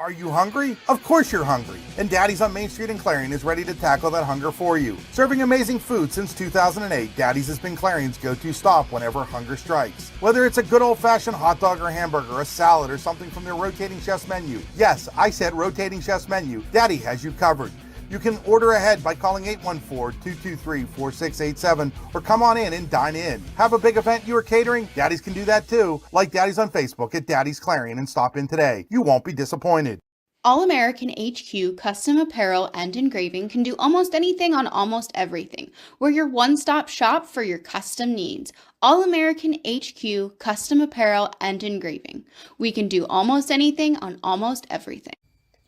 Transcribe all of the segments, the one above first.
Are you hungry? Of course you're hungry. And Daddy's on Main Street in Clarion is ready to tackle that hunger for you. Serving amazing food since 2008, Daddy's has been Clarion's go-to stop whenever hunger strikes. Whether it's a good old-fashioned hot dog or hamburger, a salad, or something from their rotating chef's menu. Yes, I said rotating chef's menu. Daddy has you covered. You can order ahead by calling 814-223-4687 or come on in and dine in. Have a big event you are catering? Daddy's can do that too. Like Daddy's on Facebook at Daddy's Clarion and stop in today. You won't be disappointed. All American HQ Custom Apparel and Engraving can do almost anything on almost everything. We're your one-stop shop for your custom needs. All American HQ Custom Apparel and Engraving. We can do almost anything on almost everything.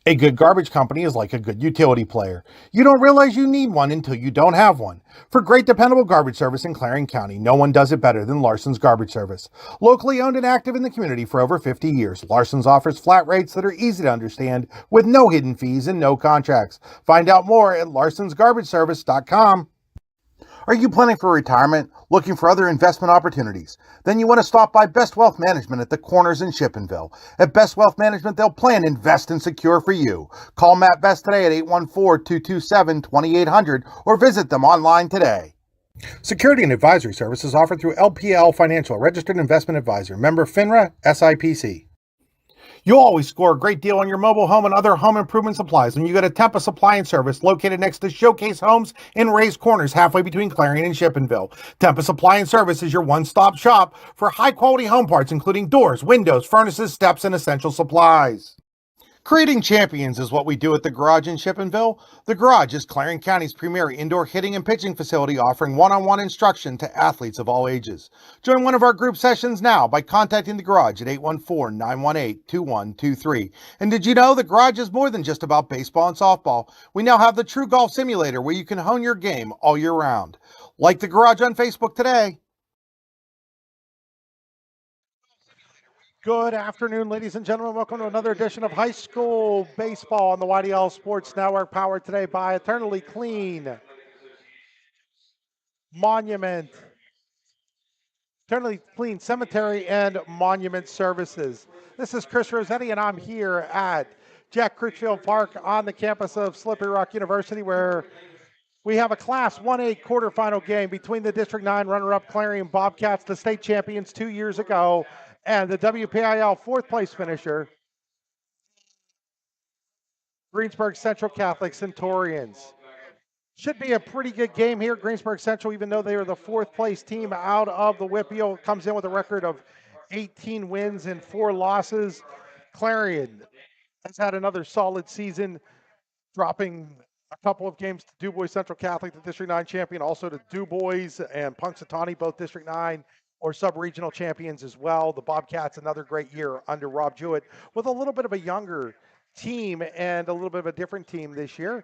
A good garbage company is like a good utility player. You don't realize you need one until you don't have one. For great dependable garbage service in Clarion County, no one does it better than Larson's Garbage Service. Locally owned and active in the community for over 50 years, Larson's offers flat rates that are easy to understand with no hidden fees and no contracts. Find out more at larsonsgarbageservice.com. Are you planning for retirement? Looking for other investment opportunities? Then you want to stop by Best Wealth Management at the Corners in Shippensville. At Best Wealth Management, they'll plan, invest, and secure for you. Call Matt Best today at 814-227-2800 or visit them online today. Security and advisory services offered through LPL Financial, registered investment advisor, member FINRA, SIPC. You'll always score a great deal on your mobile home and other home improvement supplies when you go to Tempest Supply and Service, located next to Showcase Homes in Raised Corners, halfway between Clarion and Shippensville. Tempest Supply and Service is your one-stop shop for high-quality home parts, including doors, windows, furnaces, steps, and essential supplies. Creating champions is what we do at the Garage in Shippensville. The Garage is Clarion County's premier indoor hitting and pitching facility, offering one-on-one instruction to athletes of all ages. Join one of our group sessions now by contacting the Garage at 814-918-2123. And did you know the Garage is more than just about baseball and softball? We now have the True Golf Simulator where you can hone your game all year round. Like the Garage on Facebook today. Good afternoon, ladies and gentlemen. Welcome to another edition of High School Baseball on the YDL Sports Network, powered today by Eternally Clean Cemetery and Monument Services. This is Chris Rossetti, and I'm here at Jack Critchfield Park on the campus of Slippery Rock University, where we have a Class 1A quarterfinal game between the District 9 runner-up Clarion Bobcats, the state champions 2 years ago, and the WPIAA fourth place finisher, Greensburg Central Catholic Centurions. Should be a pretty good game here. Greensburg Central, even though they are the fourth place team out of the WPIAA, comes in with a record of 18 wins and 4 losses. Clarion has had another solid season, dropping a couple of games to DuBois Central Catholic, the District 9 champion, also to DuBois and Punxsutawney, both District 9 or sub-regional champions as well. The Bobcats, another great year under Rob Jewett, with a little bit of a younger team and a little bit of a different team this year.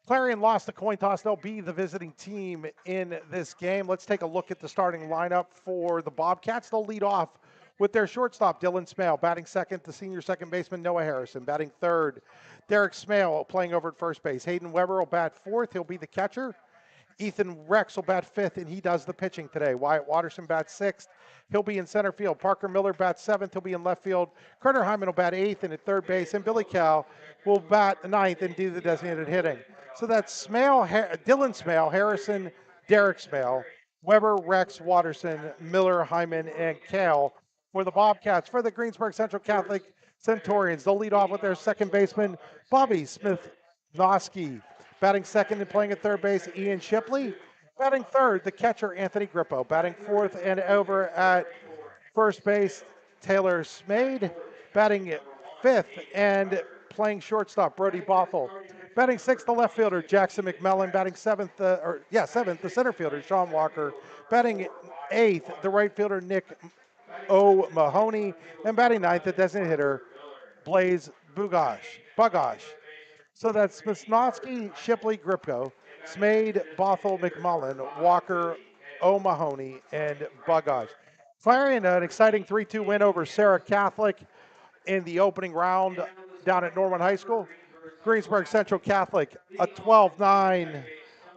Clarion lost the coin toss. They'll be the visiting team in this game. Let's take a look at the starting lineup for the Bobcats. They'll lead off with their shortstop, Dylan Smale. Batting second, the senior second baseman, Noah Harrison. Batting third, Derek Smale, playing over at first base. Hayden Weber will bat fourth. He'll be the catcher. Ethan Rex will bat fifth, and he does the pitching today. Wyatt Watterson bats sixth. He'll be in center field. Parker Miller bats seventh. He'll be in left field. Carter Hyman will bat eighth and at third base. And Billy Cal will bat ninth and do the designated hitting. So that's Smale, Dylan Smale, Harrison, Derek Smale, Weber, Rex, Watterson, Miller, Hyman, and Cal for the Bobcats. For the Greensburg Central Catholic Centurions, they'll lead off with their second baseman, Bobby Smith-Noski. Batting second and playing at third base, Ian Shipley. Batting third, the catcher, Anthony Grippo. Batting fourth and over at first base, Taylor Smade. Batting fifth and playing shortstop, Brody Bothell. Batting sixth, the left fielder, Jackson McMillan. Batting seventh, seventh, the center fielder, Sean Walker. Batting eighth, the right fielder, Nick O'Mahony. And batting ninth, the designated hitter, Blaze Bugosh. So that's Smithsnovsky, Shipley, Gripko, Smade, Bothell, McMullen, Walker, O'Mahony, and Bugosh. Clarion, an exciting 3-2 win over Sarah Catholic in the opening round down at Norman High School. Greensburg Central Catholic, a 12-9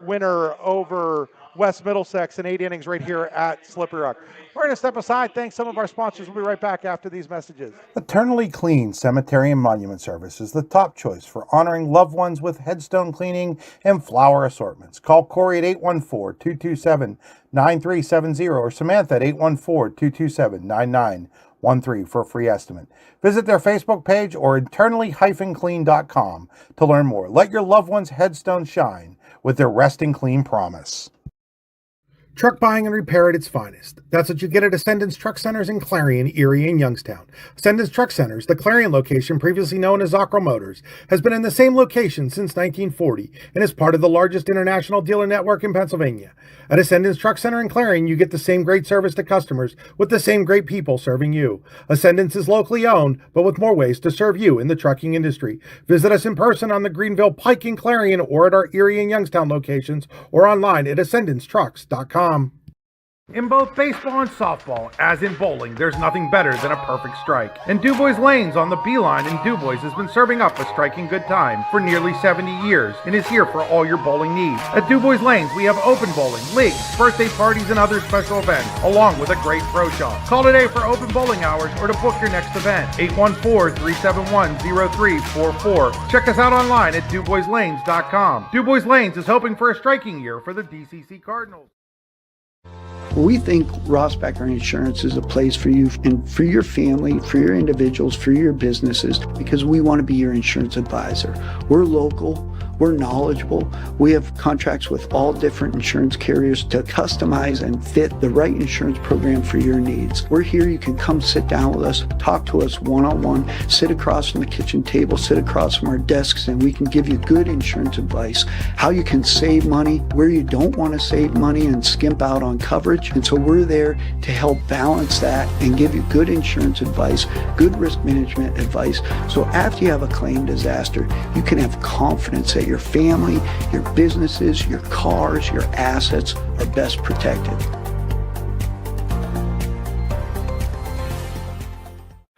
winner over West Middlesex in 8 innings right here at Slippery Rock. We're going to step aside. Thanks some of our sponsors. We'll be right back after these messages. Eternally Clean Cemetery and Monument Service is the top choice for honoring loved ones with headstone cleaning and flower assortments. Call Corey at 814-227-9370 or Samantha at 814-227-9913 for a free estimate. Visit their Facebook page or eternally-clean.com to learn more. Let your loved one's headstone shine with their resting clean promise. Truck buying and repair at its finest. That's what you get at Ascendance Truck Centers in Clarion, Erie, and Youngstown. Ascendance Truck Centers, the Clarion location previously known as Zocro Motors, has been in the same location since 1940 and is part of the largest international dealer network in Pennsylvania. At Ascendance Truck Center in Clarion, you get the same great service to customers with the same great people serving you. Ascendance is locally owned, but with more ways to serve you in the trucking industry. Visit us in person on the Greenville, Pike, and Clarion, or at our Erie and Youngstown locations, or online at ascendancetrucks.com. In both baseball and softball, as in bowling, there's nothing better than a perfect strike. And DuBois Lanes on the Beeline in DuBois has been serving up a striking good time for nearly 70 years and is here for all your bowling needs. At DuBois Lanes, we have open bowling, leagues, birthday parties, and other special events, along with a great pro shop. Call today for open bowling hours or to book your next event. 814-371-0344. Check us out online at DuBoisLanes.com. DuBois Lanes is hoping for a striking year for the DCC Cardinals. We think Ross Becker Insurance is a place for you and for your family, for your individuals, for your businesses, because we want to be your insurance advisor. We're local. We're knowledgeable. We have contracts with all different insurance carriers to customize and fit the right insurance program for your needs. We're here. You can come sit down with us, talk to us one-on-one, sit across from the kitchen table, sit across from our desks, and we can give you good insurance advice, how you can save money, where you don't want to save money and skimp out on coverage. And so we're there to help balance that and give you good insurance advice, good risk management advice. So after you have a claim disaster, you can have confidence that your family, your businesses, your cars, your assets are best protected.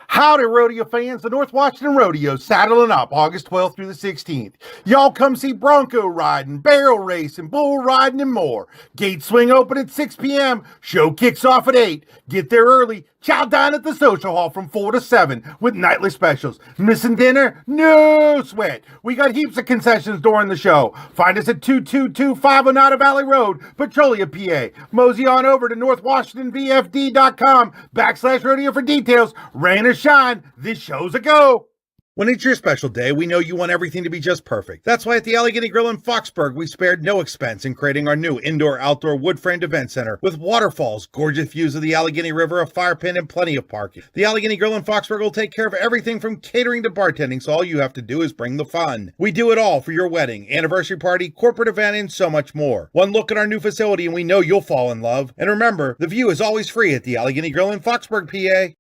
Howdy, rodeo fans. The North Washington Rodeo saddling up August 12th through the 16th. Y'all come see bronco riding, barrel racing, bull riding, and more. Gates swing open at 6 p.m. Show kicks off at 8. Get there early. Chow down at the social hall from 4 to 7 with nightly specials. Missing dinner? No sweat. We got heaps of concessions during the show. Find us at 2225 Oneida Valley Road, Petrolia, PA. Mosey on over to northwashingtonvfd.com/rodeo for details. Rain or shine, this show's a go. When it's your special day, we know you want everything to be just perfect. That's why at the Allegheny Grill in Foxburg, we spared no expense in creating our new indoor-outdoor wood-framed event center with waterfalls, gorgeous views of the Allegheny River, a fire pit, and plenty of parking. The Allegheny Grill in Foxburg will take care of everything from catering to bartending, so all you have to do is bring the fun. We do it all for your wedding, anniversary party, corporate event, and so much more. One look at our new facility and we know you'll fall in love. And remember, the view is always free at the Allegheny Grill in Foxburg, PA.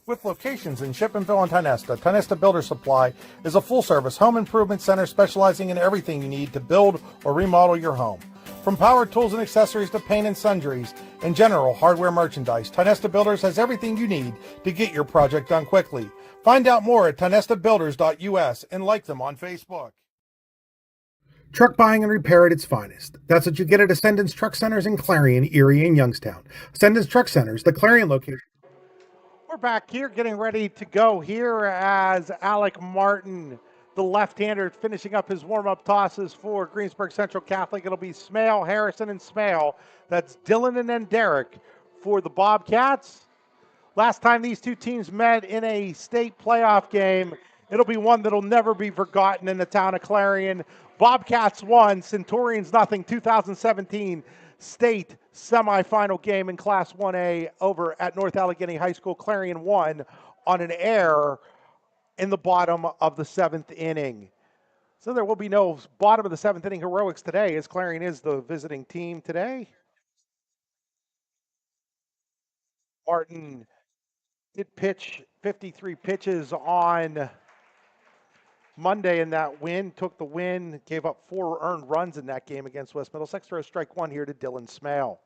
With locations in Shippenville and Tionesta, Tionesta Builder Supply is a full-service home improvement center specializing in everything you need to build or remodel your home. From power tools and accessories to paint and sundries and general hardware merchandise, Tionesta Builders has everything you need to get your project done quickly. Find out more at tionestabuilders.us and like them on Facebook. Truck buying and repair at its finest. That's what you get at Ascendance Truck Centers in Clarion, Erie, and Youngstown. Ascendance Truck Centers, the Clarion location. We're back here getting ready to go here as Alec Martin, the left-hander, finishing up his warm-up tosses for Greensburg Central Catholic. It'll be Smale, Harrison, and Smale. That's Dylan and then Derek for the Bobcats. Last time these two teams met in a state playoff game, it'll be one that'll never be forgotten in the town of Clarion. Bobcats won, Centurions nothing, 2017 state semifinal game in Class 1A over at North Allegheny High School. Clarion won on an error in the bottom of the 7th inning. So there will be no bottom of the 7th inning heroics today, as Clarion is the visiting team today. Martin did pitch 53 pitches on Monday in that win, took the win, gave up 4 earned runs in that game against West Middlesex. Throw strike 1 here to Dylan Smale.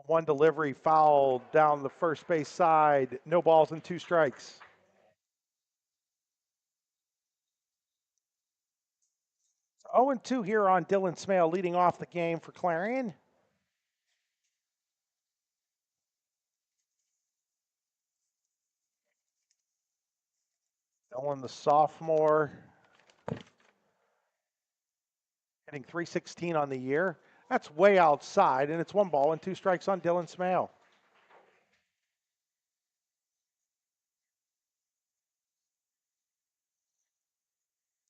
One delivery fouled down the first base side. No balls and 2 strikes. 0-2 here on Dylan Smale leading off the game for Clarion. Dylan, the sophomore, hitting .316 on the year. That's way outside, and it's 1 ball and 2 strikes on Dylan Smale.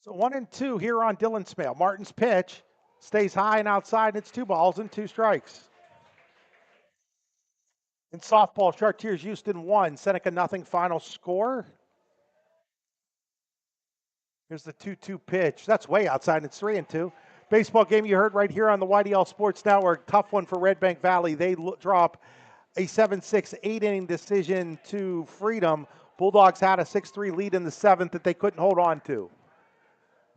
So 1-2 here on Dylan Smale. Martin's pitch stays high and outside, and it's 2 balls and 2 strikes. In softball, Chartiers Houston 1, Seneca nothing final score. Here's the 2-2 pitch. That's way outside, and it's 3-2. Baseball game you heard right here on the YDL Sports Network. Tough one for Red Bank Valley. They drop a 7-6, 8-inning decision to Freedom. Bulldogs had a 6-3 lead in the 7th that they couldn't hold on to.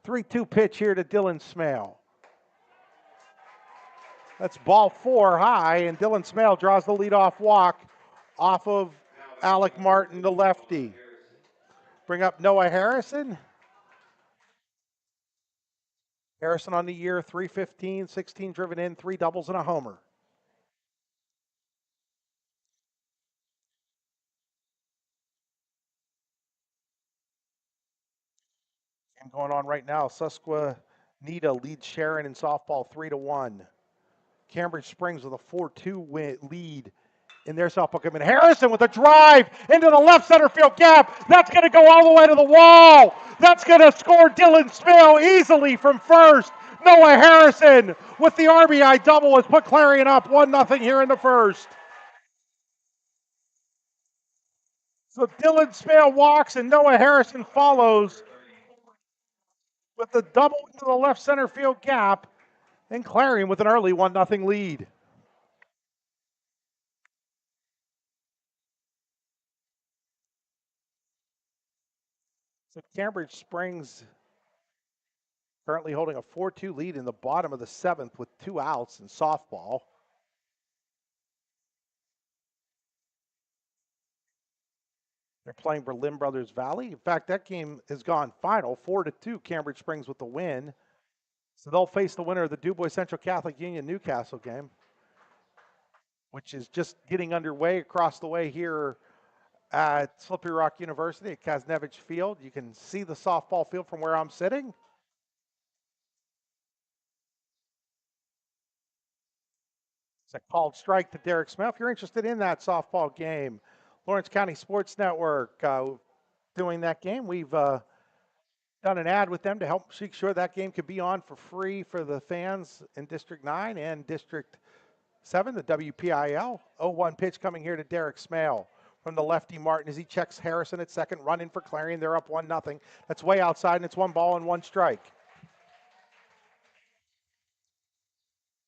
3-2 pitch here to Dylan Smale. That's ball 4 high, and Dylan Smale draws the leadoff walk off of Alec Martin, the lefty. Bring up Noah Harrison. Harrison on the year, 315, 16 driven in, 3 doubles and a homer. Game going on right now. Susquehanna leads Sharon in softball 3-1. Cambridge Springs with a 4-2 lead in their softball game. And Harrison with a drive into the left center field gap. That's going to go all the way to the wall. That's going to score Dylan Smale easily from first. Noah Harrison with the RBI double has put Clarion up 1-0 here in the first. So Dylan Smale walks and Noah Harrison follows with the double into the left center field gap, and Clarion with an early 1-0 lead. So Cambridge Springs currently holding a 4-2 lead in the bottom of the 7th with 2 outs in softball. They're playing Berlin Brothers Valley. In fact, that game has gone final, 4-2, Cambridge Springs with the win. So they'll face the winner of the DuBois Central Catholic Union Newcastle game, which is just getting underway across the way here at Slippery Rock University at Kasnevich Field. You can see the softball field from where I'm sitting. It's a called strike to Derek Smale. If you're interested in that softball game, Lawrence County Sports Network doing that game. We've done an ad with them to help make sure that game could be on for free for the fans in District 9 and District 7, the WPIL. 0-1 pitch coming here to Derek Smale from the lefty Martin as he checks Harrison at second. Run in for Clarion. They're up 1-0. That's way outside, and it's 1 ball and 1 strike.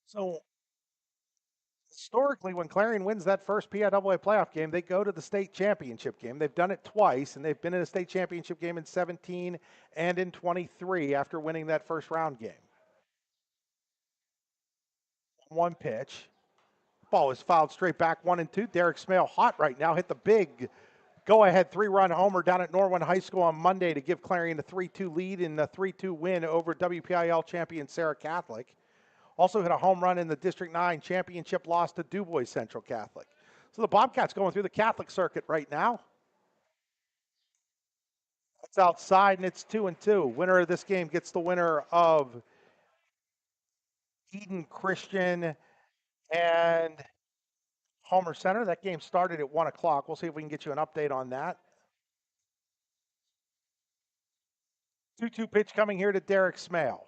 So historically, when Clarion wins that first PIAA playoff game, they go to the state championship game. They've done it twice, and they've been in a state championship game in 17 and in 23 after winning that first round game. 1 pitch. Ball is fouled straight back, 1-2. Derek Smale hot right now. Hit the big go-ahead 3-run homer down at Norwin High School on Monday to give Clarion a 3-2 lead in the 3-2 win over WPIL champion Sarah Catholic. Also hit a home run in the District 9 championship loss to DuBois Central Catholic. So the Bobcats going through the Catholic circuit right now. That's outside, and it's 2-2. Winner of this game gets the winner of Eden Christian and Homer Center. That game started at 1 o'clock. We'll see if we can get you an update on that. 2-2 pitch coming here to Derek Smale.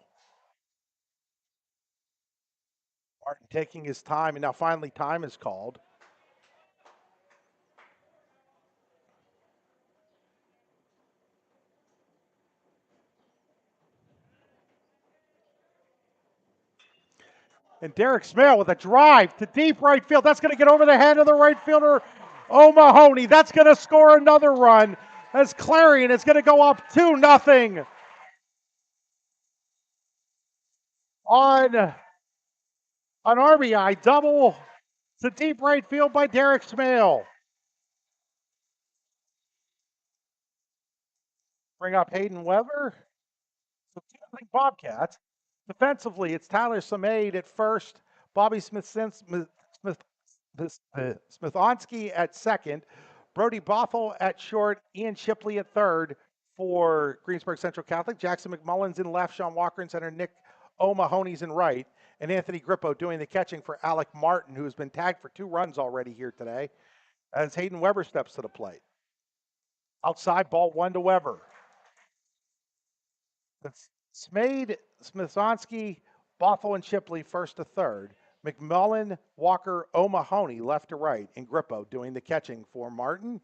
Martin taking his time, and now finally time is called. And Derek Smale with a drive to deep right field. That's going to get over the head of the right fielder, O'Mahony. That's going to score another run as Clarion is going to go up 2-0 on an RBI double to deep right field by Derek Smale. Bring up Hayden Weber. So 2-0 Bobcats. Defensively, it's Tyler Samade at first, Bobby Smithonsky at second, Brody Bothell at short, Ian Shipley at third for Greensburg Central Catholic, Jackson McMullen's in left, Sean Walker in center, Nick O'Mahony's in right, and Anthony Grippo doing the catching for Alec Martin, who has been tagged for 2 runs already here today, as Hayden Weber steps to the plate. Outside, ball 1 to Weber. It's Smade, Smithonsky, Bothell, and Shipley first to third. McMullen, Walker, O'Mahony left to right, and Grippo doing the catching for Martin.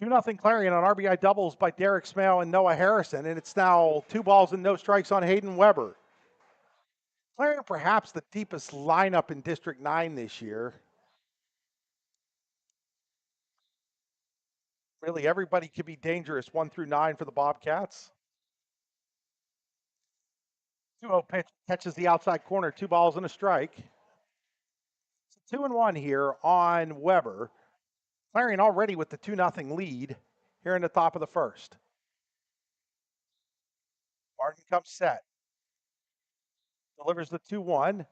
2-0 Clarion on RBI doubles by Derek Smale and Noah Harrison, and it's now 2 balls and no strikes on Hayden Weber. Clarion perhaps the deepest lineup in District 9 this year. Really, everybody could be dangerous 1 through 9 for the Bobcats. 2-0 pitch catches the outside corner, 2 balls and a strike. It's 2-1 here on Weber. Clarion already with the 2-0 lead here in the top of the first. Martin comes set. Delivers the 2-1.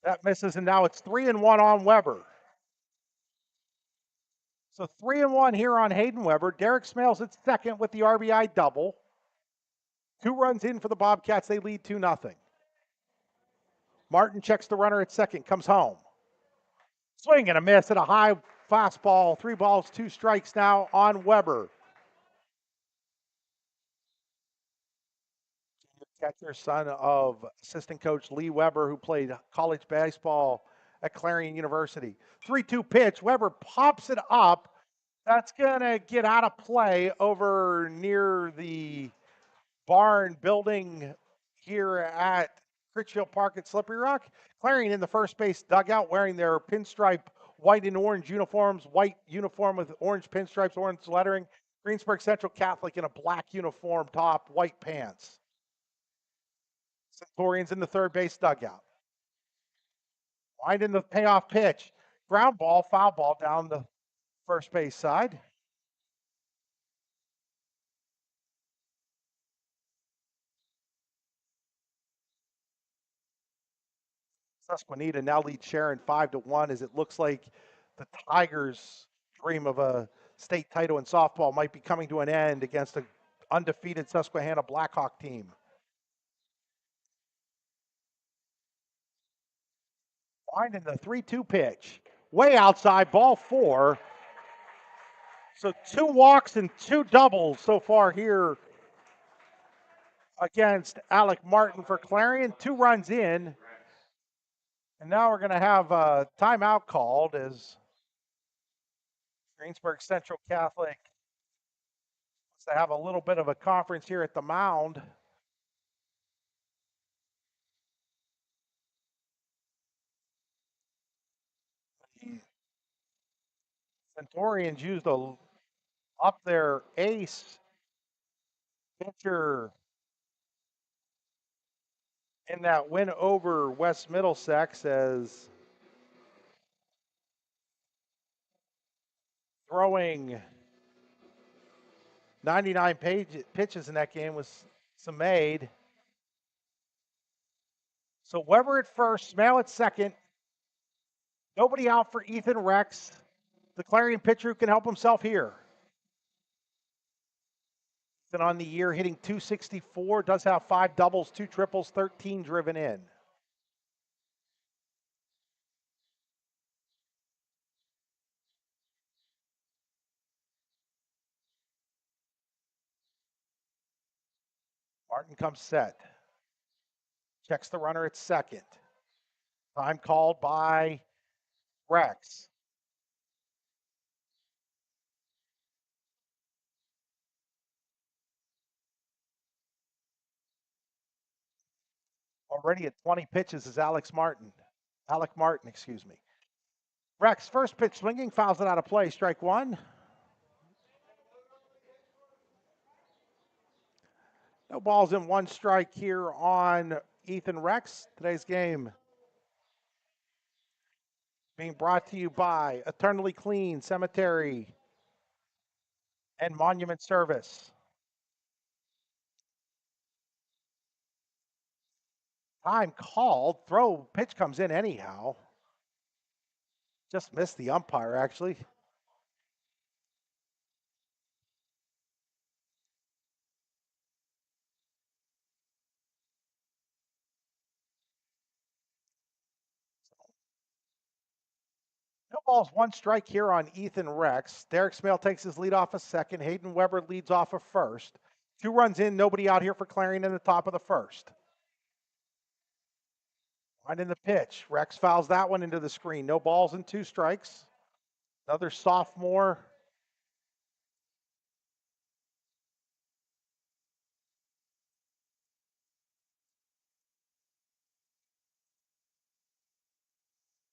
That misses, and now it's 3-1 on Weber. So 3-1 here on Hayden Weber. Derek Smales at second with the RBI double. 2 runs in for the Bobcats. They lead 2-0. Martin checks the runner at second, comes home. Swing and a miss at a high fastball. 3 balls, 2 strikes now on Weber. Catcher, son of assistant coach Lee Weber, who played college baseball at Clarion University. 3-2 pitch. Weber pops it up. That's going to get out of play over near the barn building here at Critchfield Park at Slippery Rock. Clarion in the first base dugout wearing their pinstripe white and orange uniforms, white uniform with orange pinstripes, orange lettering. Greensburg Central Catholic in a black uniform top, white pants. Centurions in the third base dugout. Wind in the payoff pitch. Ground ball, foul ball down the first base side. Susquehanna now leads Sharon 5-1 as it looks like the Tigers' dream of a state title in softball might be coming to an end against an undefeated Susquehanna Blackhawk team. Wind in the 3-2 pitch. Way outside, ball 4. So 2 walks and 2 doubles so far here against Alec Martin for Clarion. 2 runs in. And now we're going to have a timeout called as Greensburg Central Catholic wants to have a little bit of a conference here at the mound. The Centurions used up their ace pitcher in that win over West Middlesex as throwing 99 pitches in that game was Samade. So Weber at first, Smale at second. Nobody out for Ethan Rex, the Clarion pitcher who can help himself here. Ethan on the year hitting .264, does have 5 doubles, 2 triples, 13 driven in. Martin comes set. Checks the runner at second. Time called by Rex. Already at 20 pitches is Alec Martin, excuse me. Rex, first pitch swinging, fouls it out of play, strike 1. No balls in 1 strike here on Ethan Rex. Today's game being brought to you by Eternally Clean Cemetery and Monument Service. Time called. Throw pitch comes in anyhow. Just missed the umpire, actually. No balls, one strike here on Ethan Rex. Derek Smale takes his lead off a second. Hayden Weber leads off a first. 2 runs in, nobody out here for Clarion in the top of the first. Right in the pitch. Rex fouls that one into the screen. No balls and 2 strikes. Another sophomore.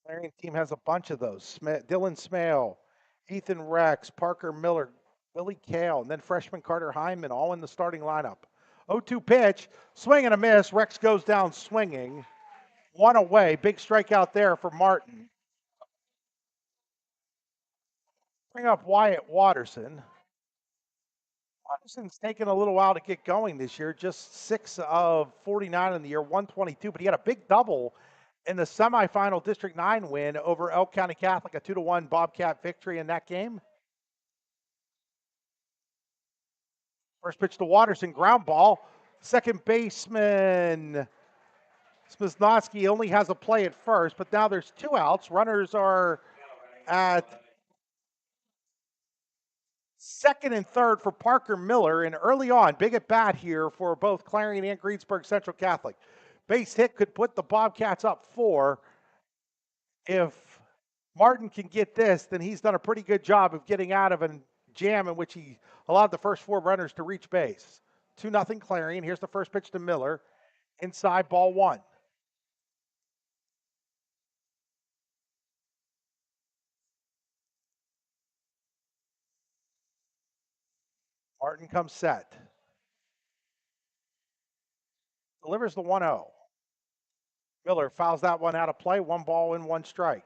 Clarion team has a bunch of those. Dylan Smale, Ethan Rex, Parker Miller, Billy Kale, and then freshman Carter Hyman all in the starting lineup. 0-2 pitch, swing and a miss. Rex goes down swinging. 1 away. Big strikeout there for Martin. Bring up Wyatt Watterson. Watterson's taken a little while to get going this year, just 6 of 49 in the year, 122, but he had a big double in the semifinal District 9 win over Elk County Catholic, a 2-1 Bobcat victory in that game. First pitch to Watterson, ground ball. Second baseman Smisnowski only has a play at first, but now there's 2 outs. Runners are at second and third for Parker Miller, and early on, big at bat here for both Clarion and Greensburg Central Catholic. Base hit could put the Bobcats up 4. If Martin can get this, then he's done a pretty good job of getting out of a jam in which he allowed the first 4 runners to reach base. 2-0 Clarion. Here's the first pitch to Miller. Inside, ball 1. Martin comes set. Delivers the 1-0. Miller fouls that one out of play. 1 ball and 1 strike.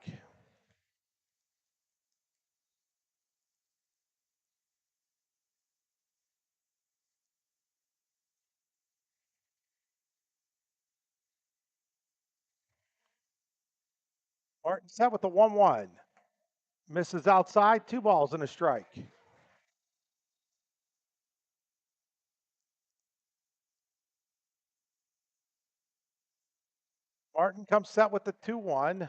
Martin set with the 1-1. Misses outside. 2 balls and a strike. Martin comes set with the 2-1.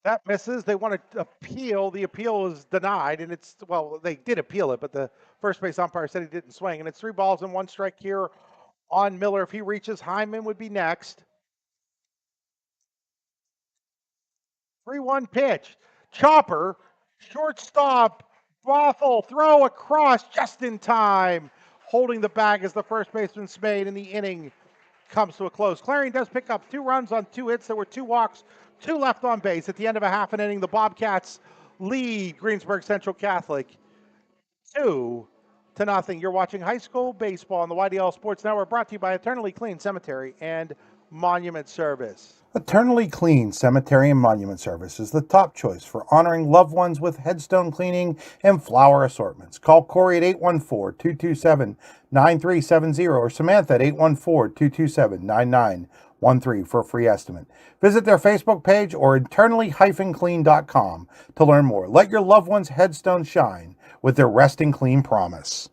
That misses. They want to appeal. The appeal is denied, and it's, well, they did appeal it, but the first base umpire said he didn't swing. And it's 3 balls and 1 strike here on Miller. If he reaches, Hyman would be next. 3-1 pitch. Chopper, shortstop, Bothell, throw across just in time. Holding the bag as the first baseman's made, and the inning comes to a close. Clarion does pick up 2 runs on 2 hits. There were 2 walks, 2 left on base. At the end of a half an inning, the Bobcats lead Greensburg Central Catholic 2-0. You're watching high school baseball on the YDL Sports Network, brought to you by Eternally Clean Cemetery and Monument Service. Eternally Clean Cemetery and Monument Service is the top choice for honoring loved ones with headstone cleaning and flower assortments. Call Corey at 814-227-9370 or Samantha at 814-227-9913 for a free estimate. Visit their Facebook page or eternally-clean.com to learn more. Let your loved one's headstone shine with their Resting Clean promise.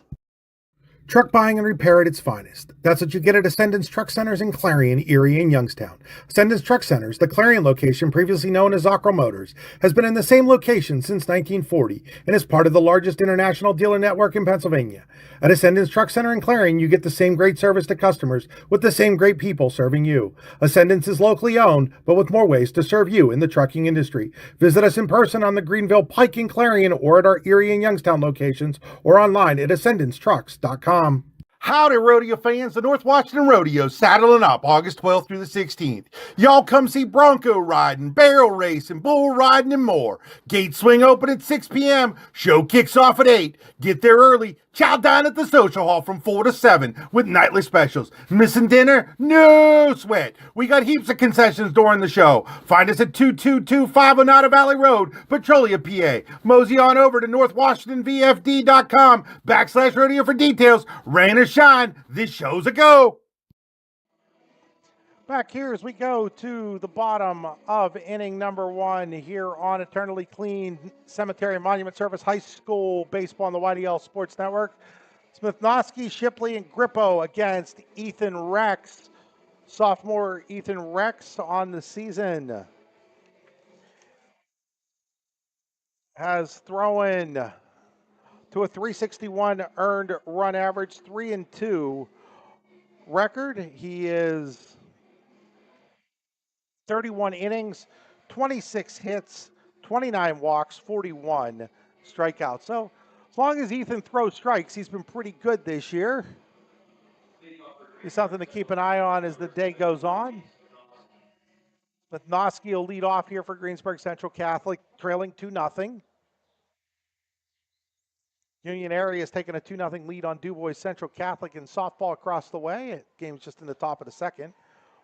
Truck buying and repair at its finest. That's what you get at Ascendance Truck Centers in Clarion, Erie, and Youngstown. Ascendance Truck Centers, the Clarion location previously known as Zockro Motors, has been in the same location since 1940 and is part of the largest international dealer network in Pennsylvania. At Ascendance Truck Center in Clarion, you get the same great service to customers with the same great people serving you. Ascendance is locally owned, but with more ways to serve you in the trucking industry. Visit us in person on the Greenville, Pike, and Clarion, or at our Erie and Youngstown locations, or online at ascendancetrucks.com. Howdy, rodeo fans. The North Washington Rodeo saddling up August 12th through the 16th. Y'all come see bronco riding, barrel racing, bull riding, and more. Gates swing open at 6 p.m. Show kicks off at 8. Get there early. Chow down at the social hall from 4 to 7 with nightly specials. Missing dinner? No sweat. We got heaps of concessions during the show. Find us at 2225 Oneida Valley Road, Petrolia, PA. Mosey on over to northwashingtonvfd.com/rodeo for details. Rain or shine, this show's a go. Back here as we go to the bottom of inning number 1 here on Eternally Clean Cemetery and Monument Service High School Baseball on the YDL Sports Network. Smithnosky, Shipley, and Grippo against Ethan Rex. Sophomore Ethan Rex on the season has thrown to a 361 earned run average, 3-2 record. He is 31 innings, 26 hits, 29 walks, 41 strikeouts. So as long as Ethan throws strikes, he's been pretty good this year. He's something to keep an eye on as the day goes on. Smithnosky will lead off here for Greensburg Central Catholic, trailing 2-0. Union Area has taken a 2-0 lead on DuBois Central Catholic in softball across the way. Game's just in the top of the second.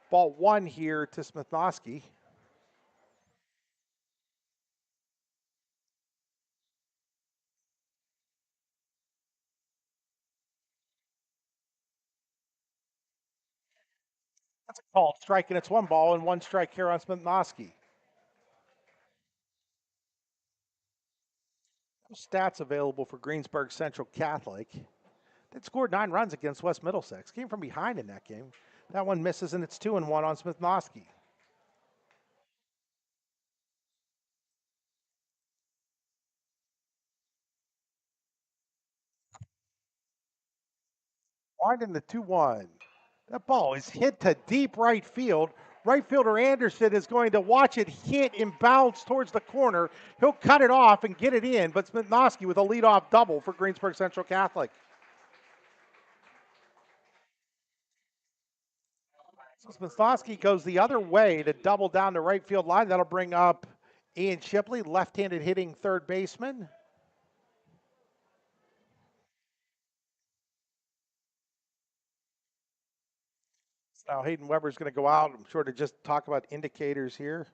Ball 1 here to Smithnosky. That's a called strike, and it's 1 ball and 1 strike here on Smithnosky. Stats available for Greensburg Central Catholic. They scored 9 runs against West Middlesex. Came from behind in that game. That one misses, and it's 2-1 on Smithnosky. Winding the 2-1. That ball is hit to deep right field. Right fielder Anderson is going to watch it hit and bounce towards the corner. He'll cut it off and get it in, but Smithnosky with a leadoff double for Greensburg Central Catholic. So Smithnosky goes the other way to double down the right field line. That'll bring up Ian Shipley, left-handed hitting third baseman. Now Hayden Weber's going to go out, I'm sure, to just talk about indicators here.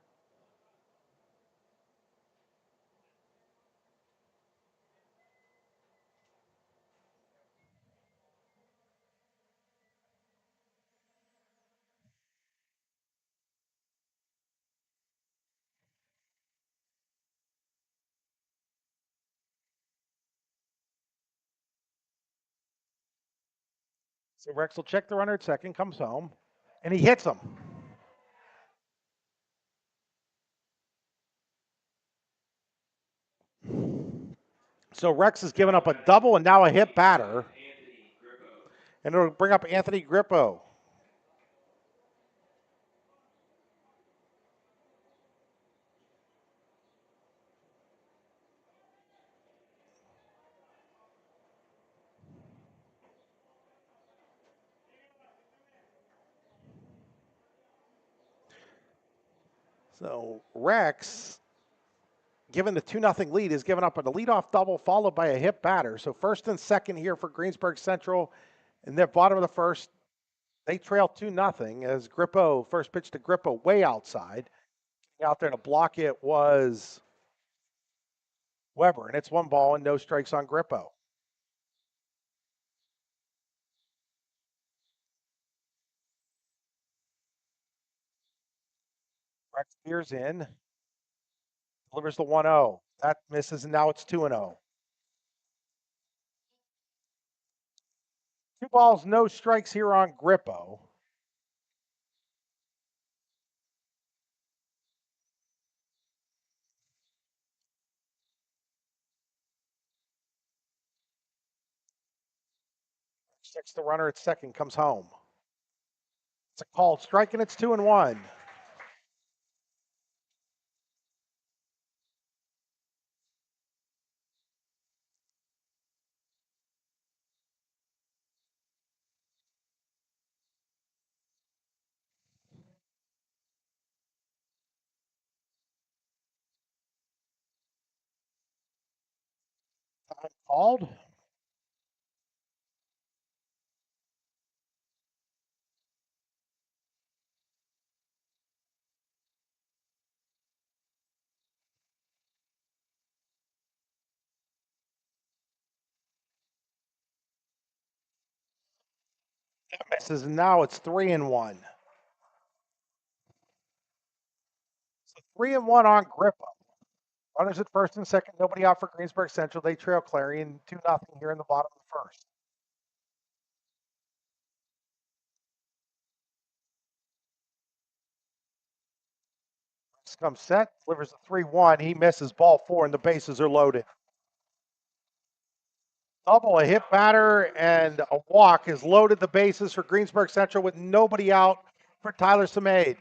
So Rex will check the runner at second, comes home, and he hits him. So Rex has given up a double and now a hit batter. And it'll bring up Anthony Grippo. So Rex, given the 2-0 lead, is given up a leadoff double followed by a hit batter. So first and second here for Greensburg Central. In the bottom of the first, they trail 2-0 as Grippo, first pitch to Grippo, way outside. Out there to block it was Weber, and it's 1 ball and no strikes on Grippo. Rex veers in, delivers the 1-0. That misses, and now it's 2-0. 2 balls, no strikes here on Grippo. Checks the runner at second, comes home. It's a called strike, and it's 2-1. Time called. That misses, and now it's 3-1. So 3-1 on Grippo. Runners at first and second, nobody out for Greensburg Central. They trail Clarion 2-0 here in the bottom of the first. Comes set, delivers a 3-1. He misses ball 4, and the bases are loaded. Double, a hit batter, and a walk has loaded the bases for Greensburg Central with nobody out for Tyler Samade.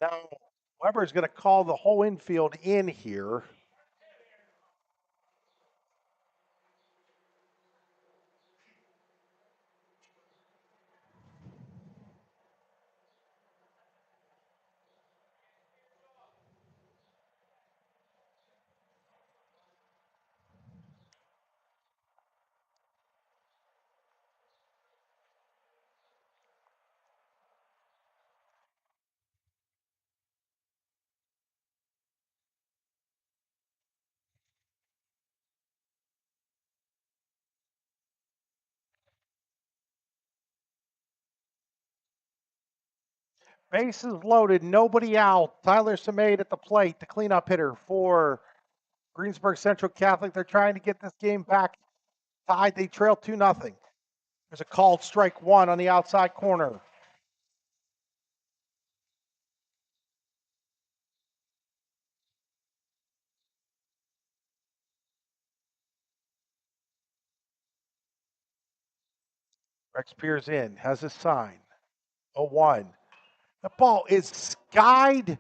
Now, Weber's going to call the whole infield in here. Bases loaded, nobody out. Tyler Samade at the plate, the cleanup hitter for Greensburg Central Catholic. They're trying to get this game back tied. They trail 2-0. There's a called strike 1 on the outside corner. Rex peers in, has his sign. 0-1. The ball is skied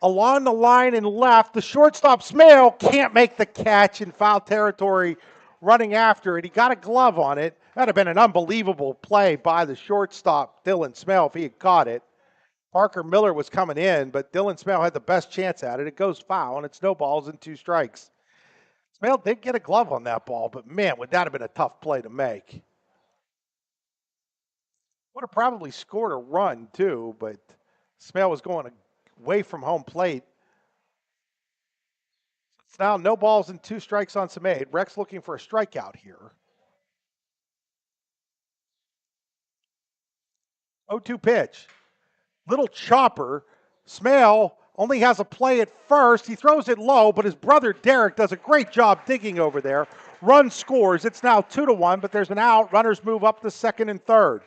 along the line and left. The shortstop, Smale, can't make the catch in foul territory running after it. He got a glove on it. That'd have been an unbelievable play by the shortstop, Dylan Smale, if he had caught it. Parker Miller was coming in, but Dylan Smale had the best chance at it. It goes foul, and it snowballs in 2 strikes. Smale did get a glove on that ball, but man, would that have been a tough play to make. Would have probably scored a run, too, but Smale was going away from home plate. It's now no balls and 2 strikes on Samade. Rex looking for a strikeout here. 0-2 pitch. Little chopper. Smale only has a play at first. He throws it low, but his brother Derek does a great job digging over there. Run scores. It's now 2-1, but there's an out. Runners move up to second and third.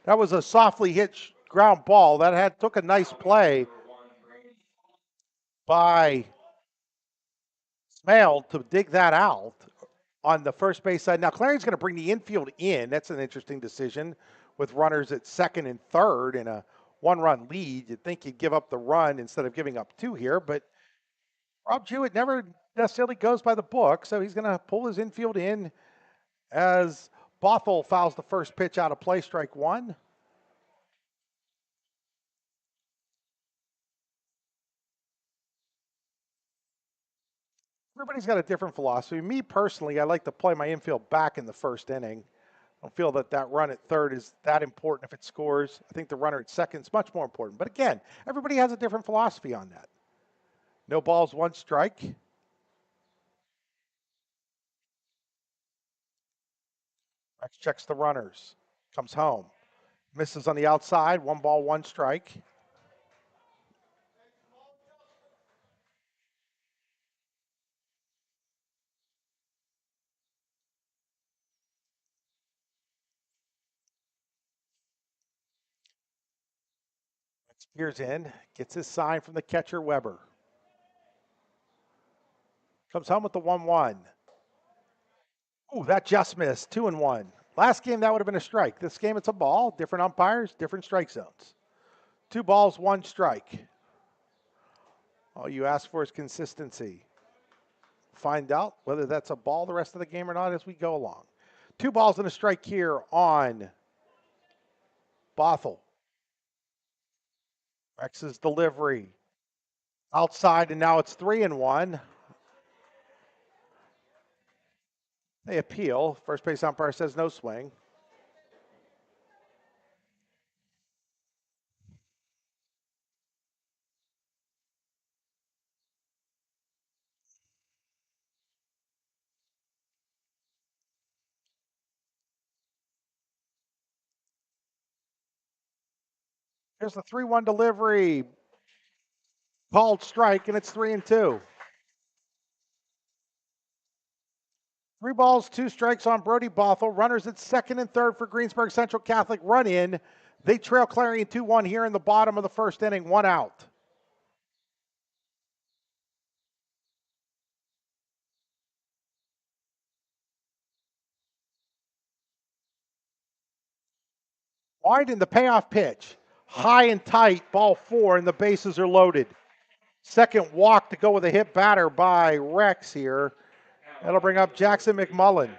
That was a softly hit ground ball. That took a nice play by Smale to dig that out on the first base side. Now, Clarion's going to bring the infield in. That's an interesting decision with runners at second and third in a 1-run lead. You'd think he'd give up the run instead of giving up 2 here, but Rob Jewett never necessarily goes by the book, so he's going to pull his infield in as Bothell fouls the first pitch out of play, strike 1. Everybody's got a different philosophy. Me personally, I like to play my infield back in the first inning. I don't feel that run at third is that important if it scores. I think the runner at second is much more important. But again, everybody has a different philosophy on that. No balls, 1 strike. Rex checks the runners. Comes home. Misses on the outside. 1 ball, 1 strike. Rex peers in. Gets his sign from the catcher, Weber. Comes home with the 1-1. Ooh, that just missed. 2-1. Last game, that would have been a strike. This game, it's a ball. Different umpires, different strike zones. 2 balls, 1 strike. All you ask for is consistency. Find out whether that's a ball the rest of the game or not as we go along. 2 balls and a strike here on Bothell. Rex's delivery. Outside, and now it's 3-1. They appeal. First base umpire says no swing. Here's the 3-1 delivery. Called strike, and it's 3-2. 3 balls, 2 strikes on Brody Bothell. Runners at second and third for Greensburg Central Catholic. Run in. They trail Clarion 2-1 here in the bottom of the first inning. 1 out. Wide in the payoff pitch. High and tight, ball 4, and the bases are loaded. Second walk to go with a hit batter by Rex here. That'll bring up Jackson McMullen.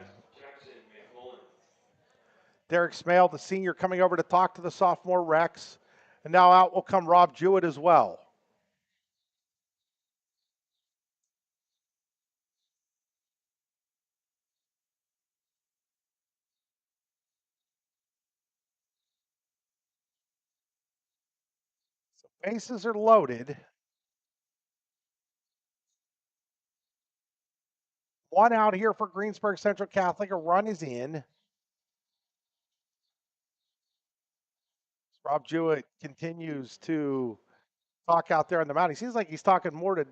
Derek Smale, the senior, coming over to talk to the sophomore Rex. And now out will come Rob Jewett as well. So bases are loaded. 1 out here for Greensburg Central Catholic. A run is in. Rob Jewett continues to talk out there on the mound. He seems like he's talking more to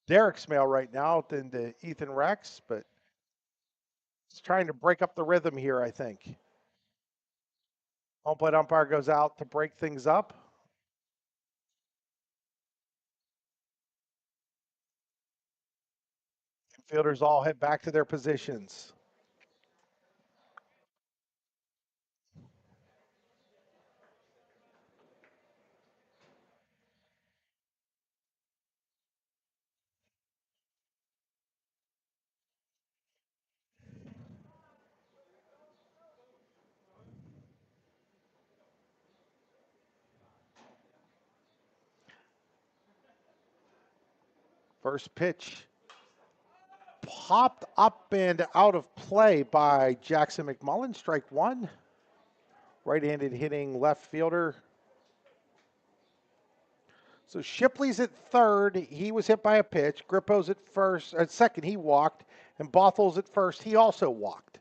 Derek Smale right now than to Ethan Rex, but he's trying to break up the rhythm here, I think. Home plate umpire goes out to break things up. Fielders all head back to their positions. First pitch popped up and out of play by Jackson McMullen. Strike 1. Right-handed hitting left fielder. So Shipley's at third. He was hit by a pitch. Grippo's at second. He walked. And Bothel's at first. He also walked.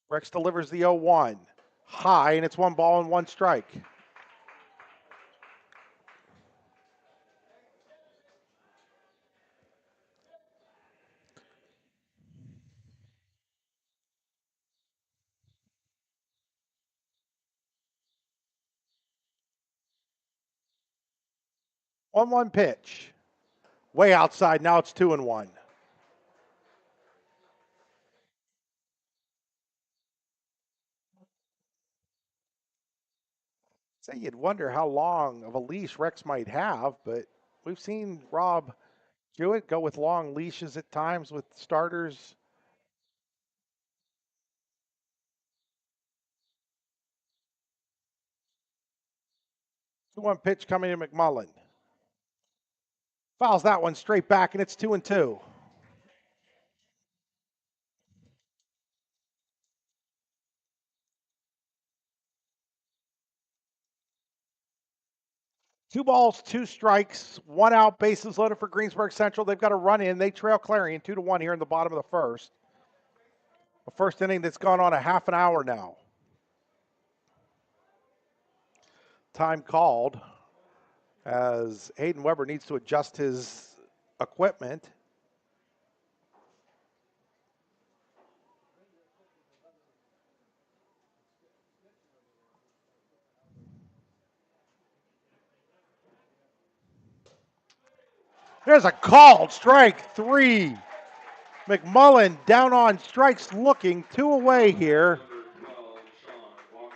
Rex delivers the 0-1. High, and it's 1 ball and 1 strike. One pitch. Way outside. Now it's 2-1. Say you'd wonder how long of a leash Rex might have, but we've seen Rob Jewett go with long leashes at times with starters. 2-1 pitch coming to McMullen. Fouls that one straight back, and it's 2-2. Two balls, 2 strikes, 1 out, bases loaded for Greensburg Central. They've got a run in. They trail Clarion 2-1 here in the bottom of the first. A first inning that's gone on a half an hour now. Time called as Hayden Weber needs to adjust his equipment. There's a called strike 3. McMullen down on strikes looking, 2 away here.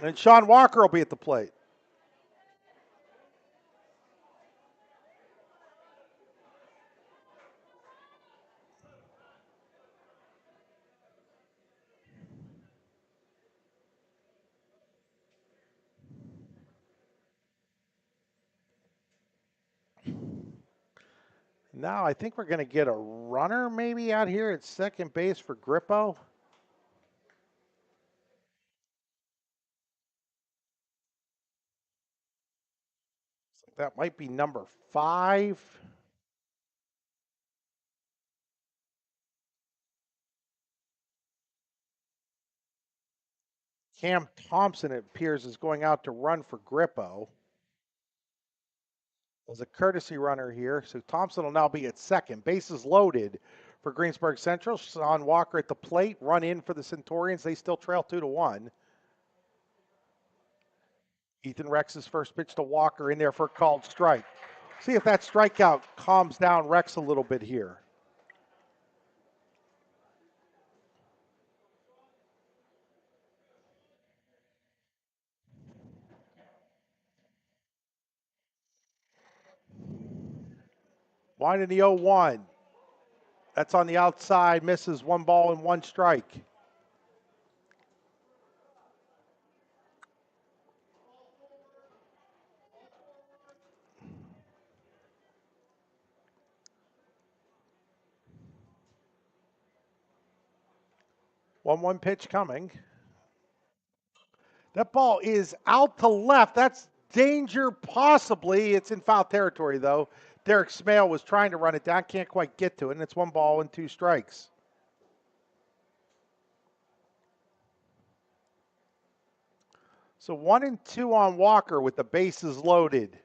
And Sean Walker will be at the plate. Now I think we're going to get a runner maybe out here at second base for Grippo. That might be number 5. Cam Thompson, it appears, is going out to run for Grippo. There's a courtesy runner here, so Thompson will now be at second. Bases loaded for Greensburg Central. Sean Walker at the plate, run in for the Centurions. They still trail 2-1. Ethan Rex's first pitch to Walker in there for a called strike. See if that strikeout calms down Rex a little bit here. Line in the 0-1. That's on the outside, misses, 1 ball and 1 strike. One pitch coming. That ball is out to left. That's danger possibly. It's in foul territory though. Derek Smale was trying to run it down, can't quite get to it, and it's 1 ball and 2 strikes. So 1-2 on Walker with the bases loaded.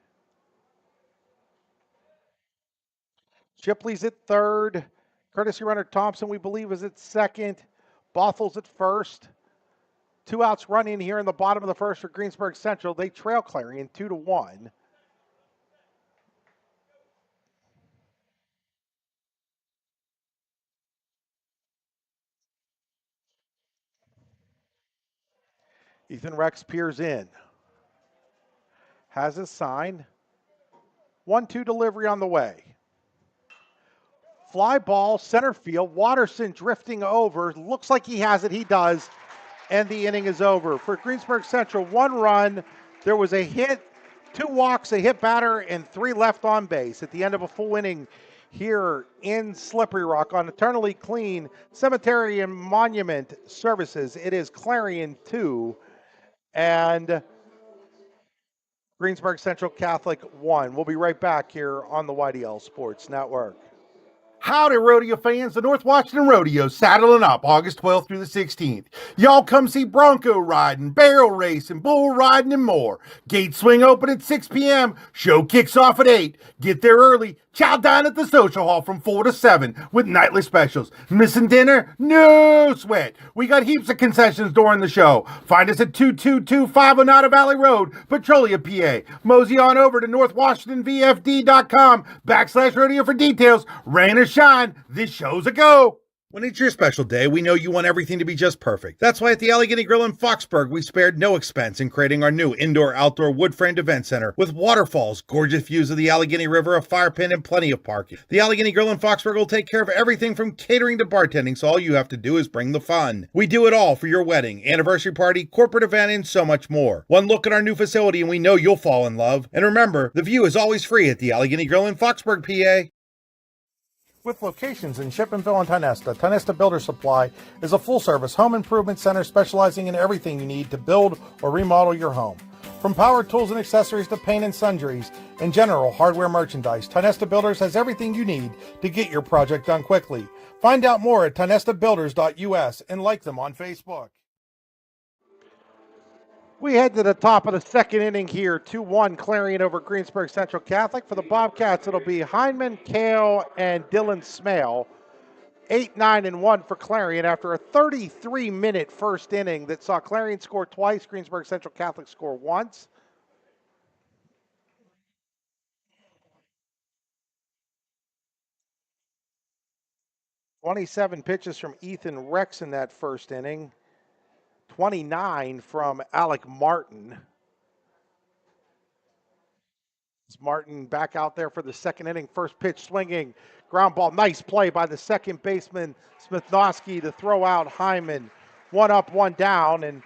Shipley's at third. Courtesy runner Thompson, we believe, is at second. Bothel's at first. 2 outs run in here in the bottom of the first for Greensburg Central. They trail Clarion 2-1. Ethan Rex peers in. Has his sign. 1-2 delivery on the way. Fly ball, center field. Watterson drifting over. Looks like he has it. He does. And the inning is over. For Greensburg Central, 1 run. There was a hit, 2 walks, a hit batter, and 3 left on base at the end of a full inning here in Slippery Rock on Eternally Clean Cemetery and Monument Services. It is Clarion 2 and Greensburg Central Catholic 1. We'll be right back here on the YDL Sports Network. Howdy, rodeo fans. The North Washington Rodeo saddling up August 12th through the 16th. Y'all come see bronco riding, barrel racing, bull riding, and more. Gates swing open at 6 p.m. Show kicks off at 8. Get there early. Chow down at the social hall from 4 to 7 with nightly specials. Missing dinner? No sweat. We got heaps of concessions during the show. Find us at 22250 Oneida Valley Road, Petrolia, PA. Mosey on over to northwashingtonvfd.com/rodeo for details. Rain or shine, this show's a go. When it's your special day, we know you want everything to be just perfect. That's why at the Allegheny Grill in Foxburg, we spared no expense in creating our new indoor-outdoor wood-framed event center with waterfalls, gorgeous views of the Allegheny River, a fire pit, and plenty of parking. The Allegheny Grill in Foxburg will take care of everything from catering to bartending, so all you have to do is bring the fun. We do it all for your wedding, anniversary party, corporate event, and so much more. One look at our new facility and we know you'll fall in love. And remember, the view is always free at the Allegheny Grill in Foxburg, PA. With locations in Shippenville and Tionesta, Tionesta Builder Supply is a full-service home improvement center specializing in everything you need to build or remodel your home. From power tools and accessories to paint and sundries and general hardware merchandise, Tionesta Builders has everything you need to get your project done quickly. Find out more at tionestabuilders.us and like them on Facebook. We head to the top of the second inning here. 2-1 Clarion over Greensburg Central Catholic. For the Bobcats, it'll be Heinman, Kale, and Dylan Smale. 8-9-1 for Clarion after a 33-minute first inning that saw Clarion score twice, Greensburg Central Catholic score once. "27 pitches from Ethan Rex in that first inning. 29 from Alec Martin. Martin back out there for the second inning. First pitch swinging. Ground ball. Nice play by the second baseman, Smithnowski, to throw out Hyman. 1 up, 1 down. And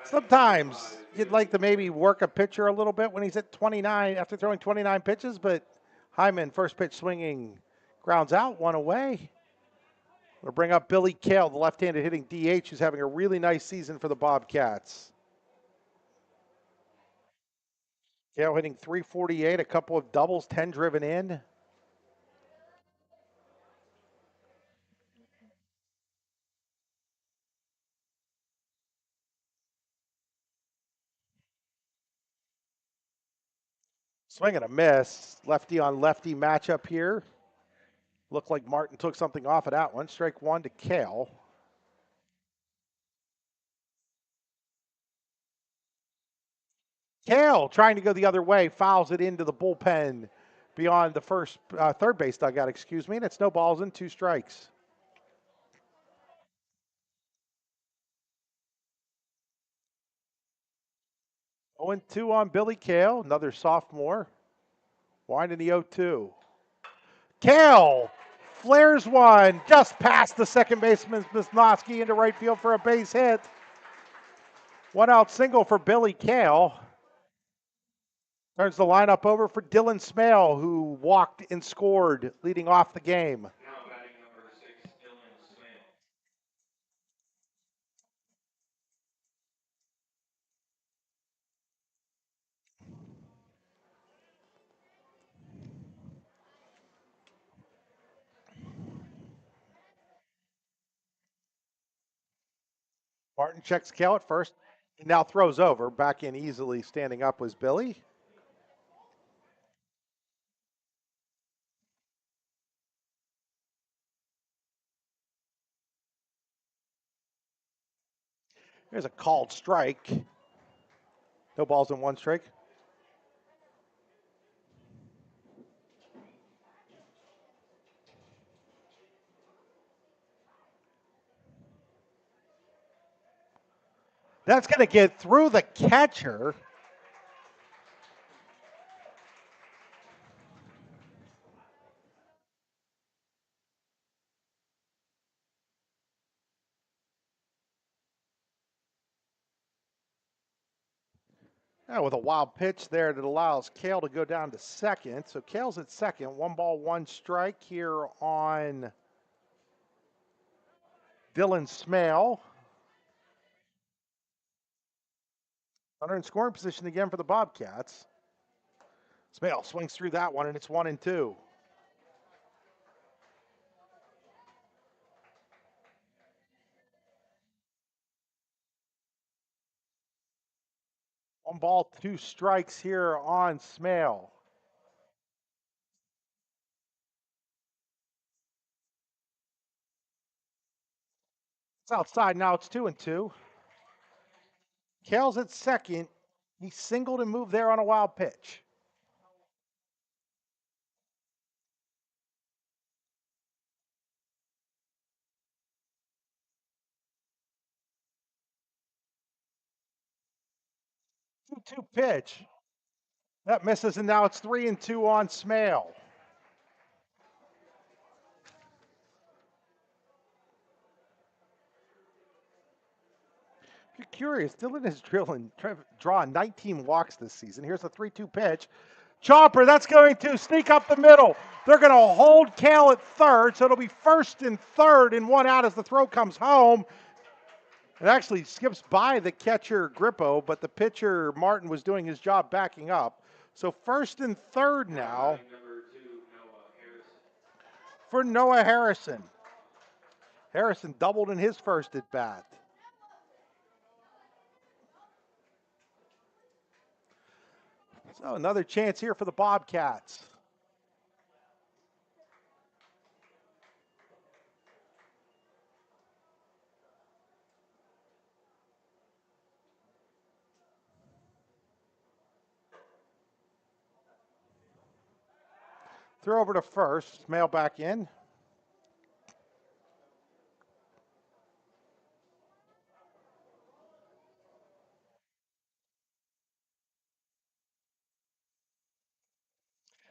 sometimes you'd like to maybe work a pitcher a little bit when he's at 29 after throwing 29 pitches. But Hyman, first pitch swinging, grounds out, 1 away. We'll bring up Billy Kale, the left-handed hitting DH, who's having a really nice season for the Bobcats. Kale hitting .348, a couple of doubles, 10 driven in. Swing and a miss. Lefty on lefty matchup here. Looked like Martin took something off of that one. Strike one to Kale. Kale trying to go the other way, fouls it into the bullpen beyond the third base dugout, excuse me, and it's no balls and 2 strikes. Oh, 0-2 on Billy Kale, another sophomore. Winding the 0-2. Kale flares one just past the second baseman Wisnowski into right field for a base hit. 1 out single for Billy Kale. Turns the lineup over for Dylan Smale, who walked and scored, leading off the game. Now batting number 6, Dylan Smale. Martin checks Kale at first. He now throws over. Back in easily, standing up was Billy. There's a called strike. No balls and 1 strike. That's going to get through the catcher. Now with a wild pitch there that allows Kale to go down to second. So Kale's at second. 1 ball, 1 strike here on Dylan Smale. Runner in scoring position again for the Bobcats. Smale swings through that one, and it's 1-2. One ball, 2 strikes here on Smale. It's outside now. It's 2-2. Kale's at second. He singled and moved there on a wild pitch. Two pitch. That misses, and now it's 3-2 on Smale. If you're curious, Dylan is drawing 19 walks this season. Here's a 3-2 pitch. Chopper, that's going to sneak up the middle. They're going to hold Kale at third, so it'll be first and third and 1 out as the throw comes home. It actually skips by the catcher, Grippo, but the pitcher, Martin, was doing his job backing up. So first and third now Number 2, Noah Harrison. for Noah Harrison. Harrison doubled in his first at bat. So another chance here for the Bobcats. Throw over to first. Smale back in.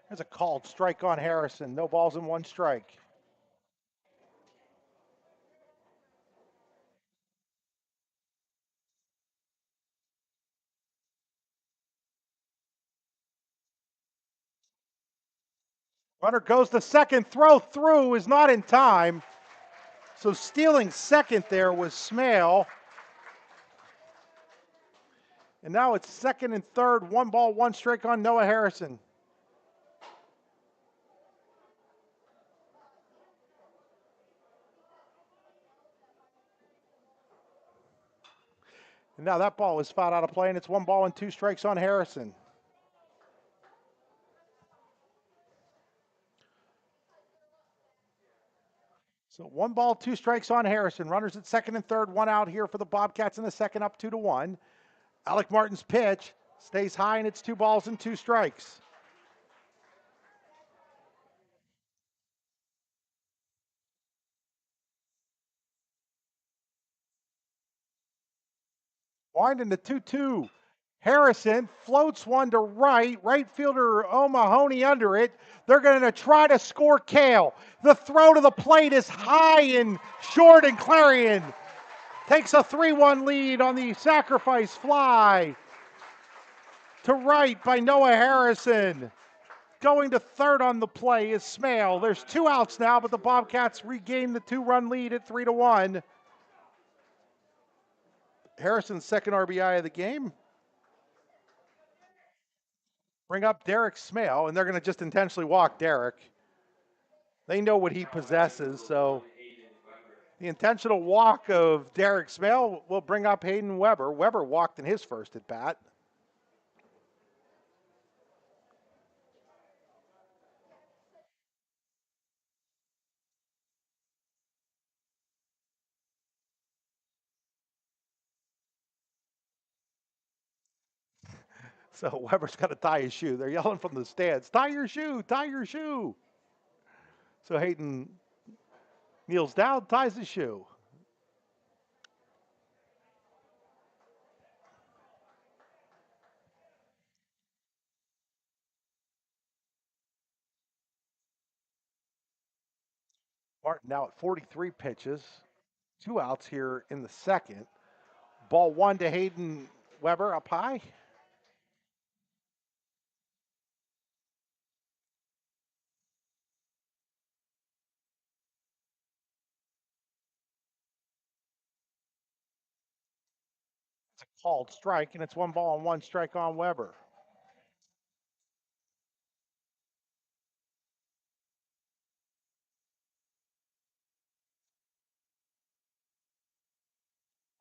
There's a called strike on Harrison. No balls and 1 strike. Runner goes to second. Throw through is not in time. So stealing second there was Smale. And now it's second and third. 1 ball, 1 strike on Noah Harrison. And now that ball is fouled out of play, and it's 1 ball and 2 strikes on Harrison. So 1 ball, 2 strikes on Harrison. Runners at second and third, 1 out here for the Bobcats in the second, up 2-1. Alec Martin's pitch stays high, and it's 2 balls and 2 strikes. Winding the 2-2. Harrison floats one to right. Right fielder O'Mahony under it. They're going to try to score Kale. The throw to the plate is high and short, and Clarion takes a 3-1 lead on the sacrifice fly to right by Noah Harrison. Going to third on the play is Smale. There's 2 outs now, but the Bobcats regain the 2-run lead at 3-1. Harrison's second RBI of the game. Bring up Derek Smale, and they're going to just intentionally walk Derek. They know what he possesses, so the intentional walk of Derek Smale will bring up Hayden Weber. Weber walked in his first at bat. So Weber's got to tie his shoe. They're yelling from the stands, tie your shoe, tie your shoe. So Hayden kneels down, ties his shoe. Martin now at 43 pitches, 2 outs here in the second. Ball 1 to Hayden Weber up high. It's a called strike, and it's 1 ball and 1 strike on Weber.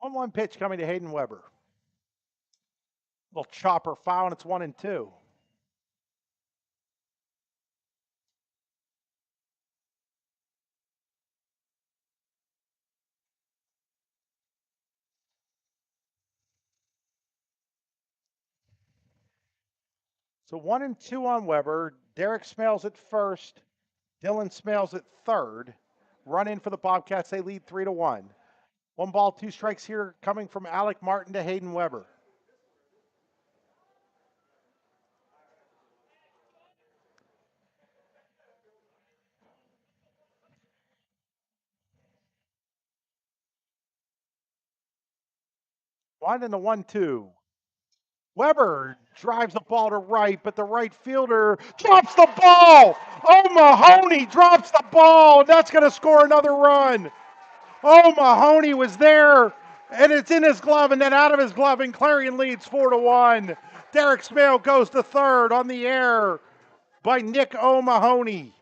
On 1 pitch coming to Hayden Weber. Little chopper foul, and it's 1-2. So 1-2 on Weber. Derek Smales at first. Dylan Smales at third. Run in for the Bobcats. They lead 3-1. 1 ball, 2 strikes here coming from Alec Martin to Hayden Weber. One and the 1-2. Weber drives the ball to right, but the right fielder drops the ball. O'Mahony drops the ball, and that's going to score another run. O'Mahony was there, and it's in his glove and then out of his glove, and Clarion leads 4-1. Derek Smale goes to third on the air by Nick O'Mahony.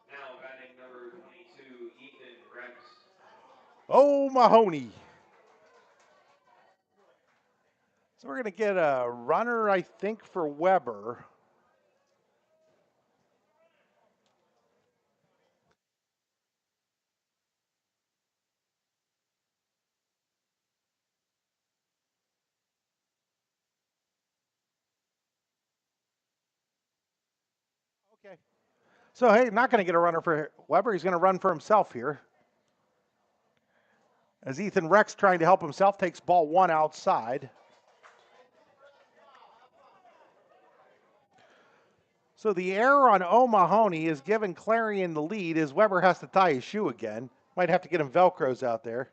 Now batting number 22, Ethan Rex. O'Mahony. So we're going to get a runner, I think, for Weber. Okay. So, hey, not going to get a runner for Weber. He's going to run for himself here. As Ethan Rex, trying to help himself, takes ball 1 outside. So the error on O'Mahony is giving Clarion the lead as Weber has to tie his shoe again. Might have to get him Velcros out there.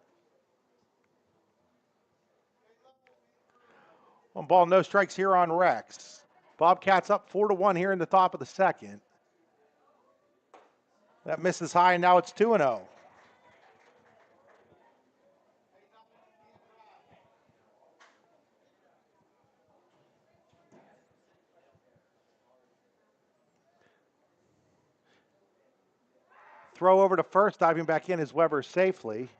1 ball, no strikes here on Rex. Bobcats up 4-1 here in the top of the second. That misses high, and now it's 2-0. Throw over to first, diving back in is Weber safely.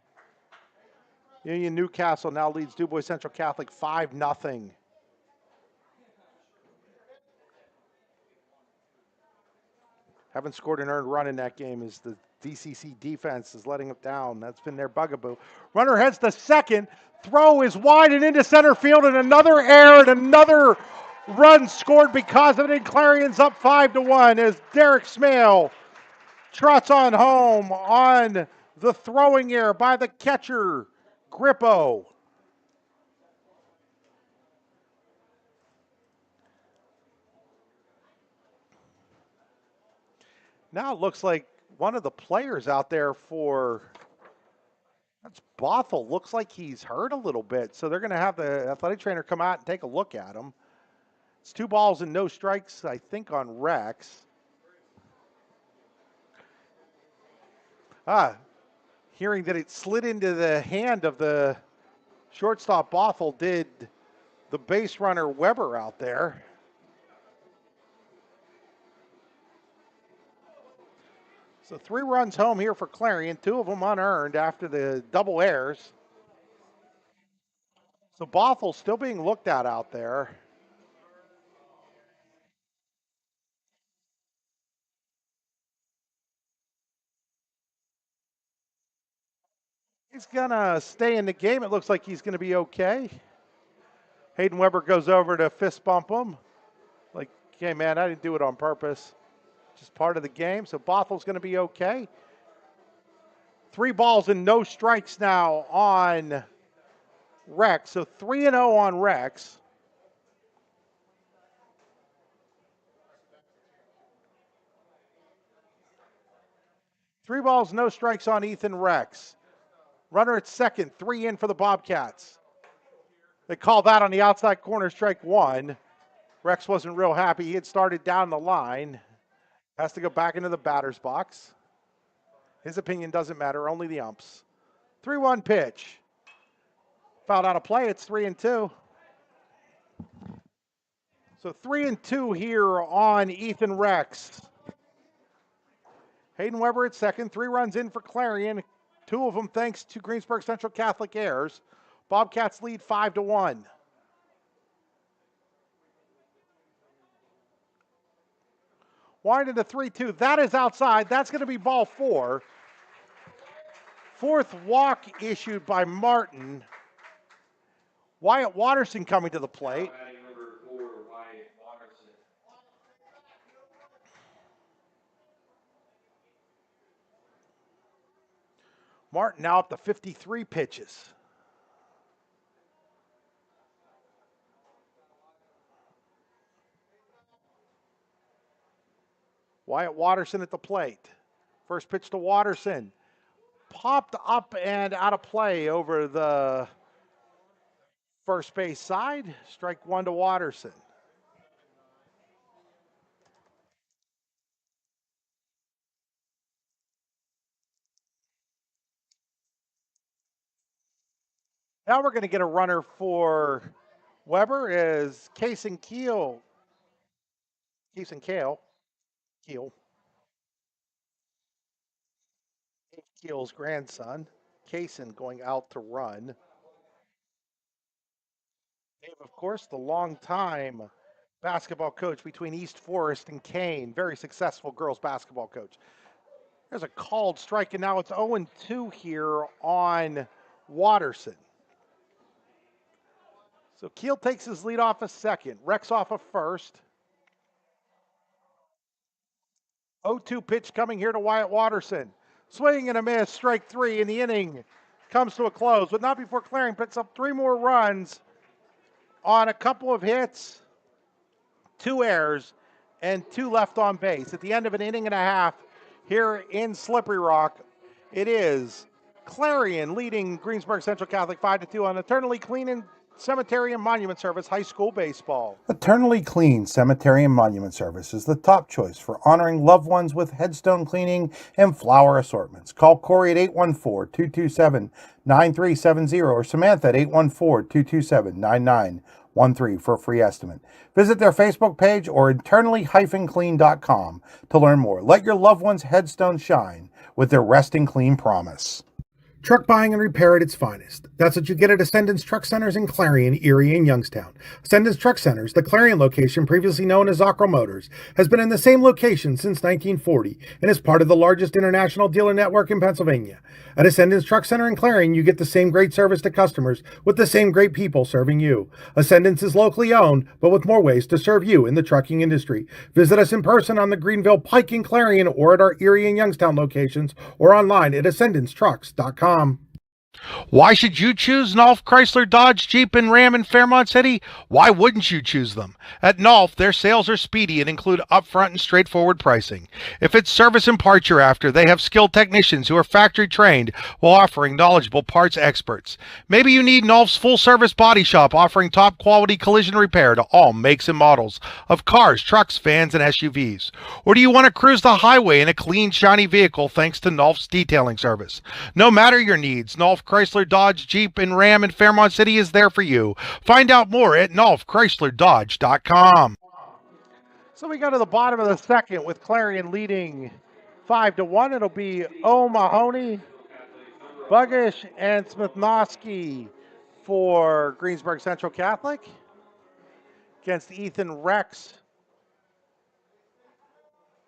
Union Newcastle now leads DuBois Central Catholic 5-0. Haven't scored an earned run in that game is the DCC defense is letting them down. That's been their bugaboo. Runner heads to second. Throw is wide and into center field, and another error and another run scored because of it. And Clarion's up 5-1 as Derek Smale trots on home on the throwing error by the catcher, Grippo. Now it looks like one of the players out there for, that's Bothell, looks like he's hurt a little bit. So they're going to have the athletic trainer come out and take a look at him. It's 2 balls and no strikes, I think, on Rex. Hearing that it slid into the hand of the shortstop Bothell did the base runner Weber out there. So 3 runs home here for Clarion, 2 of them unearned after the double errors. So Bothell still being looked at out there. He's gonna stay in the game. It looks like he's gonna be okay. Hayden Weber goes over to fist bump him. Like, okay, man, I didn't do it on purpose. Just part of the game. So Bothell's gonna be okay. 3 balls and no strikes now on Rex. So 3-0 on Rex. Three balls, no strikes on Ethan Rex. Runner at second, 3 in for the Bobcats. They call that on the outside corner, strike 1. Rex wasn't real happy. He had started down the line. Has to go back into the batter's box. His opinion doesn't matter, only the umps. 3-1 pitch. Fouled out of play, it's 3-2. So 3-2 here on Ethan Rex. Hayden Weber at second, 3 runs in for Clarion. 2 of them thanks to Greensburg Central Catholic errors. Bobcats lead 5-1. Wind into 3-2. That is outside. That's going to be ball 4. 4th walk issued by Martin. Wyatt Watterson coming to the plate. Batting number 4, Wyatt Watterson. Martin now up to 53 pitches. Wyatt Watterson at the plate. First pitch to Watterson. Popped up and out of play over the first base side. Strike 1 to Watterson. Now we're going to get a runner for Weber is Kaysen Keel. Kaysen Kale. Keel. Keel's grandson. Kaysen going out to run. Dave, of course, the longtime basketball coach between East Forest and Kane. Very successful girls basketball coach. There's a called strike, and now it's 0-2 here on Watterson. So Keel takes his lead off a second. Rex off a first. 0-2 pitch coming here to Wyatt Watterson. Swing and a miss, strike 3, and the inning comes to a close. But not before Clarion picks up 3 more runs on a couple of hits, 2 errors, and 2 left on base. At the end of an inning and a half here in Slippery Rock, it is Clarion leading Greensburg Central Catholic 5-2 on Eternally Clean and Cemetery and Monument Service High School Baseball. Eternally Clean Cemetery and Monument Service is the top choice for honoring loved ones with headstone cleaning and flower assortments. Call Corey at 814-227-9370 or Samantha at 814-227-9913 for a free estimate. Visit their Facebook page or eternally-clean.com to learn more. Let your loved one's headstone shine with their Resting Clean promise. Truck buying and repair at its finest. That's what you get at Ascendance Truck Centers in Clarion, Erie, and Youngstown. Ascendance Truck Centers, the Clarion location previously known as Zocro Motors, has been in the same location since 1940 and is part of the largest international dealer network in Pennsylvania. At Ascendance Truck Center in Clarion, you get the same great service to customers with the same great people serving you. Ascendance is locally owned, but with more ways to serve you in the trucking industry. Visit us in person on the Greenville, Pike, and Clarion, or at our Erie and Youngstown locations, or online at ascendancetrucks.com. Why should you choose Nolf Chrysler Dodge Jeep and Ram in Fairmont City? Why wouldn't you choose them? At Nolf, their sales are speedy and include upfront and straightforward pricing. If it's service and parts you're after, they have skilled technicians who are factory trained while offering knowledgeable parts experts. Maybe you need Nolf's full service body shop offering top quality collision repair to all makes and models of cars, trucks, vans, and SUVs. Or do you want to cruise the highway in a clean, shiny vehicle thanks to Nolf's detailing service? No matter your needs, Nolf Chrysler, Dodge, Jeep, and Ram in Fairmont City is there for you. Find out more at nolfchryslerdodge.com. So we go to the bottom of the second with Clarion leading 5-1. It'll be O'Mahony, Buggish, and Smithnowski for Greensburg Central Catholic against Ethan Rex.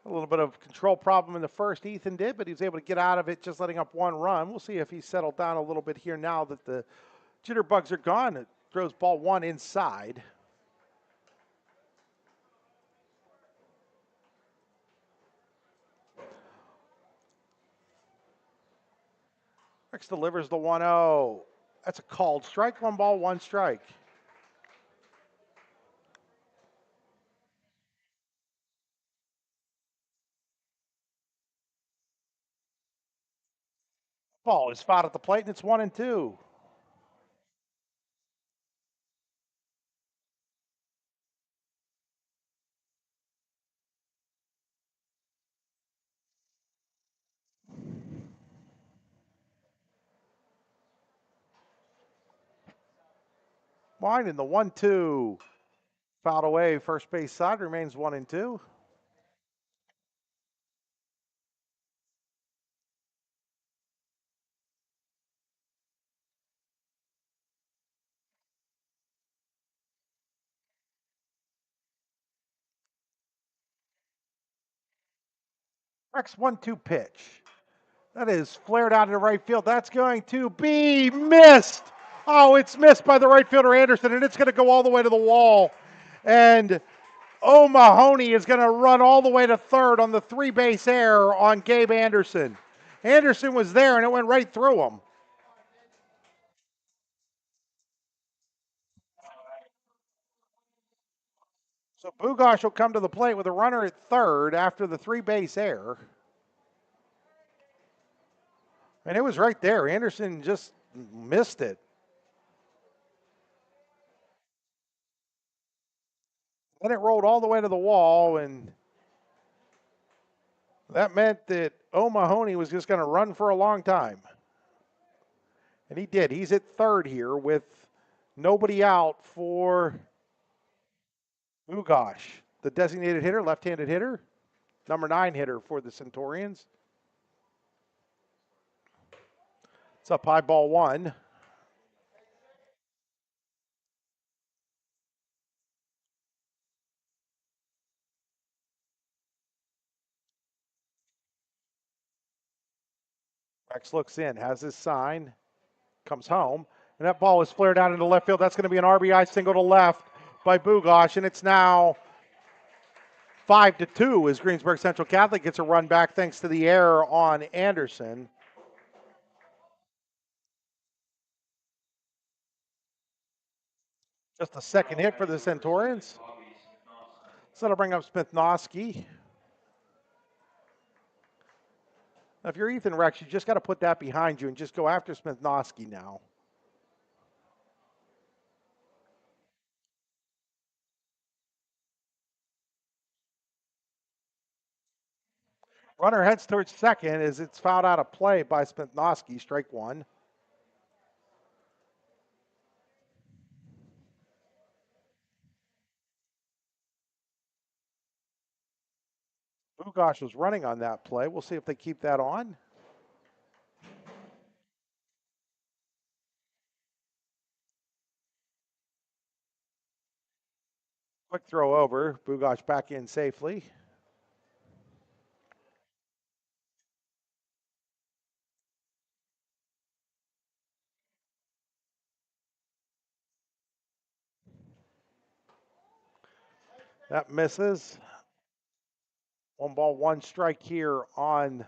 A little bit of control problem in the first, Ethan did, but he was able to get out of it just letting up one run. We'll see if he's settled down a little bit here now that the jitterbugs are gone. It throws ball one inside. Rex delivers the 1-0. That's a called strike. 1 ball, 1 strike. Ball is fouled at the plate, and it's 1-2. Winding the 1-2. Fouled away, first base side, remains 1-2. Rex 1-2 pitch. That is flared out into right field. That's going to be missed. Oh, it's missed by the right fielder Anderson, and it's going to go all the way to the wall. And O'Mahony is going to run all the way to third on the 3-base error on Gabe Anderson. Anderson was there, and it went right through him. So Bugosh will come to the plate with a runner at third after the 3-base error. And it was right there. Anderson just missed it. Then it rolled all the way to the wall, and that meant that O'Mahony was just going to run for a long time. And he did. He's at third here with nobody out for Bugosh, the designated hitter, left-handed hitter, number 9 hitter for the Centurions. It's up high, ball 1. Rex looks in, has his sign, comes home, and that ball is flared out into left field. That's going to be an RBI single to left by Bugosh, and it's now 5-2 as Greensburg Central Catholic gets a run back thanks to the error on Anderson. Just a second hit for the Centurions. So that'll bring up Smithnowski. Now, if you're Ethan Rex, you just got to put that behind you and just go after Smithnowski now. Runner heads towards second as it's fouled out of play by Smithnowski, strike 1. Bugosh was running on that play. We'll see if they keep that on. Quick throw over. Bugosh back in safely. That misses. 1-1 strike here on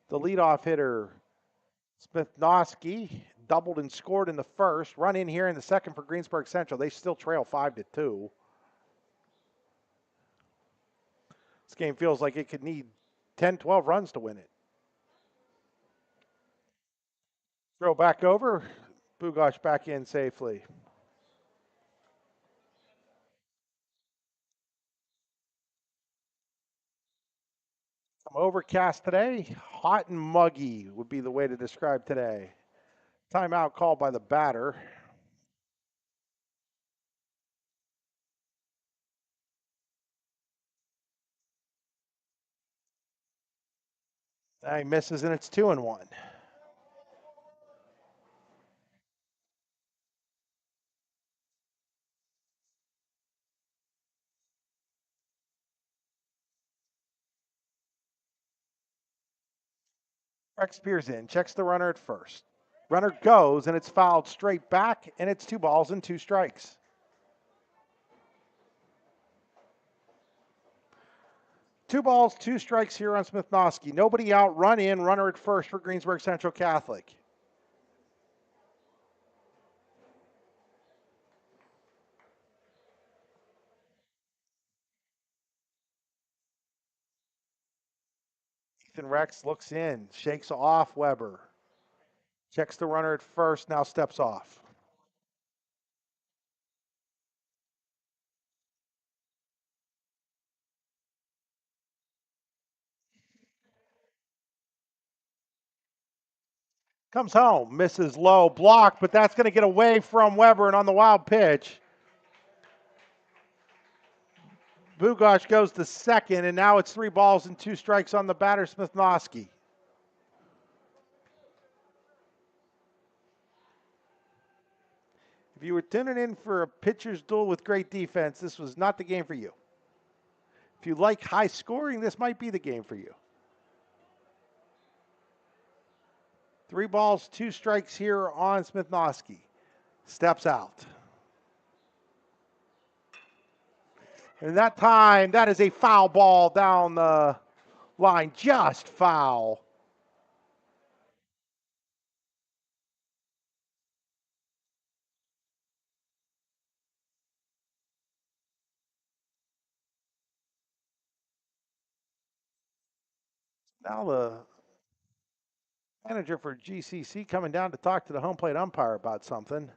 the leadoff hitter. Smithnoski doubled and scored in the first. Run in here in the second for Greensburg Central. They still trail 5-2. This game feels like it could need 10, 12 runs to win it. Throw back over. Bugosh back in safely. Some overcast today. Hot and muggy would be the way to describe today. Timeout called by the batter. He misses, and it's 2-1. Rex peers in, checks the runner at first. Runner goes, and it's fouled straight back, and it's 2-2 strikes. 2-2 strikes here on Smithnoski. Nobody out, run in, runner at first for Greensburg Central Catholic. Ethan Rex looks in, shakes off Weber. Checks the runner at first, now steps off. Comes home, misses low, blocked, but that's going to get away from Weber, and on the wild pitch, Bugosh goes to second, and now it's 3-2 strikes on the batter, Smithnoski. If you were tuning in for a pitcher's duel with great defense, this was not the game for you. If you like high scoring, this might be the game for you. 3-2 strikes here on Smithnoski. Steps out. And that time, that is a foul ball down the line. Just foul. Now the manager for GCC coming down to talk to the home plate umpire about something.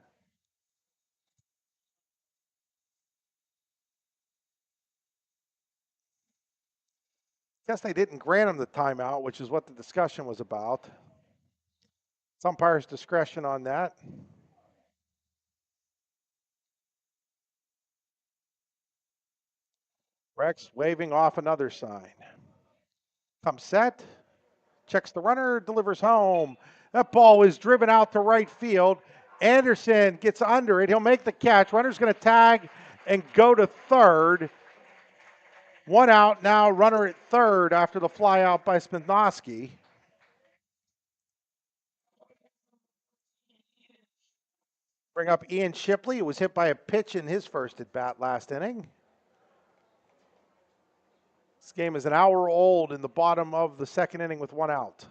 Guess they didn't grant him the timeout, which is what the discussion was about. It's umpire's discretion on that. Rex waving off another sign. Comes set, checks the runner, delivers home. That ball is driven out to right field. Anderson gets under it. He'll make the catch. Runner's going to tag and go to third. 1 out now, runner at third after the fly out by Smithnoski. Bring up Ian Shipley, who was hit by a pitch in his first at bat last inning. This game is an hour old in the bottom of the second inning with 1 out.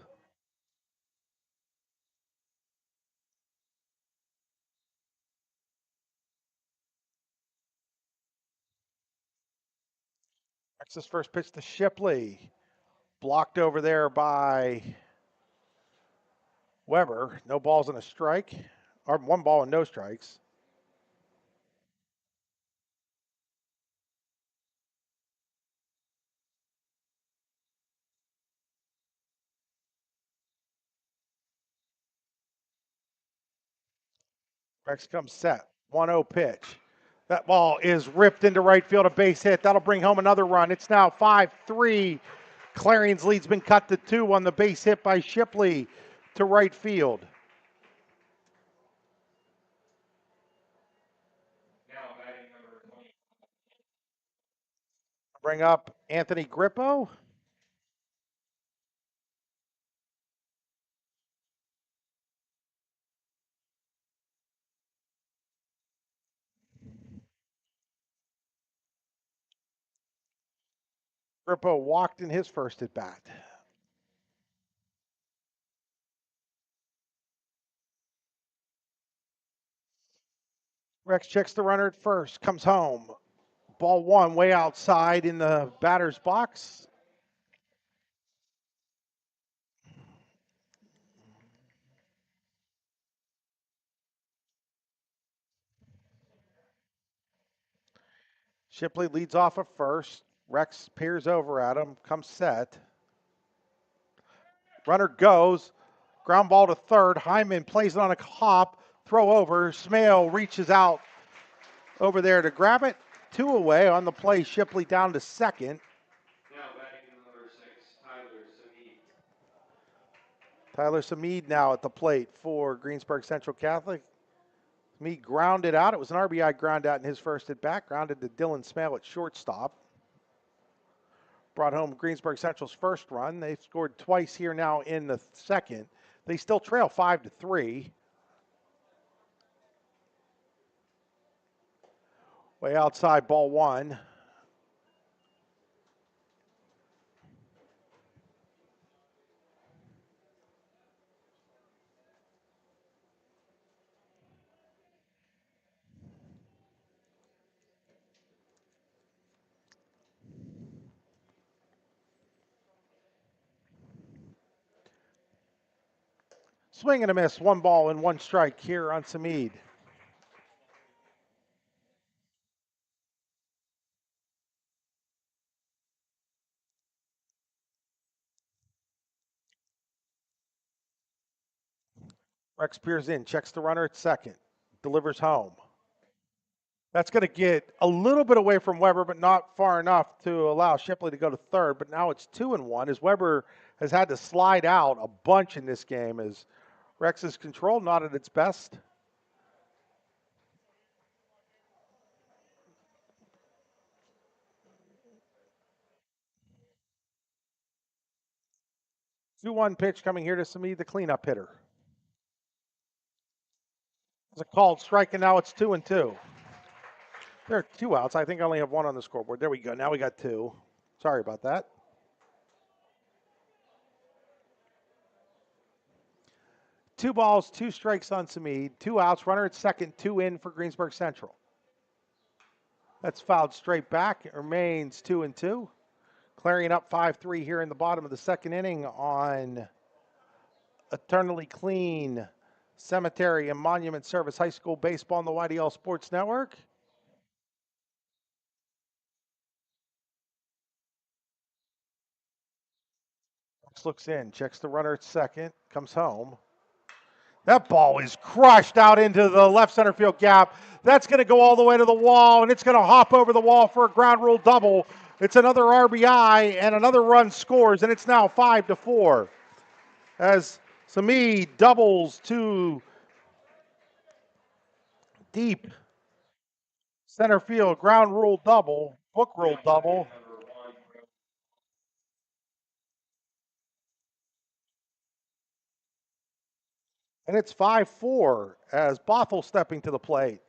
Texas first pitch to Shipley. Blocked over there by Weber. No balls and a strike. Or 1 ball and no strikes. Rex comes set. 1-0 pitch. That ball is ripped into right field, a base hit. That'll bring home another run. It's now 5-3. Clarion's lead's been cut to 2 on the base hit by Shipley to right field. Now batting number 20. Bring up Anthony Grippo. Grippo walked in his first at bat. Rex checks the runner at first, comes home. Ball one, way outside in the batter's box. Shipley leads off at first. Rex peers over at him, comes set. Runner goes. Ground ball to third. Hyman plays it on a hop. Throw over. Smale reaches out over there to grab it. 2 away on the play. Shipley down to second. Now batting number 6, Tyler Samid. Tyler Samid now at the plate for Greensburg Central Catholic. Samid grounded out. It was an RBI ground out in his first at bat. Grounded to Dylan Smale at shortstop. Brought home Greensburg Central's first run. They've scored twice here now in the second. They still trail 5-3. Way outside, ball one. Swing and a miss. 1 ball and 1 strike here on Samid. Rex peers in, checks the runner at second, delivers home. That's going to get a little bit away from Weber, but not far enough to allow Shipley to go to third. But now it's 2-1 as Weber has had to slide out a bunch in this game as Rex's control not at its best. Two 1 pitch coming here to Samid, the cleanup hitter. It's a called strike, and now it's 2-2. There are 2 outs. I think I only have 1 on the scoreboard. There we go. Now we got 2. Sorry about that. 2 balls, 2 strikes on Samid. 2 outs. Runner at second. 2 in for Greensburg Central. That's fouled straight back. It remains 2-2. Clarion up 5-3 here in the bottom of the second inning on Eternally Clean Cemetery and Monument Service High School Baseball on the YDL Sports Network. Looks in, checks the runner at second, comes home. That ball is crushed out into the left center field gap. That's going to go all the way to the wall, and it's going to hop over the wall for a ground rule double. It's another RBI, and another run scores, and it's now 5-4. As Samid doubles to deep center field, ground rule double, book rule double. And it's 5-4 as Bothell stepping to the plate.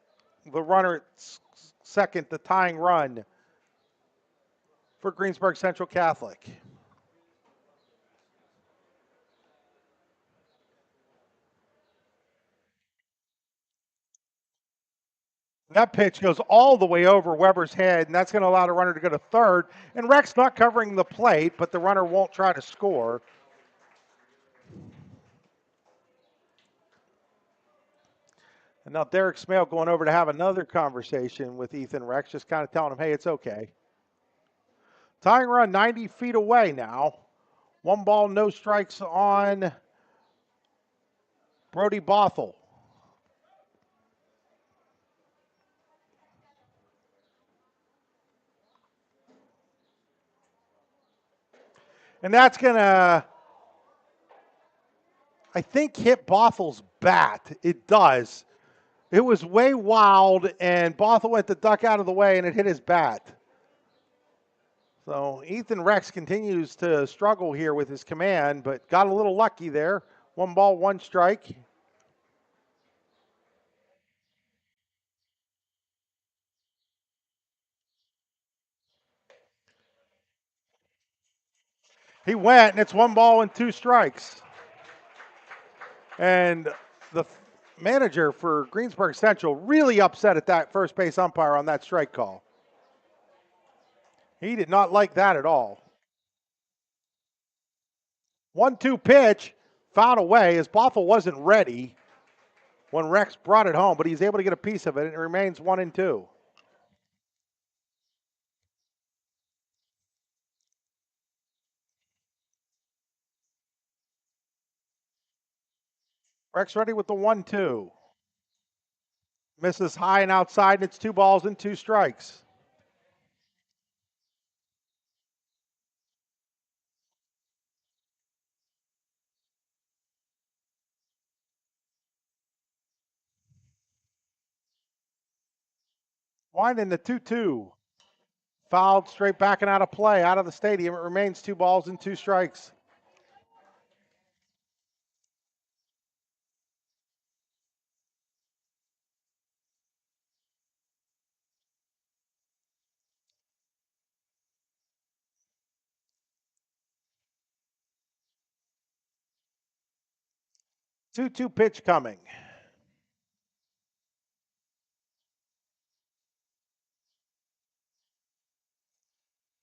The runner at second, the tying run for Greensburg Central Catholic. That pitch goes all the way over Weber's head, and that's going to allow the runner to go to third. And Rex not covering the plate, but the runner won't try to score. And now Derek Smale going over to have another conversation with Ethan Rex, just kind of telling him, hey, it's okay. Tying run 90 feet away now. 1 ball, no strikes on Brody Bothell. And that's going to, I think, hit Bothell's bat. It does. It was way wild, and Bothell went to duck out of the way, and it hit his bat. So Ethan Rex continues to struggle here with his command, but got a little lucky there. 1 ball, 1 strike. He went, and it's 1 ball and 2 strikes. And the manager for Greensburg Central really upset at that first base umpire on that strike call. He did not like that at all. 1-2 pitch, fouled away as Bothell wasn't ready when Rex brought it home, but he's able to get a piece of it, and it remains 1-2. Rex ready with the 1-2. Misses high and outside, and it's 2 balls and 2 strikes. Winding the 2-2. Fouled straight back and out of play, out of the stadium. It remains 2 balls and 2 strikes. Two pitch coming.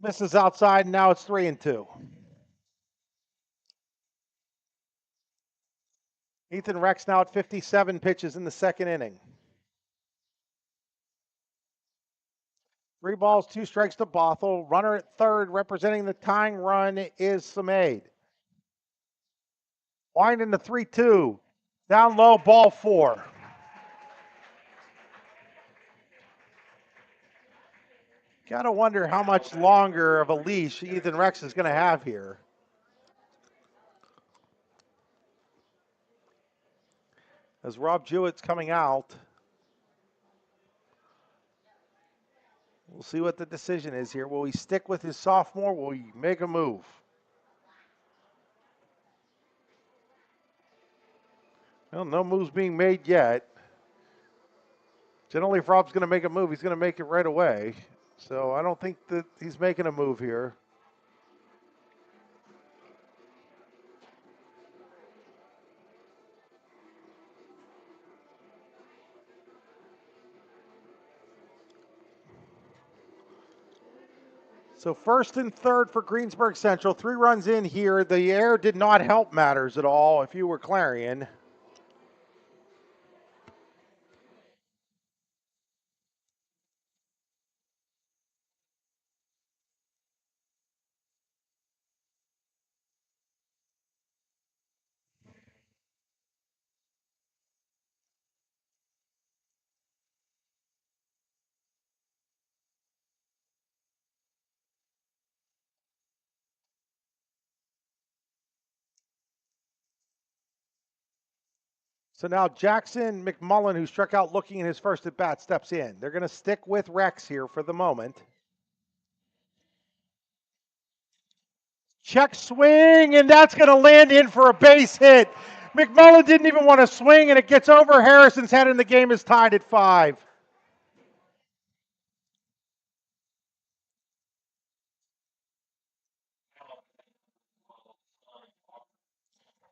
Misses outside, and now it's 3-2. Ethan Rex now at 57 pitches in the second inning. 3 balls, 2 strikes to Bothell. Runner at third, representing the tying run, is Samade. Winding the 3-2. Down low, ball 4. Gotta wonder how much longer of a leash Ethan Rex is going to have here. As Rob Jewett's coming out. We'll see what the decision is here. Will he stick with his sophomore? Will he make a move? Well, no moves being made yet. Generally, if Rob's going to make a move, he's going to make it right away. So I don't think that he's making a move here. So first and third for Greensburg Central. 3 runs in here. The air did not help matters at all if you were Clarion. So now Jackson McMullen, who struck out looking in his first at bat, steps in. They're going to stick with Rex here for the moment. Check swing, and that's going to land in for a base hit. McMullen didn't even want to swing, and it gets over Harrison's head, and the game is tied at 5.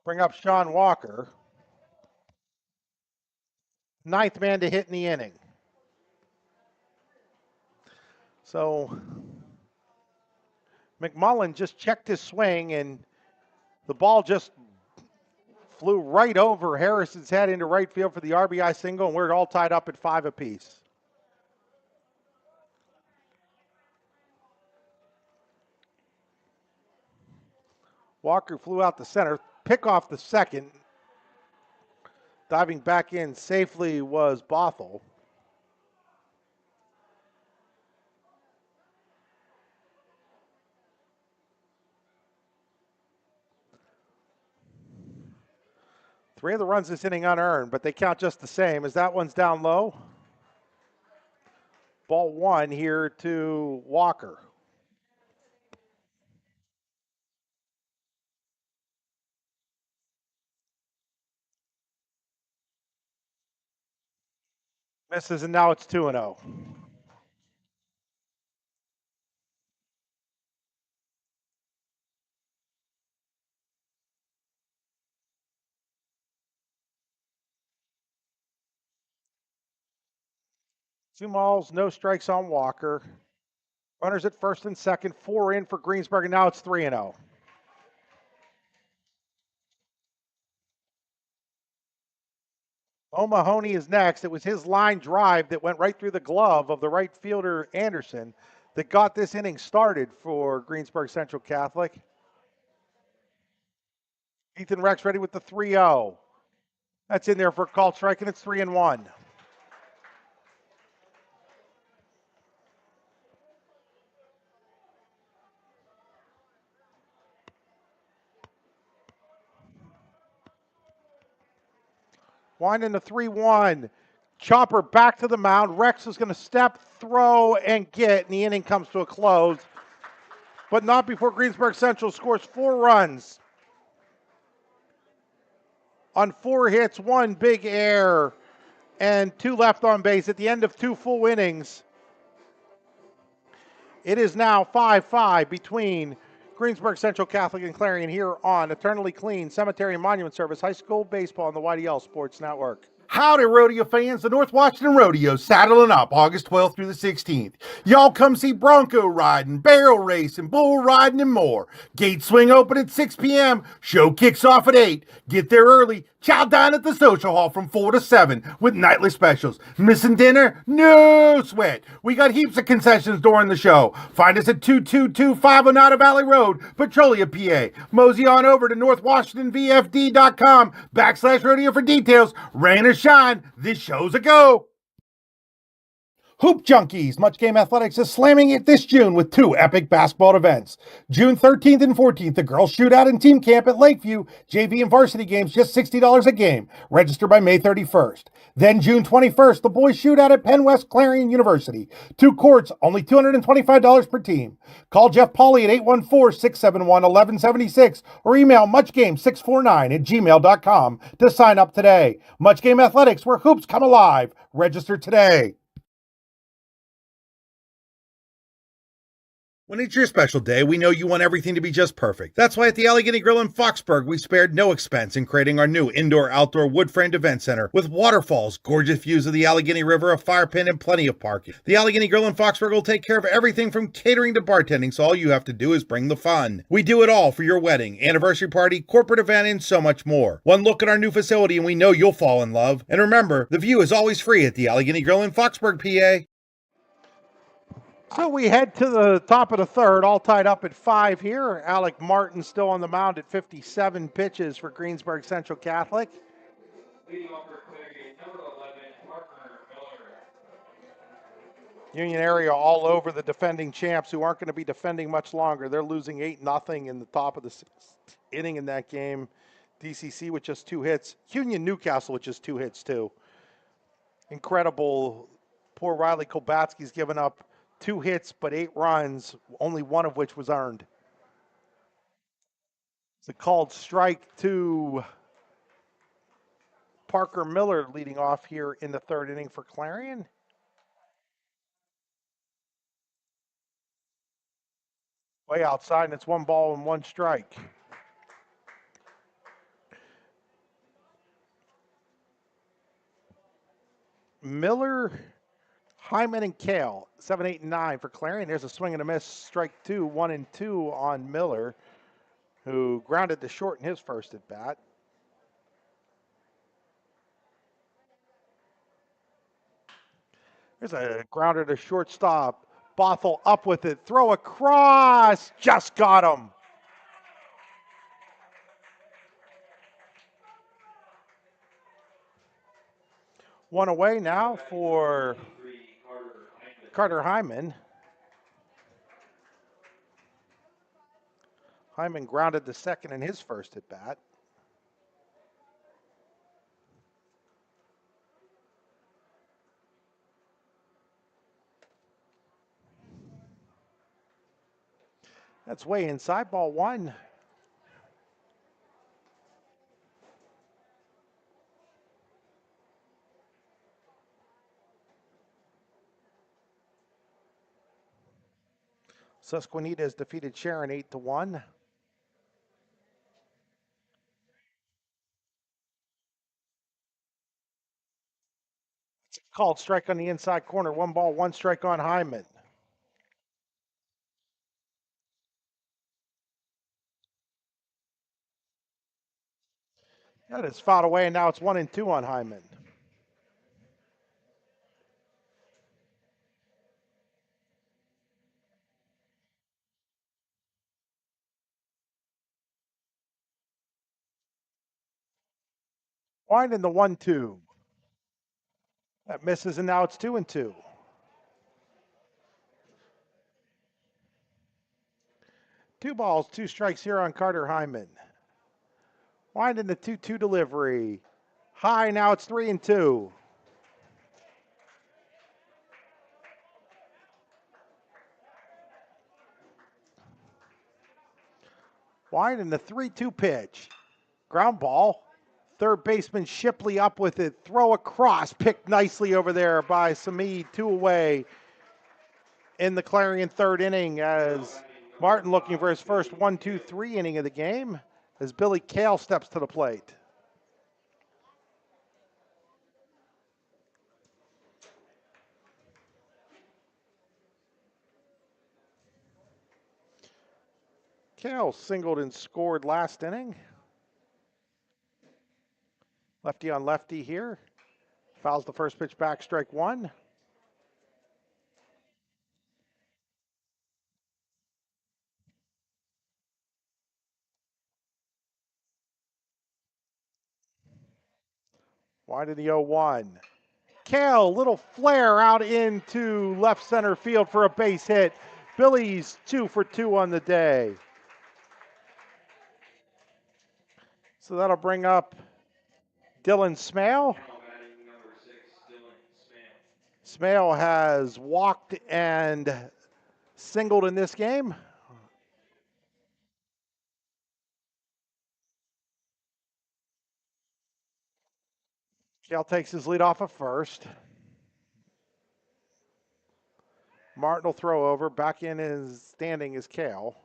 Bring up Sean Walker. 9th man to hit in the inning. So McMullen just checked his swing, and the ball just flew right over Harrison's head into right field for the RBI single, and we're all tied up at 5 apiece. Walker flew out the center, pick off the second. Diving back in safely was Bothell. Three of the runs this inning unearned, but they count just the same as that one's down low. Ball 1 here to Walker. Misses, and now it's 2-0. Two balls, no strikes on Walker. Runners at first and second, 4 in for Greensburg, and now it's 3-0. O'Mahony is next. It was his line drive that went right through the glove of the right fielder, Anderson, that got this inning started for Greensburg Central Catholic. Ethan Rex ready with the 3-0. That's in there for a called strike, and it's 3-1. Winding the 3-1. Chopper back to the mound. Rex is going to step, throw, and get, and the inning comes to a close. But not before Greensburg Central scores 4 runs. On 4 hits, 1 big error, and 2 left on base at the end of 2 full innings. It is now 5-5 between Greensburg Central Catholic and Clarion here on Eternally Clean Cemetery and Monument Service High School Baseball on the YDL Sports Network. Howdy, rodeo fans. The North Washington Rodeo saddling up August 12th through the 16th. Y'all come see bronco riding, barrel racing, bull riding, and more. Gates swing open at 6 p.m. Show kicks off at 8. Get there early. Chow down at the social hall from 4 to 7 with nightly specials. Missing dinner? No sweat. We got heaps of concessions during the show. Find us at 22250 Oneida Valley Road, Petrolia, PA. Mosey on over to northwashingtonvfd.com/rodeo for details. Rain or shine, this show's a go. Hoop Junkies, Much Game Athletics is slamming it this June with 2 epic basketball events. June 13th and 14th, the girls shootout and team camp at Lakeview. JV and varsity games, just $60 a game. Register by May 31st. Then June 21st, the boys shootout at Penn West Clarion University. 2 courts, only $225 per team. Call Jeff Pauly at 814-671-1176 or email muchgame649@gmail.com to sign up today. Much Game Athletics, where hoops come alive. Register today. When it's your special day, we know you want everything to be just perfect. That's why at the Allegheny Grill in Foxburg, we spared no expense in creating our new indoor-outdoor wood-framed event center with waterfalls, gorgeous views of the Allegheny River, a fire pit, and plenty of parking. The Allegheny Grill in Foxburg will take care of everything from catering to bartending, so all you have to do is bring the fun. We do it all for your wedding, anniversary party, corporate event, and so much more. One look at our new facility and we know you'll fall in love. And remember, the view is always free at the Allegheny Grill in Foxburg, PA. So we head to the top of the third, all tied up at 5 here. Alec Martin still on the mound at 57 pitches for Greensburg Central Catholic. Leading off for Clarion, number 11, Parker Miller. Union area all over the defending champs who aren't going to be defending much longer. They're losing 8-0 in the top of the 6th inning in that game. DCC with just 2 hits. Union Newcastle with just 2 hits too. Incredible. Poor Riley Kolbatsky's given up 2 hits, but 8 runs, only 1 of which was earned. It's a called strike to Parker Miller leading off here in the 3rd inning for Clarion. Way outside, and it's 1 ball and 1 strike. Miller, Hyman, and Kale, 7, 8, and 9 for Clarion. There's a swing and a miss. Strike 2, 1 and 2 on Miller, who grounded to short in his first at bat. There's a grounder to shortstop. Bothell up with it. Throw across. Just got him. One away now for Carter Hyman. Hyman grounded to second in his first at bat. That's way inside, ball 1. Susquehanna has defeated Sharon 8-1. It's called strike on the inside corner. 1-1 strike on Hyman. That is fouled away, and now it's 1-2 on Hyman. Winding the 1-2. That misses, and now it's 2-2. Two balls, two strikes here on Carter Hyman. Winding the 2-2 delivery. High, now it's 3-2. Winding the 3-2 pitch. Ground ball. Third baseman Shipley up with it. Throw across. Picked nicely over there by Samid. 2 away in the Clarion third inning as Martin looking for his first 1-2-3 inning of the game as Billy Kale steps to the plate. Kale singled and scored last inning. Lefty on lefty here. Fouls the first pitch back, strike one. Wide of the 0-1. Kale, little flare out into left center field for a base hit. Billy's 2 for 2 on the day. So that'll bring up Dylan Smale. Smale has walked and singled in this game. Kale takes his lead off of first. Martin will throw over. Back in his standing is Kale.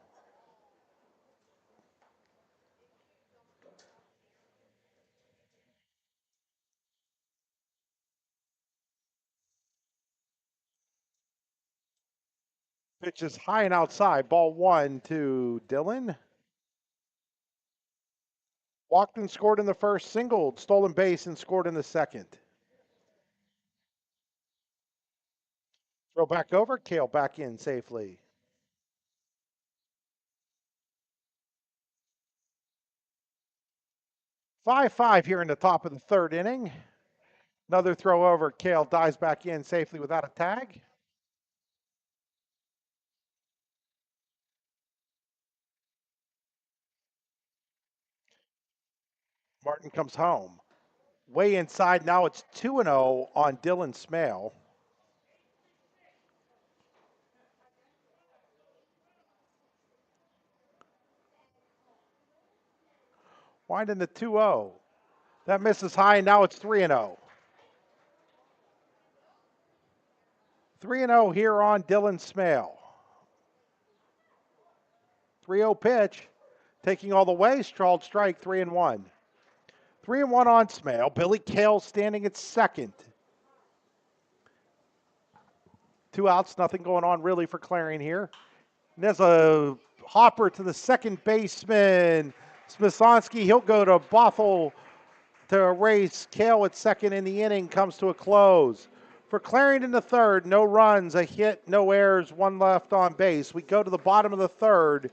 Pitch is high and outside. Ball 1 to Dylan. Walked and scored in the first, singled, stolen base, and scored in the second. Throw back over, Kale back in safely. Five here in the top of the third inning. Another throw over, Kale dives back in safely without a tag. Martin comes home. Way inside, now it's 2-0 on Dylan Smale. Winding the 2-0. That misses high, and now it's 3-0. 3-0 here on Dylan Smale. 3-0 pitch. Taking all the way, strawed strike, 3-1. 3-1 on Smale. Billy Kale standing at second. 2 outs, nothing going on really for Clarion here. And there's a hopper to the second baseman, Smisonsky. He'll go to Bothell to erase Kale at second, in the inning comes to a close. For Clarion in the third, no runs, a hit, no errors, 1 left on base. We go to the bottom of the third.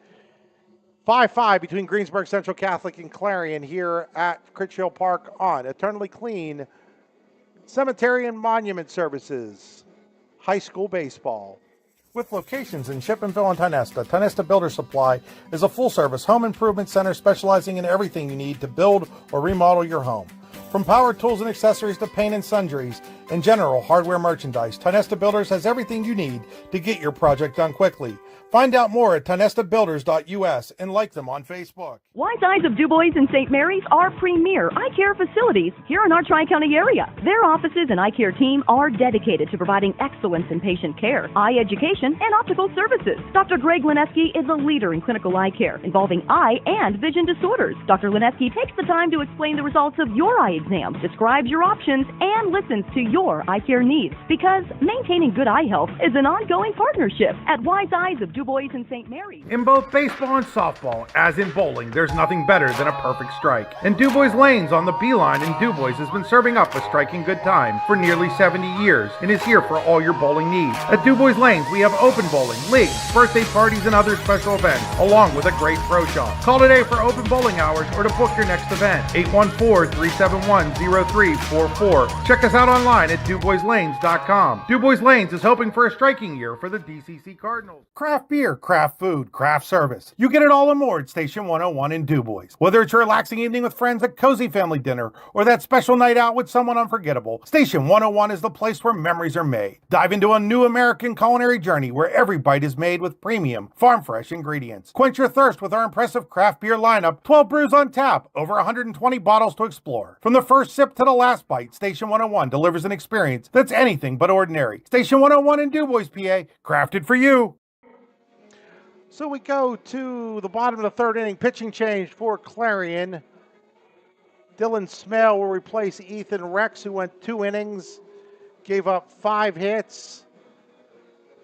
5-5 between Greensburg Central Catholic and Clarion here at Critchfield Park on Eternally Clean Cemetery and Monument Services High School Baseball. With locations in Shippenville and Tionesta, Tionesta Builder Supply is a full-service home improvement center specializing in everything you need to build or remodel your home. From power tools and accessories to paint and sundries, and general hardware merchandise, Tonesta Builders has everything you need to get your project done quickly. Find out more at tonestabuilders.us and like them on Facebook. Wise Eyes of DuBois and St. Mary's are premier eye care facilities here in our Tri-County area. Their offices and eye care team are dedicated to providing excellence in patient care, eye education, and optical services. Dr. Greg Lineski is a leader in clinical eye care involving eye and vision disorders. Dr. Lineski takes the time to explain the results of your eye exam, describes your options, and listens to your eye care needs, because maintaining good eye health is an ongoing partnership at Wise Eyes of DuBois and St. Mary's. In both baseball and softball, as in bowling, there's nothing better than a perfect strike. And DuBois Lanes on the Beeline in DuBois has been serving up a striking good time for nearly 70 years and is here for all your bowling needs. At DuBois Lanes, we have open bowling, leagues, birthday parties, and other special events, along with a great pro shop. Call today for open bowling hours or to book your next event. 814-371-0344. Check us out online at DuBoisLanes.com. DuBois Lanes is hoping for a striking year for the DCC Cardinals. Craft beer, craft food, craft service. You get it all and more at Station 101 in DuBois. Whether it's your relaxing evening with friends at cozy family dinner or that special night out with someone unforgettable, Station 101 is the place where memories are made. Dive into a new American culinary journey where every bite is made with premium, farm-fresh ingredients. Quench your thirst with our impressive craft beer lineup, 12 brews on tap, over 120 bottles to explore. From the first sip to the last bite, Station 101 delivers an experience that's anything but ordinary. Station 101 in DuBois, PA, crafted for you. So we go to the bottom of the third inning. Pitching change for Clarion. Dylan Smale will replace Ethan Rex, who went 2 innings, gave up 5 hits,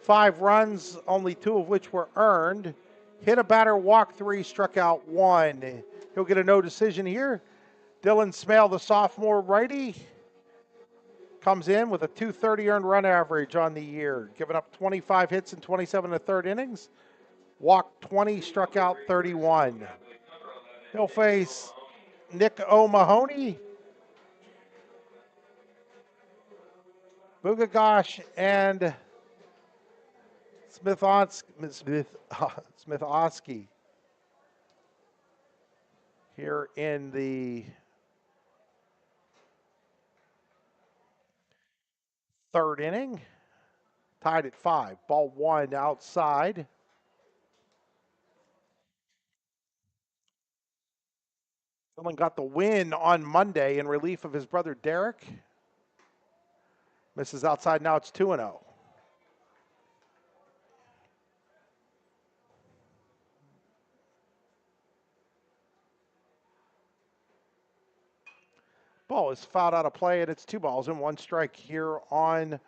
5 runs, only 2 of which were earned. Hit a batter, walked 3, struck out 1. He'll get a no decision here. Dylan Smale, the sophomore righty, comes in with a .230 earned run average on the year, giving up 25 hits in 27 and a third innings. Walked 20, struck out 31. He'll face Nick O'Mahony, Bugagash, and Smith-Oski here in the third inning. Tied at 5. Ball 1 outside. Someone got the win on Monday in relief of his brother Derek. Misses outside, now it's 2-0. Ball is fouled out of play, and it's 2 balls and 1 strike here on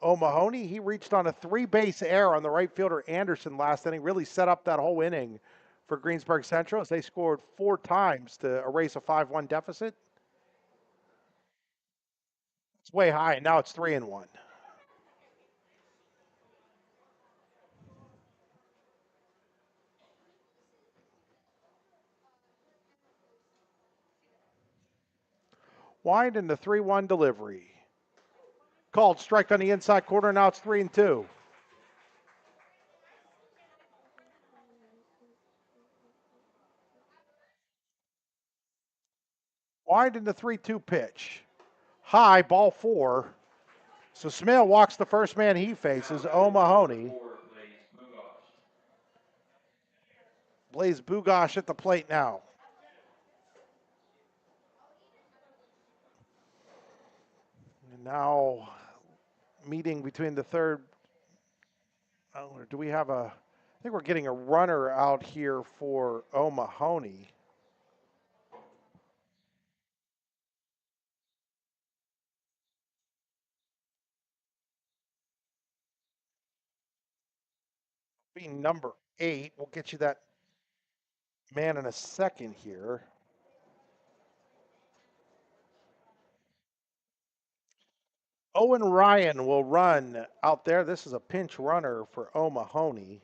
O'Mahony. He reached on a 3-base error on the right fielder Anderson last inning, really set up that whole inning for Greensburg Central as they scored 4 times to erase a 5-1 deficit. It's way high, and now it's 3-1. Wind in the 3-1 delivery. Called strike on the inside corner, now it's 3-2. Wind in the 3-2 pitch. High, ball 4. So Smale walks the first man he faces, O'Mahony. Blaze Bugosh at the plate now. And now meeting between the third. Do we have a? I think we're getting a runner out here for O'Mahony. Being number 8, we'll get you that man in a second here. Owen Ryan will run out there. This is a pinch runner for O'Mahony.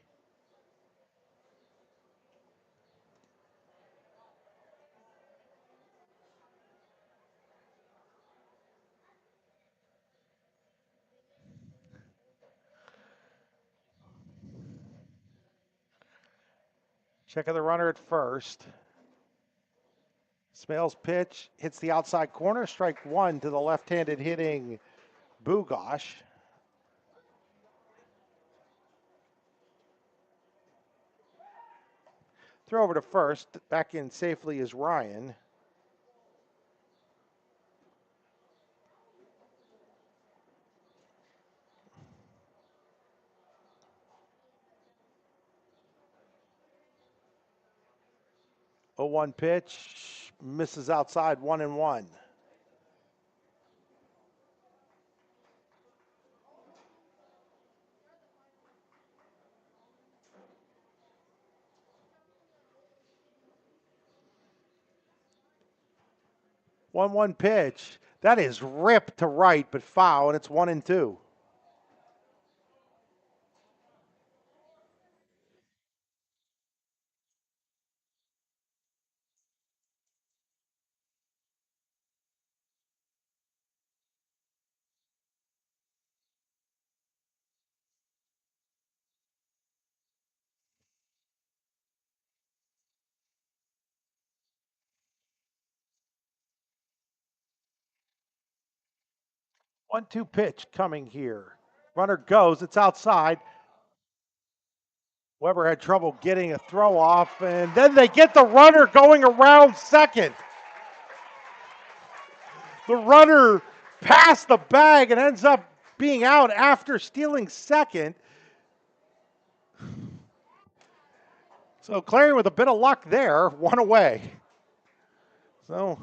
Check of the runner at first. Smale's pitch hits the outside corner. Strike 1 to the left-handed hitting Bugosh. Throw over to first. Back in safely is Ryan. Oh, 1 pitch. Misses outside, 1-1. One pitch. That is ripped to right, but foul, and it's 1-2. One-two pitch coming here. Runner goes. It's outside. Weber had trouble getting a throw off, and then they get the runner going around second. The runner passed the bag and ends up being out after stealing second. So Clarion with a bit of luck there, one away. So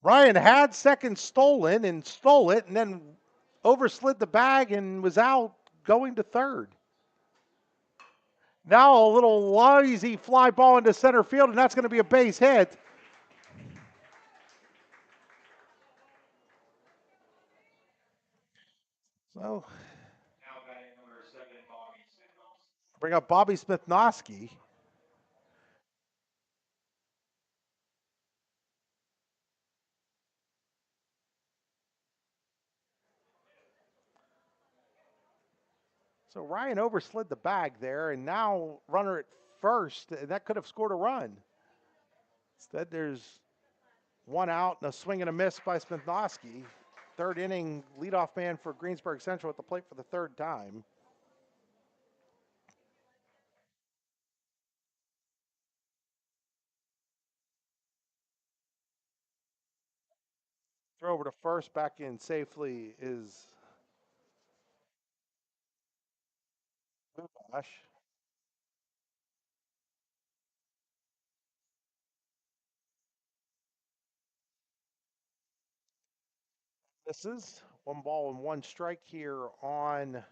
Ryan had second stolen and stole it, and then overslid the bag and was out going to third. Now a little lazy fly ball into center field, and that's going to be a base hit. So bring up Bobby Smith-Noski. So Ryan overslid the bag there, and now runner at first, and that could have scored a run. Instead, there's one out and a swing and a miss by Smith-Noski. Third inning leadoff man for Greensburg Central at the plate for the third time. Throw over to first, back in safely is Bugosh. Misses. 1-1 here on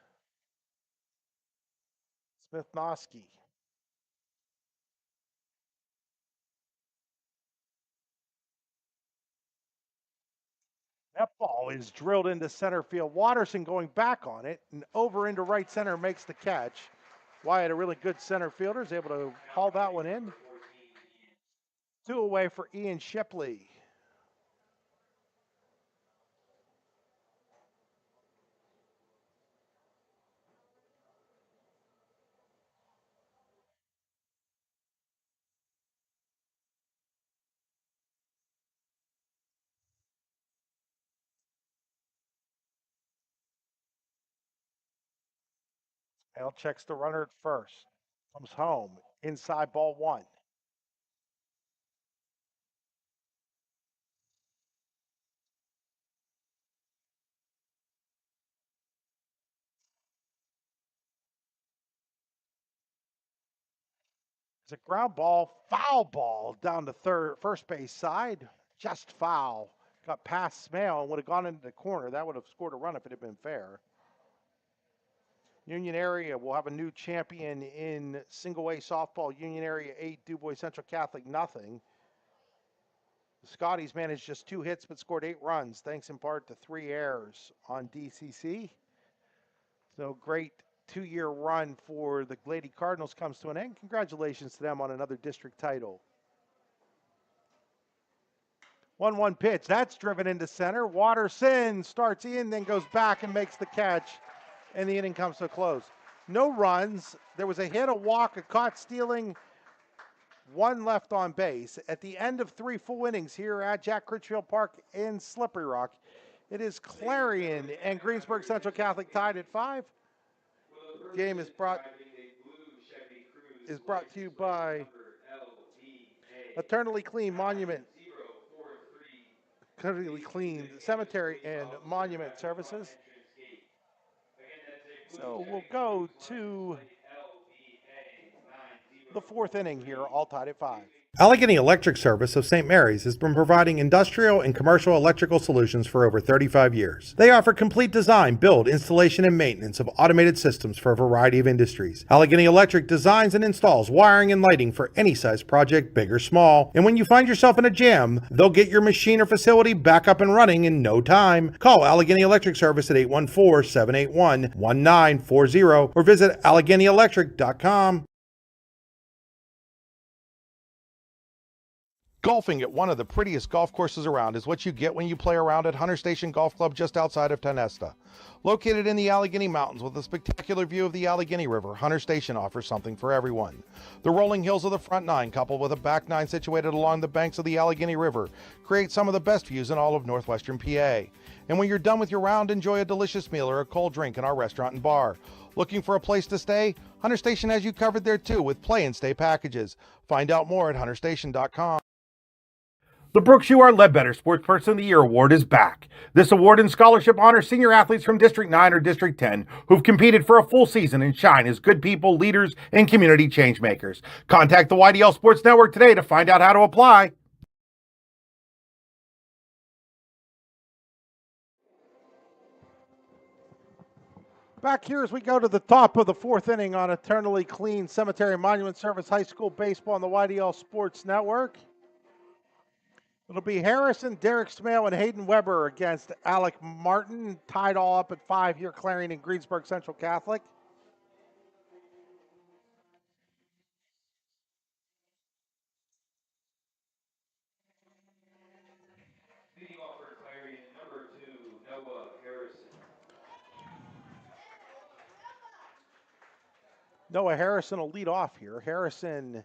Smith-Noski. That ball is drilled into center field. Watterson going back on it and over into right center makes the catch. Wyatt, a really good center fielder, is able to haul that one in. 2 away for Ian Shipley. Hale checks the runner at first. Comes home. Inside ball 1. It's a ground ball, foul ball down the first base side. Just foul. Got past Smale and would have gone into the corner. That would have scored a run if it had been fair. Union Area will have a new champion in single A softball. Union Area 8, DuBois Central Catholic nothing. The Scotties managed just 2 hits but scored 8 runs, thanks in part to 3 errors on DCC. So great 2-year run for the Lady Cardinals comes to an end. Congratulations to them on another district title. 1-1 pitch. That's driven into center. Watterson starts in, then goes back and makes the catch, and the inning comes to a close. No runs. There was a hit, a walk, a caught stealing, 1 left on base. At the end of 3 full innings here at Jack Critchfield Park in Slippery Rock, It is Clarion and Greensburg Central Catholic tied at 5. Game is brought to you by Eternally Clean Monument, Eternally Clean Cemetery and Monument Services. So we'll go to the 4th inning here, all tied at 5. Allegheny Electric Service of St. Mary's has been providing industrial and commercial electrical solutions for over 35 years. They offer complete design, build, installation, and maintenance of automated systems for a variety of industries. Allegheny Electric designs and installs wiring and lighting for any size project, big or small. And when you find yourself in a jam, they'll get your machine or facility back up and running in no time. Call Allegheny Electric Service at 814-781-1940 or visit AlleghenyElectric.com. Golfing at one of the prettiest golf courses around is what you get when you play around at Hunter Station Golf Club just outside of Tonesta. Located in the Allegheny Mountains with a spectacular view of the Allegheny River, Hunter Station offers something for everyone. The rolling hills of the front nine, coupled with a back nine situated along the banks of the Allegheny River, create some of the best views in all of northwestern PA. And when you're done with your round, enjoy a delicious meal or a cold drink in our restaurant and bar. Looking for a place to stay? Hunter Station has you covered there too with play and stay packages. Find out more at hunterstation.com. The Brooks U. R. Ledbetter Sportsperson of the Year Award is back. This award and scholarship honors senior athletes from District 9 or District 10 who've competed for a full season and shine as good people, leaders, and community change makers. Contact the YDL Sports Network today to find out how to apply. Back here as we go to the top of the 4th inning on Eternally Clean Cemetery Monument Service High School Baseball on the YDL Sports Network. It'll be Harrison, Derek Smale, and Hayden Weber against Alec Martin, tied all up at 5 here, Clarion and Greensburg Central Catholic. Leading off for Clarion, number 2, Noah Harrison. Noah Harrison will lead off here. Harrison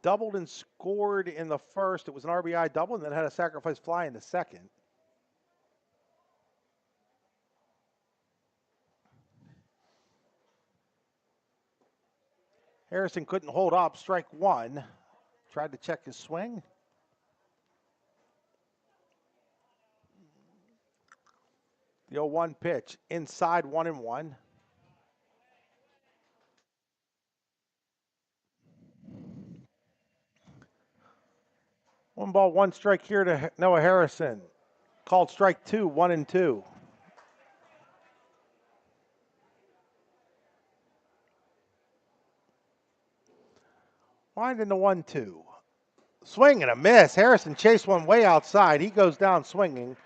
doubled and scored in the first. It was an RBI double and then had a sacrifice fly in the second. Harrison couldn't hold up. Strike one. Tried to check his swing. The 0-1 pitch. Inside 1-1. One ball, one strike here to Noah Harrison. Called strike two, 1-2. Winding the 1-2. Swing and a miss. Harrison chased one way outside. He goes down swinging.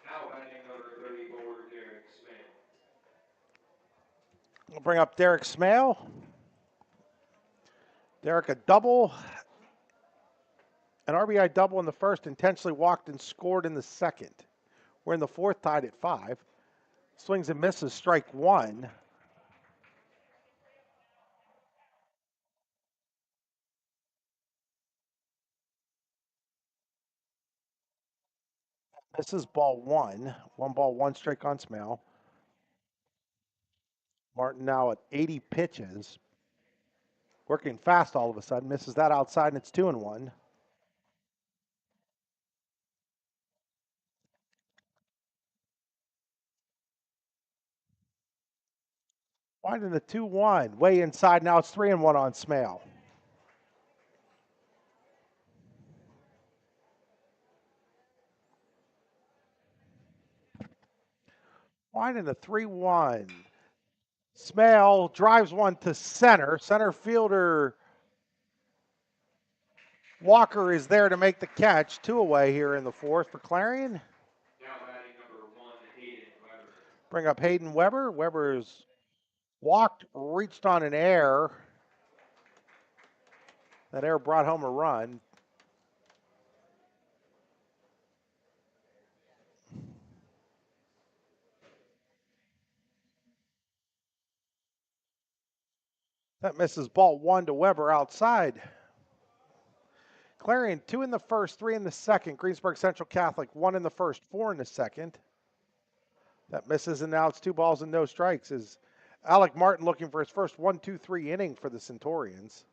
Now batting number 34, Derek Smale. We'll bring up Derek Smale. Derek a double. An RBI double in the first, intentionally walked and scored in the second. We're in the fourth, tied at 5. Swings and misses, strike one. This is ball one. 1 ball, 1 strike on Smale. Martin now at 80 pitches. Working fast all of a sudden. Misses that outside, and it's 2-1. Winding the 2-1. Way inside. Now it's 3-1 on Smale. Winding the 3-1. Smale drives one to center. Center fielder Walker is there to make the catch. 2 away here in the fourth for Clarion. Now batting number 1, Hayden Weber. Bring up Hayden Weber. Weber's walked, reached on an error. That error brought home a run. That misses ball 1 to Weber outside. Clarion, 2 in the first, 3 in the second. Greensburg Central Catholic, 1 in the first, 4 in the second. That misses, and now it's 2 balls and no strikes. Is Alec Martin looking for his first 1-2-3 inning for the Centurions.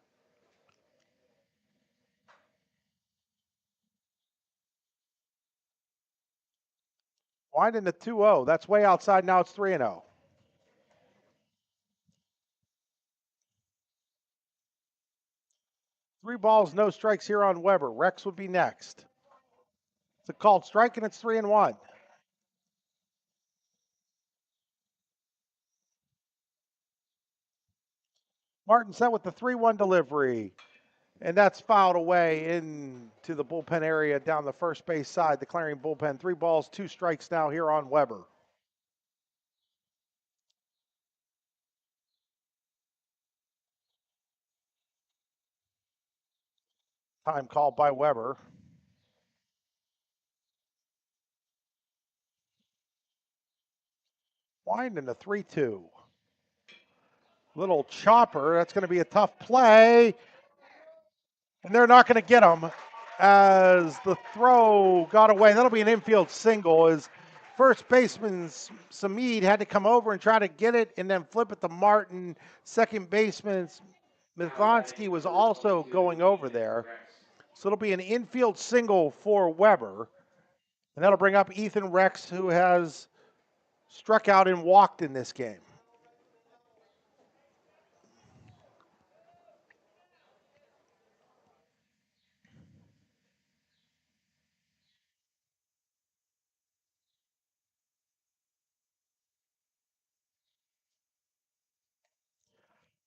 Winding to 2-0. That's way outside. Now it's 3-0. Three balls, no strikes here on Weber. Rex would be next. It's a called strike, and it's 3-1. Martin set with the 3-1 delivery. And that's fouled away into the bullpen area down the first base side, the Clarion bullpen. 3 balls, 2 strikes now here on Weber. Time called by Weber. Winding the 3-2. Little chopper. That's going to be a tough play. And they're not going to get him as the throw got away. That'll be an infield single as first baseman Samid had to come over and try to get it and then flip it to Martin. Second baseman Mitlonsky was also going over there. So it'll be an infield single for Weber. And that'll bring up Ethan Rex, who has struck out and walked in this game.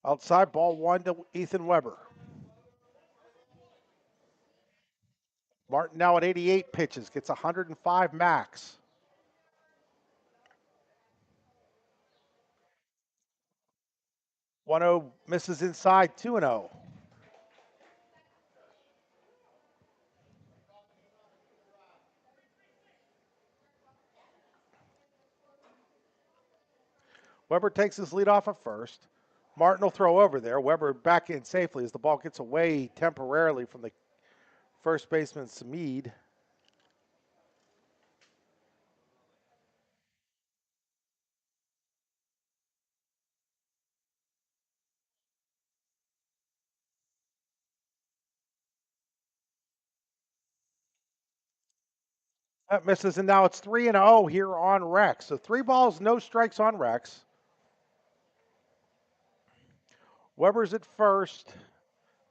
Outside, ball 1 to Ethan Weber. Martin now at 88 pitches, gets 105 max. 1-0 misses inside, 2-0. Weber takes his lead off at first. Martin will throw over there. Weber back in safely as the ball gets away temporarily from the first baseman, Samid. That misses, and now it's 3-0 here on Rex. So 3 balls, no strikes on Rex. Weber's at first.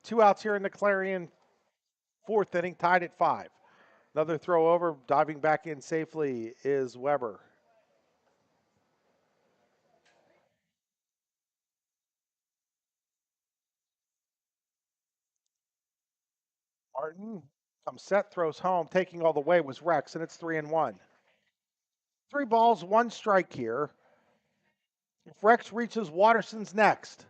2 outs here in the Clarion fourth inning, tied at 5. Another throw over, diving back in safely is Weber. Martin comes set, throws home, taking all the way was Rex, and it's 3-1. 3 balls, 1 strike here. If Rex reaches, Watterson's next.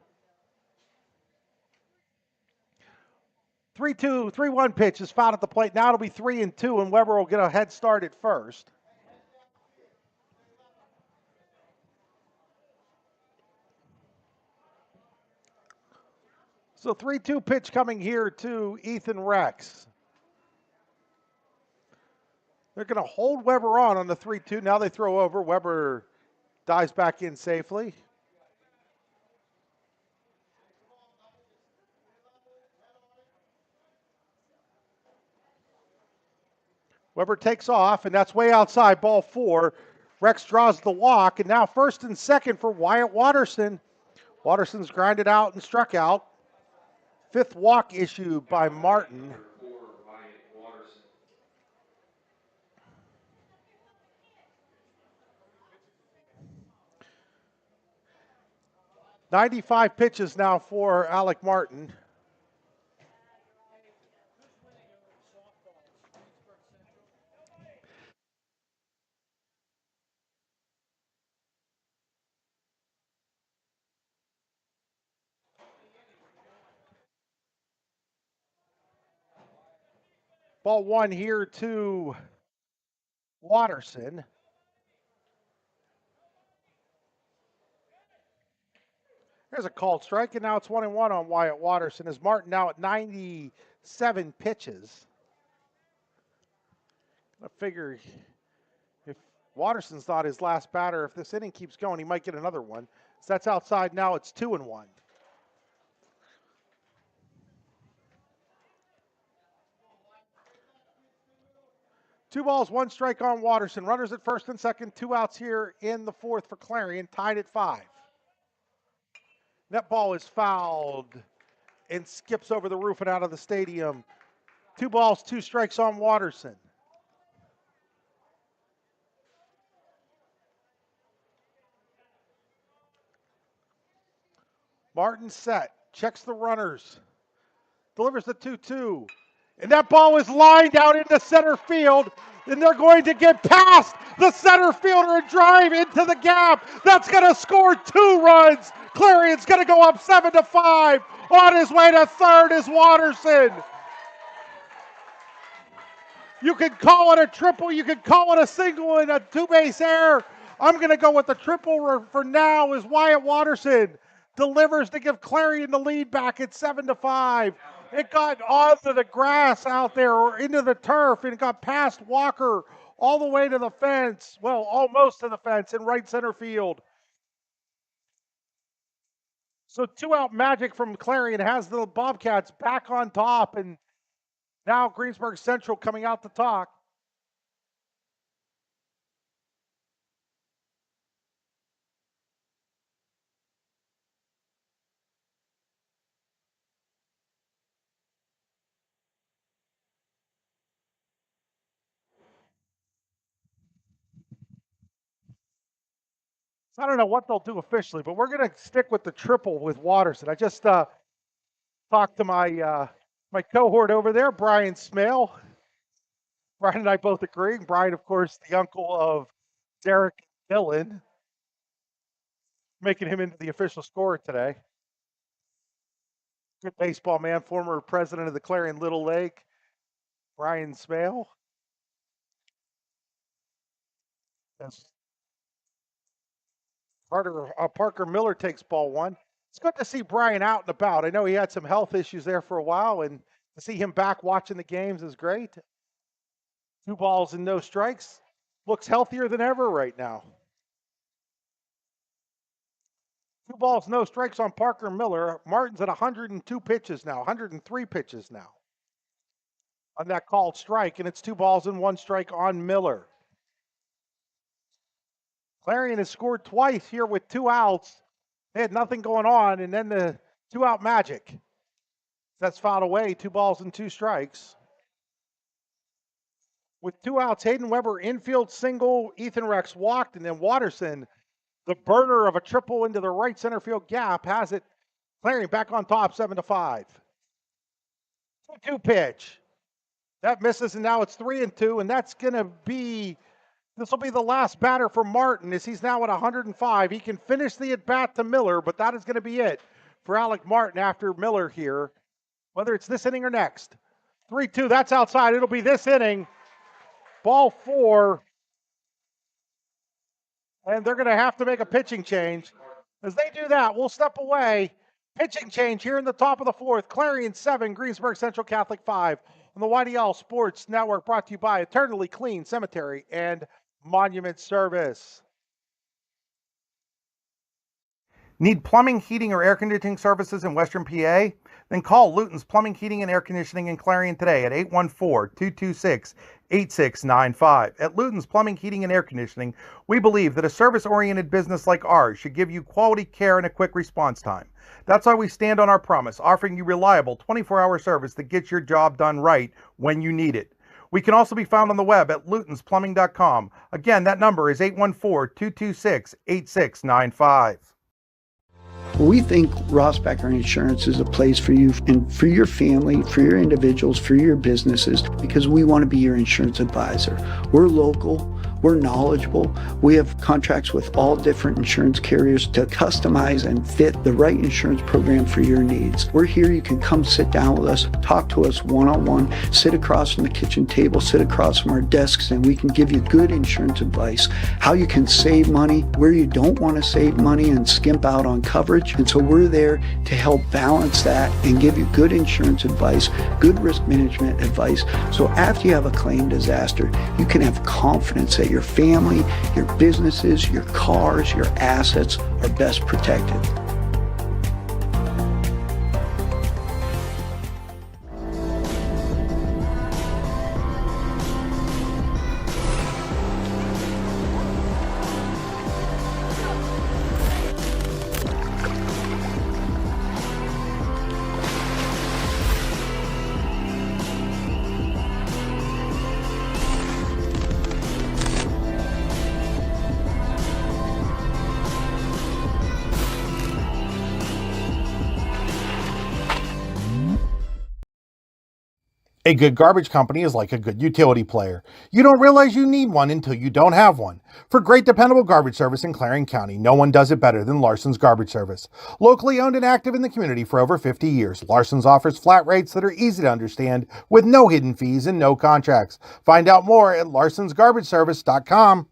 3-2, 3-1 pitch is fouled at the plate. Now it'll be 3-2, and Weber will get a head start at first. So 3-2 pitch coming here to Ethan Rex. They're going to hold Weber on the 3-2. Now they throw over. Weber dives back in safely. Weber takes off, and that's way outside, ball 4. Rex draws the walk, and now first and second for Wyatt Watterson. Watterson's grinded out and struck out. 5th walk issued by Martin. 95 pitches now for Alec Martin. Ball 1 here to Watterson. There's a called strike, and now it's 1-1 on Wyatt Watterson. As Martin now at 97 pitches. I figure if Watterson's not his last batter, if this inning keeps going, he might get another one. So that's outside now. It's 2-1. Two balls, one strike on Watterson. Runners at first and second. 2 outs here in the fourth for Clarion, tied at 5. That ball is fouled and skips over the roof and out of the stadium. 2 balls, 2 strikes on Watterson. Martin set, checks the runners, delivers the 2-2. And that ball is lined out into center field, and they're going to get past the center fielder and drive into the gap. That's going to score 2 runs. Clarion's going to go up 7-5. On his way to third is Watterson. You can call it a triple, you can call it a single and a 2-base error. I'm going to go with the triple for now as Wyatt Watterson delivers to give Clarion the lead back at 7-5. It got onto the grass out there or into the turf, and it got past Walker all the way to the fence. Well, almost to the fence in right center field. So 2-out magic from Clarion has the Bobcats back on top, and now Greensburg Central coming out to talk. So I don't know what they'll do officially, but we're going to stick with the triple with Watterson. I just talked to my my cohort over there, Brian Smale. Brian and I both agree. Brian, of course, the uncle of Derek Dillon, making him into the official scorer today. Good baseball man, former president of the Clarion Little League, Brian Smale. Yes. Parker Miller takes ball 1. It's good to see Brian out and about. I know he had some health issues there for a while, and to see him back watching the games is great. 2 balls and no strikes. Looks healthier than ever right now. 2 balls, no strikes on Parker Miller. Martin's at 102 pitches now, 103 pitches now on that called strike, and it's 2 balls and 1 strike on Miller. Clarion has scored twice here with 2 outs. They had nothing going on, and then the 2-out magic. That's fouled away, 2 balls and 2 strikes. With 2 outs, Hayden Weber infield single, Ethan Rex walked, and then Watterson, the burner of a triple into the right center field gap, has it. Clarion back on top, 7-5. 2-2 pitch. That misses, and now it's 3-2, and that's going to be, this will be the last batter for Martin as he's now at 105. He can finish the at-bat to Miller, but that is going to be it for Alec Martin after Miller here, whether it's this inning or next. 3-2, that's outside. It'll be this inning. Ball 4. And they're going to have to make a pitching change. As they do that, we'll step away. Pitching change here in the top of the 4th. Clarion 7, Greensburg Central Catholic 5. On the YDL Sports Network, brought to you by Eternally Clean Cemetery and Monument Service. Need plumbing, heating, or air conditioning services in Western PA? Then call Luton's Plumbing, Heating, and Air Conditioning in Clarion today at 814-226-8695. At Luton's Plumbing, Heating, and Air Conditioning, we believe that a service-oriented business like ours should give you quality care and a quick response time. That's why we stand on our promise, offering you reliable 24-hour service that gets your job done right when you need it. We can also be found on the web at lutonsplumbing.com. Again, that number is 814-226-8695. We think Ross Becker Insurance is a place for you and for your family, for your individuals, for your businesses, because we want to be your insurance advisor. We're local. We're knowledgeable. We have contracts with all different insurance carriers to customize and fit the right insurance program for your needs. We're here. You can come sit down with us, talk to us one-on-one, sit across from the kitchen table, sit across from our desks, and we can give you good insurance advice, how you can save money, where you don't want to save money and skimp out on coverage. And so we're there to help balance that and give you good insurance advice, good risk management advice. So after you have a claim disaster, you can have confidence that your family, your businesses, your cars, your assets are best protected. A good garbage company is like a good utility player. You don't realize you need one until you don't have one. For great dependable garbage service in Clarion County, no one does it better than Larson's Garbage Service. Locally owned and active in the community for over 50 years, Larson's offers flat rates that are easy to understand with no hidden fees and no contracts. Find out more at larsonsgarbageservice.com.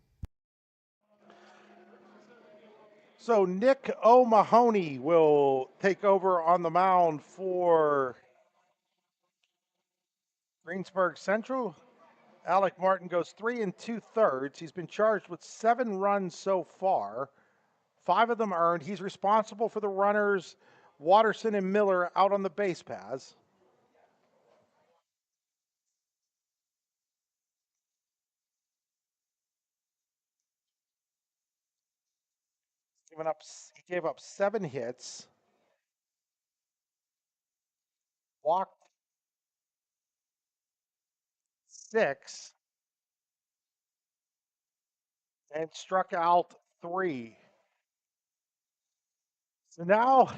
So Nick O'Mahony will take over on the mound for Greensburg Central. Alec Martin goes 3 2/3. He's been charged with 7 runs so far, 5 of them earned. He's responsible for the runners Watterson and Miller out on the base paths. He gave up 7 hits, walked 6, and struck out 3. So now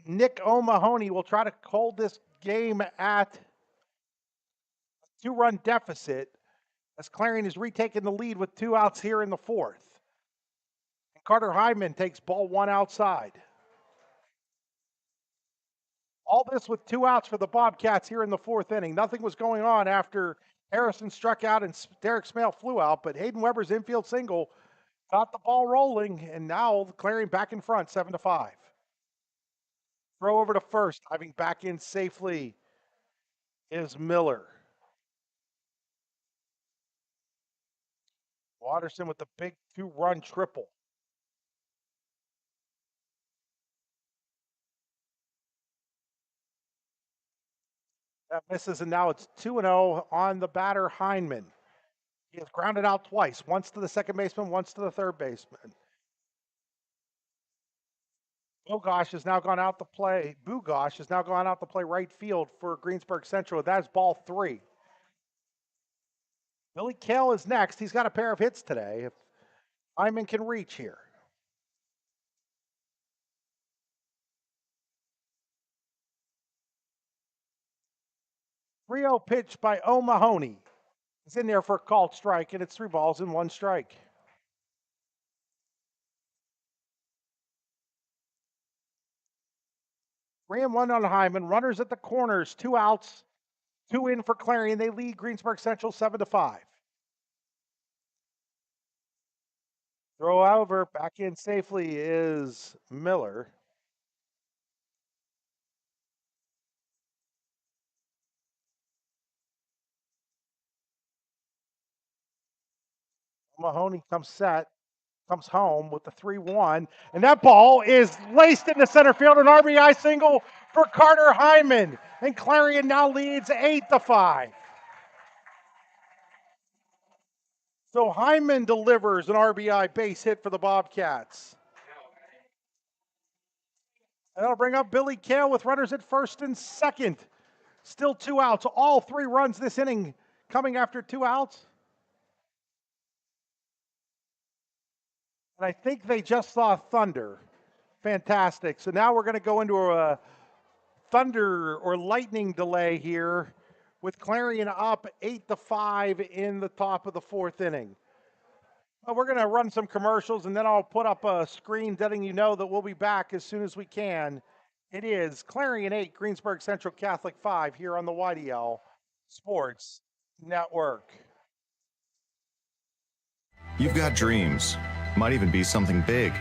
Nick O'Mahony will try to hold this game at a 2-run deficit as Clarion is retaking the lead with 2 outs here in the 4th. And Carter Hyman takes ball 1 outside. All this with 2 outs for the Bobcats here in the 4th inning. Nothing was going on after Harrison struck out and Derek Smale flew out, but Hayden Weber's infield single got the ball rolling, and now Clarion back in front, 7-5. Throw over to first, diving back in safely is Miller. Watterson with the big 2-run triple. That misses, and now it's 2-0 on the batter, Heineman. He has grounded out twice, once to the second baseman, once to the third baseman. Boogosh has now gone out to play right field for Greensburg Central. That's ball 3. Billy Kale is next. He's got a pair of hits today. If Hyman can reach here. 3-0 pitch by O'Mahony. He's in there for a called strike, and it's 3 balls and 1 strike. Ran 1 on Hyman. Runners at the corners. 2 outs. 2 in for Clarion. They lead Greensburg Central 7-5. Throw over. Back in safely is Miller. Mahoney comes home with the 3-1, and that ball is laced into center field, an RBI single for Carter Hyman, and Clarion now leads 8-5. So Hyman delivers an RBI base hit for the Bobcats. And that'll bring up Billy Kale with runners at first and second. Still 2 outs, all 3 runs this inning coming after 2 outs. And I think they just saw thunder. Fantastic. So now we're going to go into a thunder or lightning delay here with Clarion up 8-5 in the top of the fourth inning. We're going to run some commercials, and then I'll put up a screen letting you know that we'll be back as soon as we can. It is Clarion 8, Greensburg Central Catholic 5 here on the YDL Sports Network. You've got dreams, might even be something big.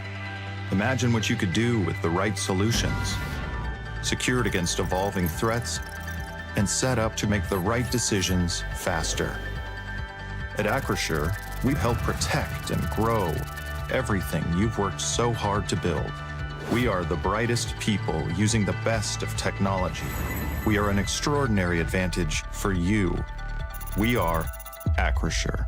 Imagine what you could do with the right solutions. Secured against evolving threats and set up to make the right decisions faster. At Acrisure, we help protect and grow everything you've worked so hard to build. We are the brightest people using the best of technology. We are an extraordinary advantage for you. We are Acrisure.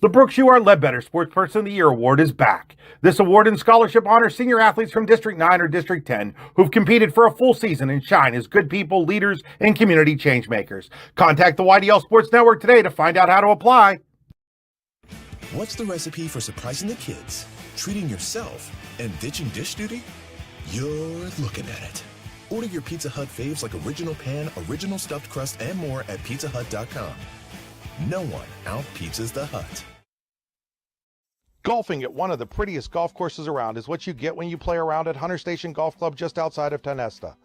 The Brooks U.R. Ledbetter Sportsperson of the Year Award is back. This award and scholarship honors senior athletes from District 9 or District 10 who've competed for a full season and shine as good people, leaders, and community change makers. Contact the YDL Sports Network today to find out how to apply. What's the recipe for surprising the kids, treating yourself, and ditching dish duty? You're looking at it. Order your Pizza Hut faves like Original Pan, Original Stuffed Crust, and more at pizzahut.com. No one out-pizzas the Hut. Golfing at one of the prettiest golf courses around is what you get when you play around at Hunter Station Golf Club just outside of Tonesta.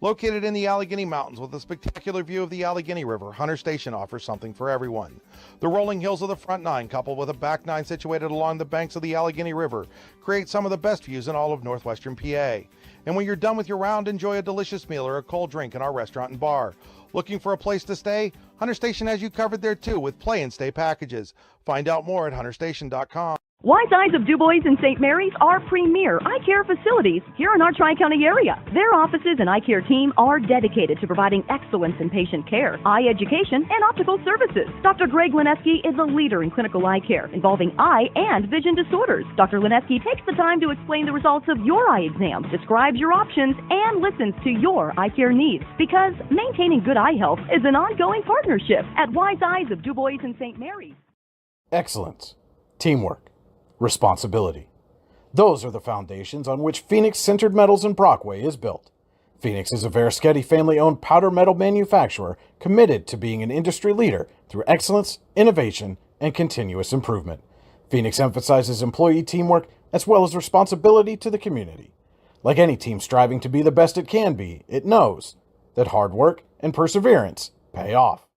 Located in the Allegheny Mountains with a spectacular view of the Allegheny River, Hunter Station offers something for everyone. The rolling hills of the front nine, coupled with a back nine situated along the banks of the Allegheny River, create some of the best views in all of northwestern PA. And when you're done with your round, enjoy a delicious meal or a cold drink in our restaurant and bar. Looking for a place to stay? Hunter Station has you covered there too with play and stay packages. Find out more at hunterstation.com. Wise Eyes of DuBois and St. Mary's are premier eye care facilities here in our Tri-County area. Their offices and eye care team are dedicated to providing excellence in patient care, eye education, and optical services. Dr. Greg Lineski is a leader in clinical eye care involving eye and vision disorders. Dr. Lineski takes the time to explain the results of your eye exam, describes your options, and listens to your eye care needs. Because maintaining good eye health is an ongoing partnership at Wise Eyes of DuBois and St. Mary's. Excellence, teamwork, responsibility. Those are the foundations on which Phoenix Sintered Metals in Brockway is built. Phoenix is a Verischetti family-owned powder metal manufacturer committed to being an industry leader through excellence, innovation, and continuous improvement. Phoenix emphasizes employee teamwork as well as responsibility to the community. Like any team striving to be the best it can be, it knows that hard work and perseverance pay off.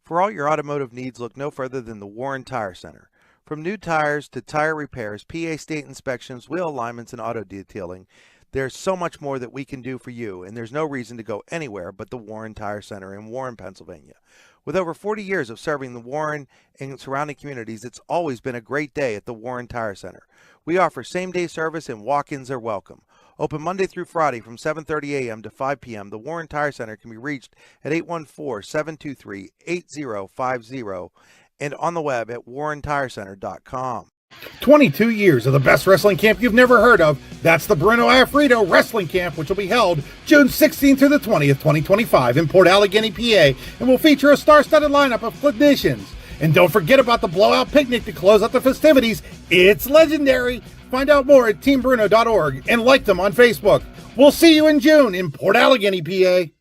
For all your automotive needs, look no further than the Warren Tire Center. From new tires to tire repairs, PA state inspections, wheel alignments, and auto detailing, there's so much more that we can do for you, and there's no reason to go anywhere but the Warren Tire Center in Warren, Pennsylvania. With over 40 years of serving the Warren and surrounding communities, it's always been a great day at the Warren Tire Center. We offer same-day service and walk-ins are welcome. Open Monday through Friday from 7:30 a.m. to 5 p.m., the Warren Tire Center can be reached at 814-723-8050 and on the web at warrentirecenter.com. 22 years of the best wrestling camp you've never heard of. That's the Bruno Afrito Wrestling Camp, which will be held June 16th through the 20th, 2025 in Port Allegheny, PA, and will feature a star-studded lineup of clinicians. And don't forget about the blowout picnic to close out the festivities. It's legendary. Find out more at teambruno.org and like them on Facebook. We'll see you in June in Port Allegheny, PA.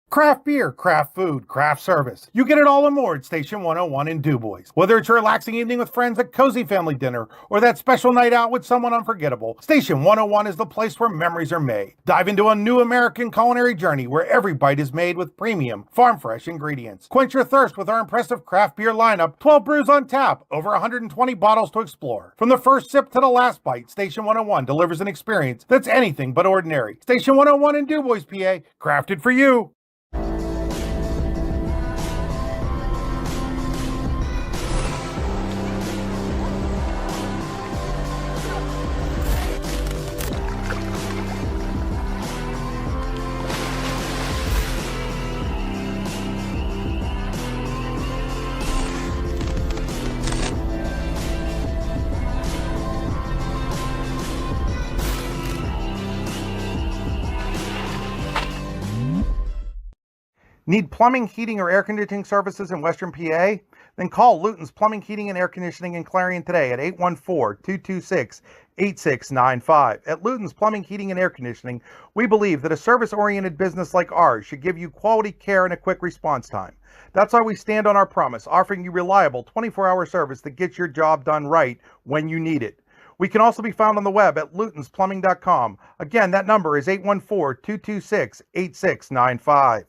Craft beer, craft food, craft service. You get it all and more at Station 101 in DuBois. Whether it's a relaxing evening with friends at Cozy Family Dinner or that special night out with someone unforgettable, Station 101 is the place where memories are made. Dive into a new American culinary journey where every bite is made with premium, farm-fresh ingredients. Quench your thirst with our impressive craft beer lineup, 12 brews on tap, over 120 bottles to explore. From the first sip to the last bite, Station 101 delivers an experience that's anything but ordinary. Station 101 in DuBois, PA, crafted for you. Need plumbing, heating, or air conditioning services in Western PA? Then call Luton's Plumbing, Heating, and Air Conditioning in Clarion today at 814-226-8695. At Luton's Plumbing, Heating, and Air Conditioning, we believe that a service-oriented business like ours should give you quality care and a quick response time. That's why we stand on our promise, offering you reliable 24-hour service that gets your job done right when you need it. We can also be found on the web at lutonsplumbing.com. Again, that number is 814-226-8695.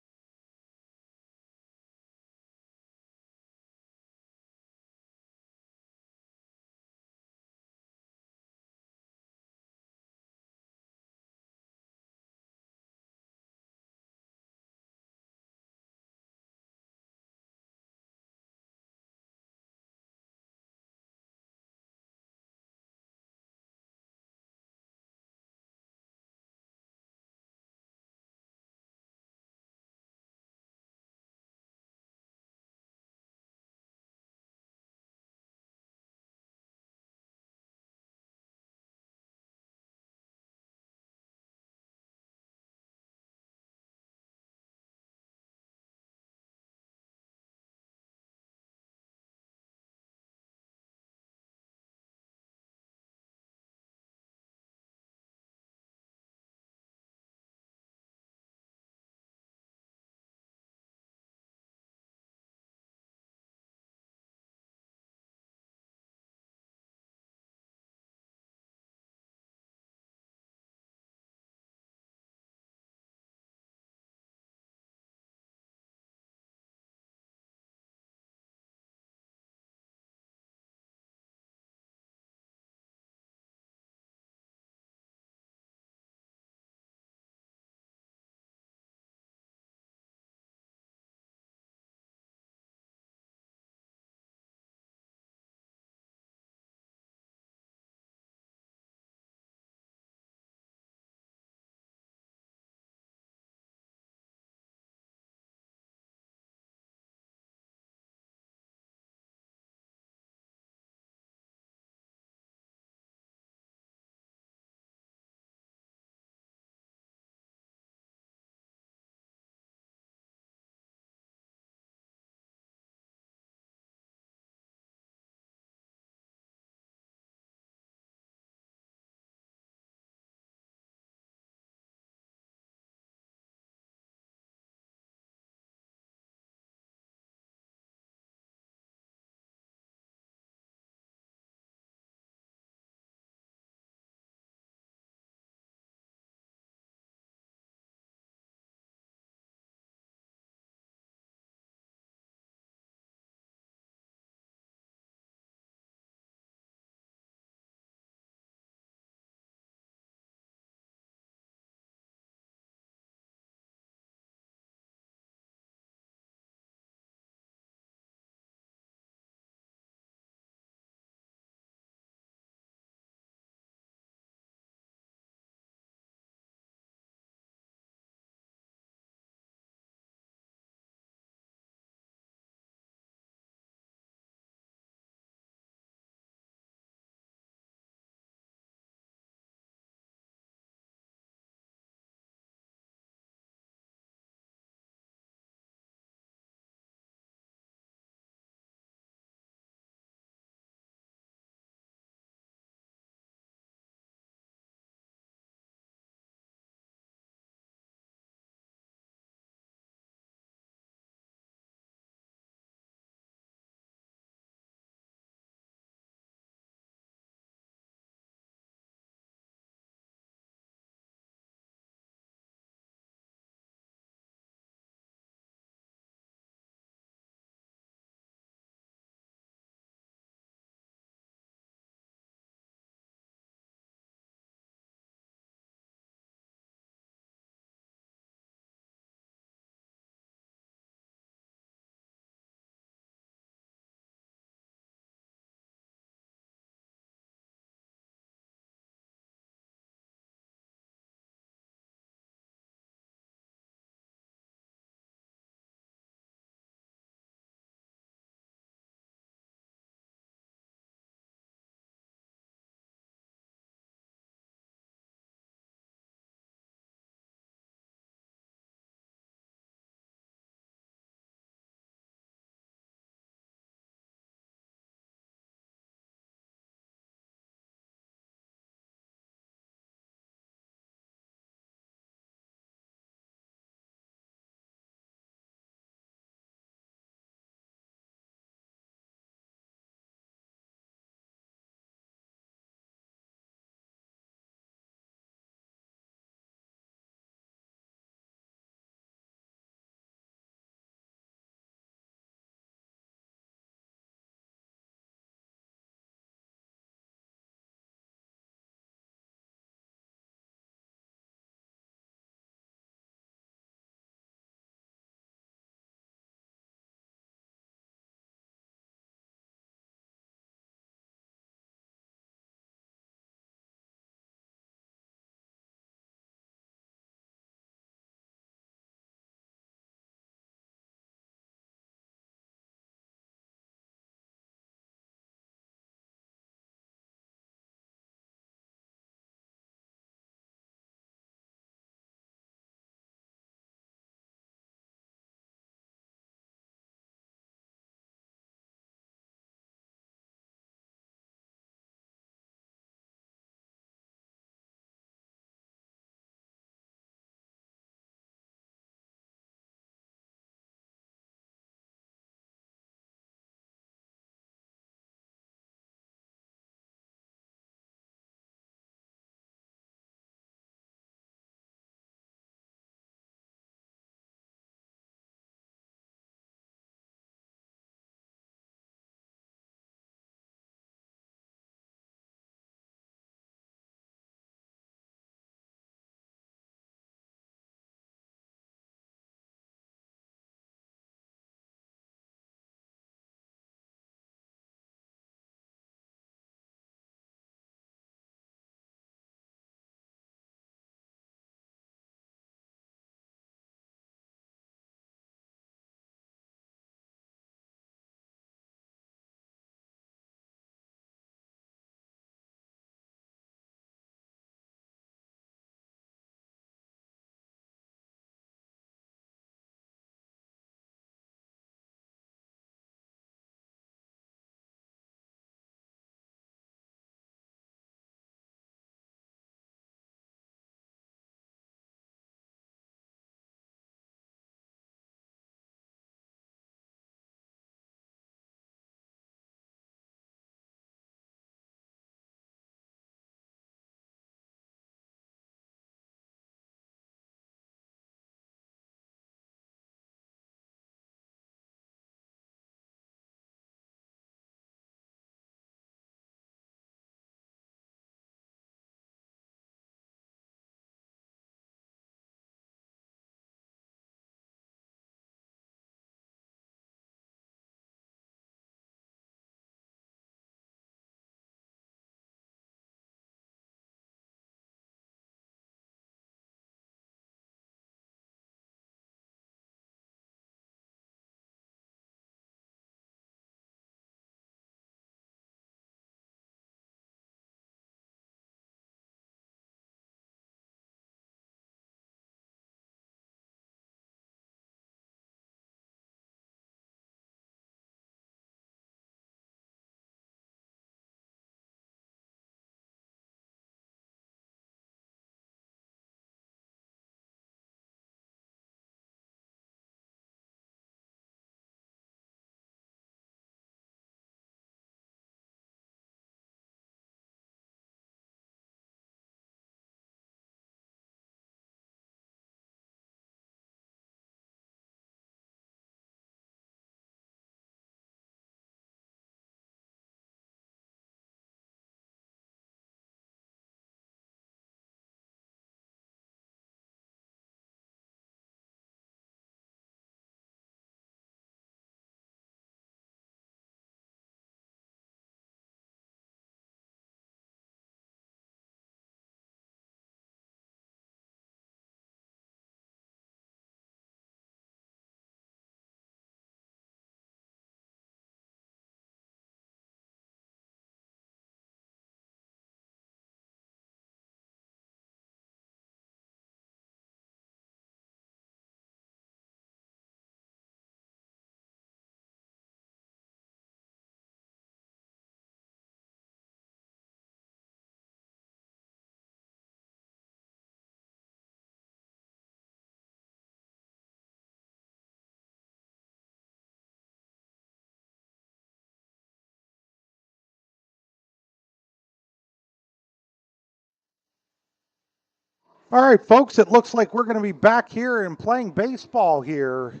All right, folks, it looks like we're going to be back here and playing baseball here.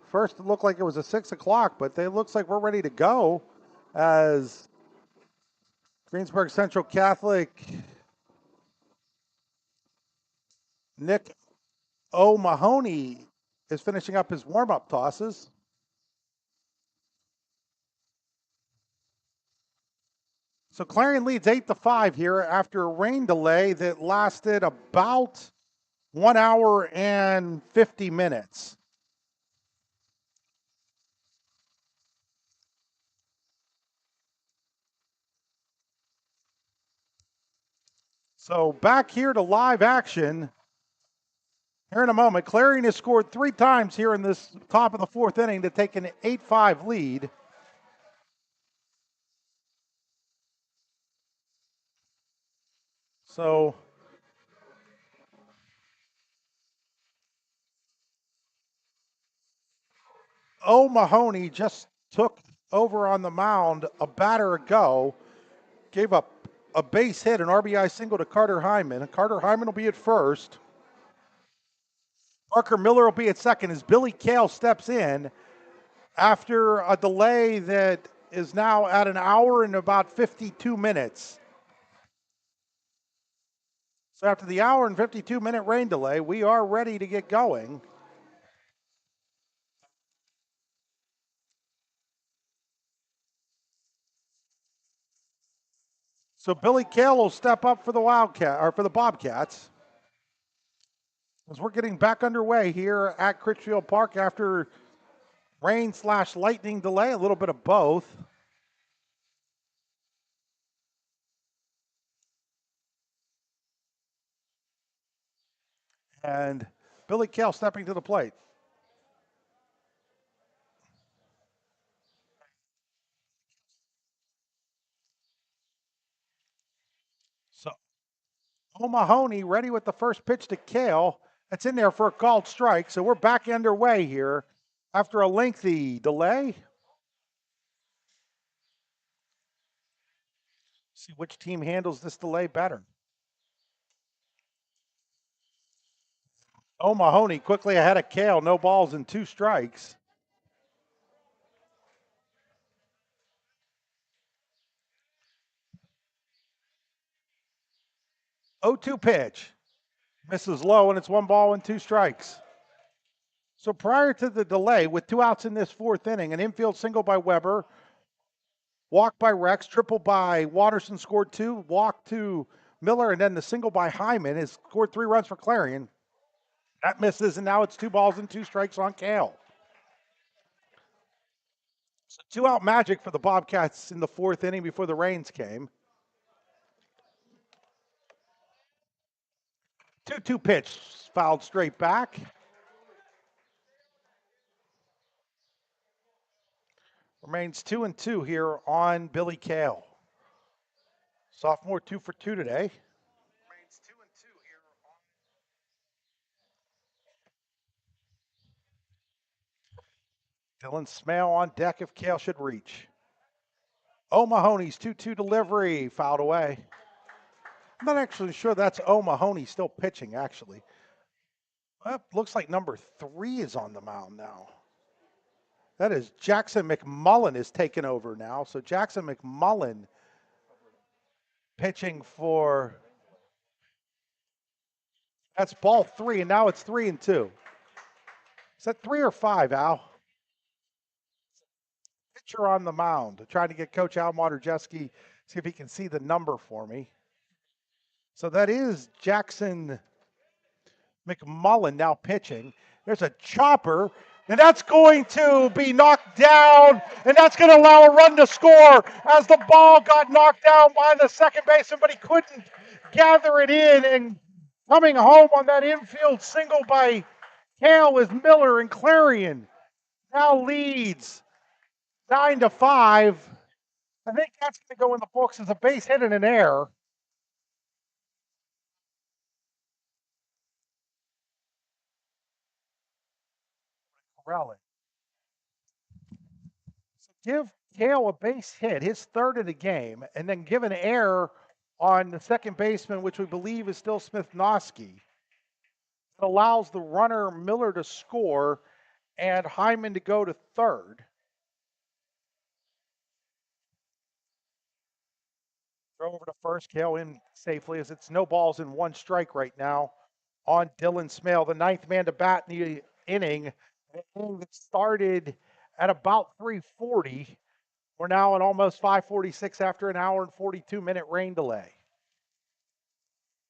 First, it looked like it was a 6 o'clock, but it looks like we're ready to go as Greensburg Central Catholic Nick O'Mahony is finishing up his warm-up tosses. So Clarion leads 8-5 here after a rain delay that lasted about 1 hour and 50 minutes. So back here to live action here in a moment. Clarion has scored 3 times here in this top of the 4th inning to take an 8-5 lead. So O'Mahony just took over on the mound a batter ago, gave up a base hit, an RBI single to Carter Hyman. Carter Hyman will be at first. Parker Miller will be at second as Billy Kale steps in after a delay that is now at an hour and about 52 minutes. So after the hour and 52-minute rain delay, we are ready to get going. So Billy Kale will step up for the Bobcats. As we're getting back underway here at Critchfield Park after rain/lightning delay, a little bit of both. And Billy Kale stepping to the plate. So O'Mahony ready with the first pitch to Kale. That's in there for a called strike. So we're back underway here after a lengthy delay. See which team handles this delay better. O'Mahony quickly ahead of Kale. No balls and 2 strikes. 0-2 pitch. Misses low, and it's 1 ball and 2 strikes. So prior to the delay, with 2 outs in this 4th inning, an infield single by Weber, walk by Rex, triple by Watterson scored 2, walk to Miller, and then the single by Hyman has scored 3 runs for Clarion. That misses, and now it's 2 balls and 2 strikes on Kale. So 2-out magic for the Bobcats in the 4th inning before the rains came. 2-2 pitch, fouled straight back. Remains 2-2 here on Billy Kale. Sophomore 2 for 2 today. Remains 2-2 here on Dylan Smale on deck if Kale should reach. O'Mahony's 2-2 delivery, fouled away. I'm not actually sure that's O'Mahony still pitching, actually. Well, looks like number 3 is on the mound now. That is Jackson McMullen is taking over now. So Jackson McMullen pitching for, that's ball 3, and now it's 3-2. Is that 3 or 5, Al? Pitcher on the mound. Trying to get Coach Al Modrzewski, see if he can see the number for me. So that is Jackson McMullen now pitching. There's a chopper, and that's going to be knocked down, and that's going to allow a run to score as the ball got knocked down by the second baseman, but he couldn't gather it in. And coming home on that infield single by Kale is Miller, and Clarion now leads 9-5. I think that's going to go in the books as a base hit and an error. Correlli. So give Kale a base hit, his 3rd of the game, and then give an error on the second baseman, which we believe is still Smith-Noski. It allows the runner Miller to score and Hyman to go to third. Throw over to first, Kale in safely as it's no balls and one strike right now on Dylan Smale, the ninth man to bat in the inning. It started at about 3:40. We're now at almost 5:46 after an hour and 42-minute rain delay.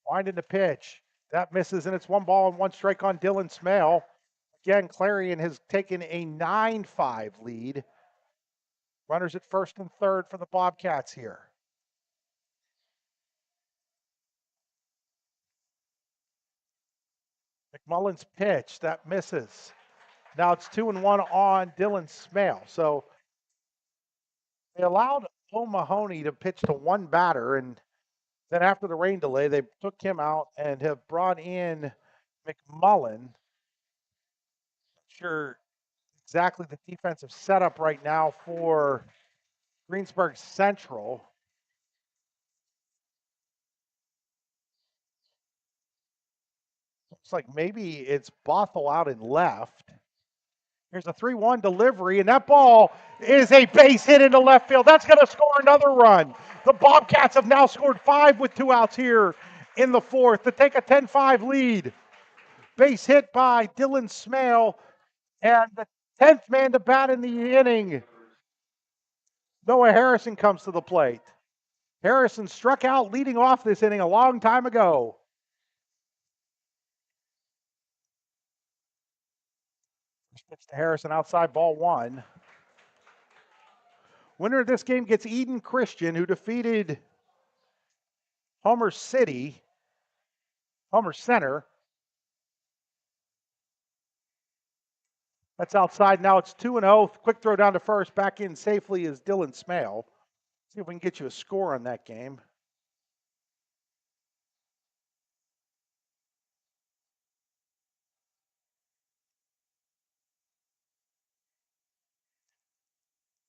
Winding the pitch. That misses, and it's 1 ball and 1 strike on Dylan Smale. Again, Clarion has taken a 9-5 lead. Runners at first and third for the Bobcats here. McMullen's pitch, that misses. Now it's 2-1 on Dylan Smale. So they allowed O'Mahony to pitch to one batter, and then after the rain delay, they took him out and have brought in McMullen. Not sure exactly the defensive setup right now for Greensburg Central. Looks like maybe it's Bothell out and left. Here's a 3-1 delivery, and that ball is a base hit into left field. That's going to score another run. The Bobcats have now scored 5 with 2 outs here in the fourth to take a 10-5 lead. Base hit by Dylan Smale, and the 10th man to bat in the inning, Noah Harrison, comes to the plate. Harrison struck out leading off this inning a long time ago. First pitch to Harrison, outside, ball 1. Winner of this game gets Eden Christian, who defeated Homer Center. That's outside. Now it's 2-0. Quick throw down to first. Back in safely is Dylan Smale. See if we can get you a score on that game.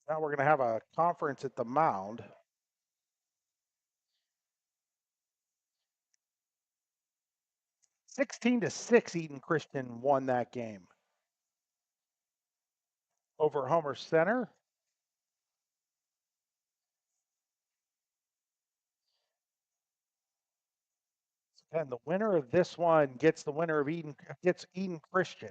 Now we're going to have a conference at the mound. 16-6, Eden Christian won that game over Homer Center. And the winner of this one gets the winner of Eden Christian.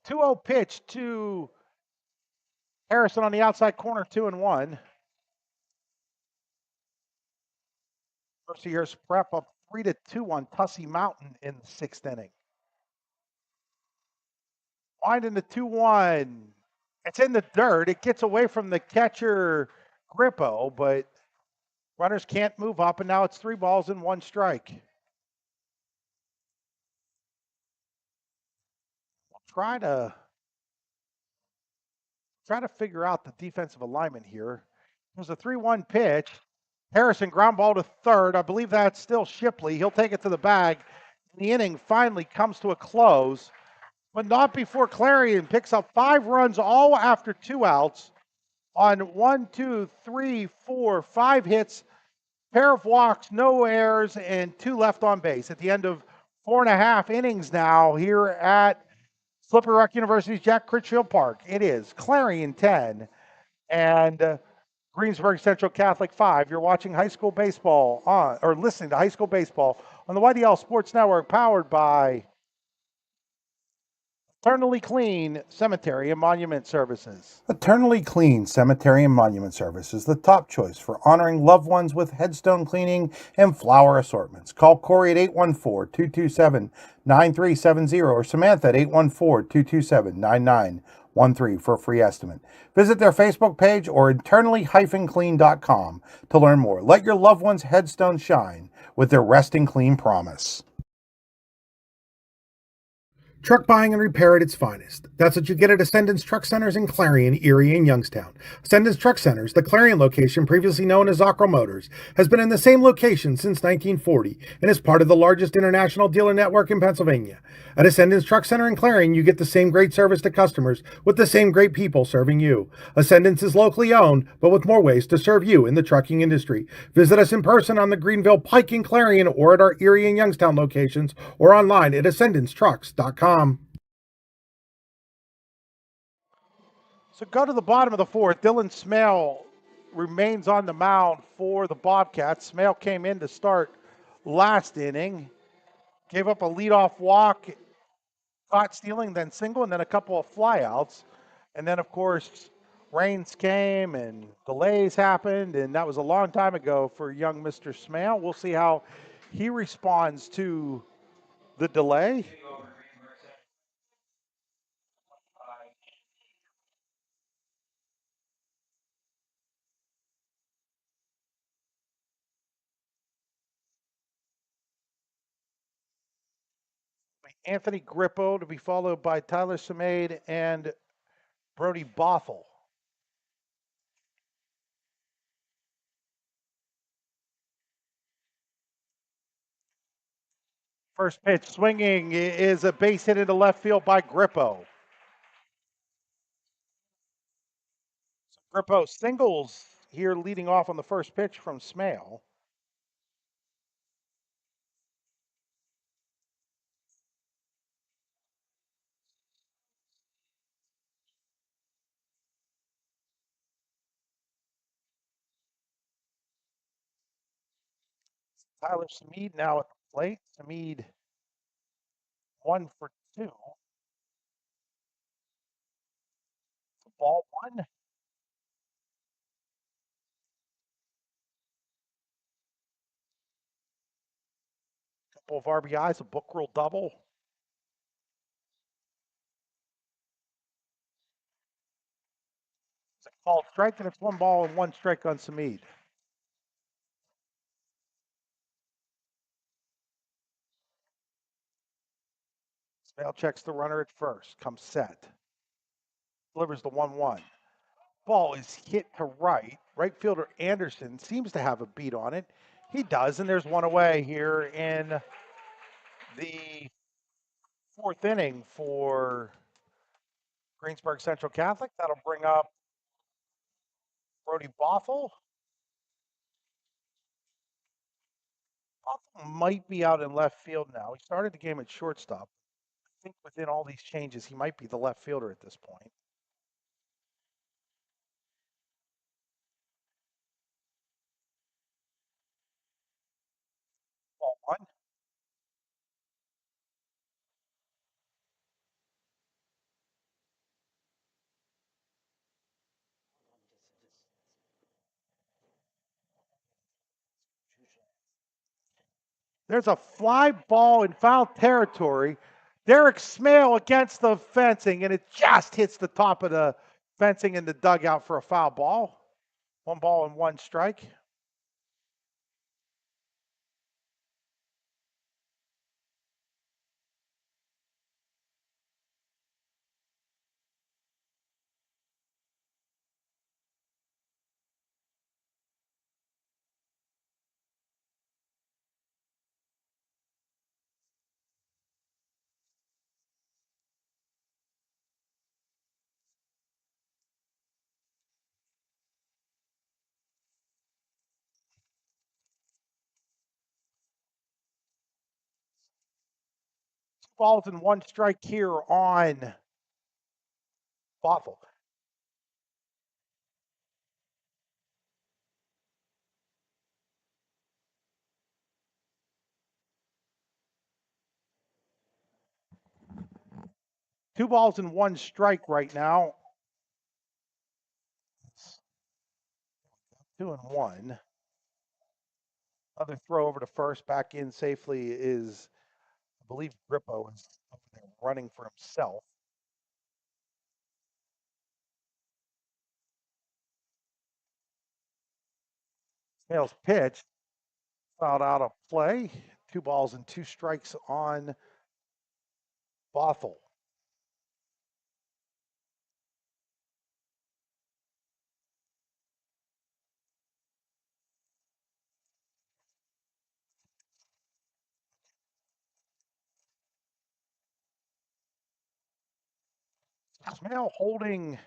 Two-0 pitch to Harrison on the outside corner, 2-1. Mercy here's prep up 3-2 on Tussey Mountain in the 6th inning. Winding the 2-1. It's in the dirt. It gets away from the catcher, Grippo, but runners can't move up, and now it's 3 balls and 1 strike. We'll try to figure out the defensive alignment here. There's a 3-1 pitch. Harrison ground ball to third. I believe that's still Shipley. He'll take it to the bag. The inning finally comes to a close, but not before Clarion picks up 5 runs all after 2 outs on 1, 2, 3, 4, 5 hits, pair of walks, no errors, and 2 left on base at the end of 4.5 innings now here at Slippery Rock University's Jack Critchfield Park. It is Clarion 10 and Greensburg Central Catholic 5. You're watching high school baseball or listening to high school baseball on the YDL Sports Network, powered by Eternally Clean Cemetery and Monument Services. Eternally Clean Cemetery and Monument Service is the top choice for honoring loved ones with headstone cleaning and flower assortments. Call Corey at 814-227-9370 or Samantha at 814-227-9913 for a free estimate. Visit their Facebook page or eternally-clean.com to learn more. Let your loved one's headstone shine with their Resting Clean promise. Truck buying and repair at its finest. That's what you get at Ascendance Truck Centers in Clarion, Erie, and Youngstown. Ascendance Truck Centers, the Clarion location previously known as Zocro Motors, has been in the same location since 1940 and is part of the largest international dealer network in Pennsylvania. At Ascendance Truck Center in Clarion, you get the same great service to customers with the same great people serving you. Ascendance is locally owned, but with more ways to serve you in the trucking industry. Visit us in person on the Greenville, Pike, and Clarion, or at our Erie and Youngstown locations, or online at ascendancetrucks.com. So go to the bottom of the fourth. Dylan Smale remains on the mound for the Bobcats. Smale came in to start last inning, gave up a leadoff walk, caught stealing, then single, and then a couple of flyouts. And then, of course, rains came and delays happened, and that was a long time ago for young Mr. Smale. We'll see how he responds to the delay. Anthony Grippo to be followed by Tyler Samade and Brody Bothell. First pitch swinging is a base hit into left field by Grippo. So Grippo singles here leading off on the first pitch from Smale. Tyler Samede now at the plate. Samede 1 for 2. Ball one. Couple of RBIs, a book roll double. It's a called strike, and it's 1 ball and 1 strike on Samede. Smale checks the runner at first, comes set. Delivers the 1-1. Ball is hit to right. Right fielder Anderson seems to have a beat on it. He does, and there's one away here in the fourth inning for Greensburg Central Catholic. That'll bring up Brody Bothell. Bothell might be out in left field now. He started the game at shortstop. I think within all these changes, he might be the left fielder at this point. Ball one. There's a fly ball in foul territory. Derek Smale against the fencing, and it just hits the top of the fencing in the dugout for a foul ball. 1 ball and 1 strike. Balls and 1 strike here on Bothell. 2 balls and 1 strike right now. 2-1. Another throw over to first, back in safely is, I believe, Grippo is over there running for himself. Smale's pitch fouled out of play. 2 balls and 2 strikes on Bothell. Smale holding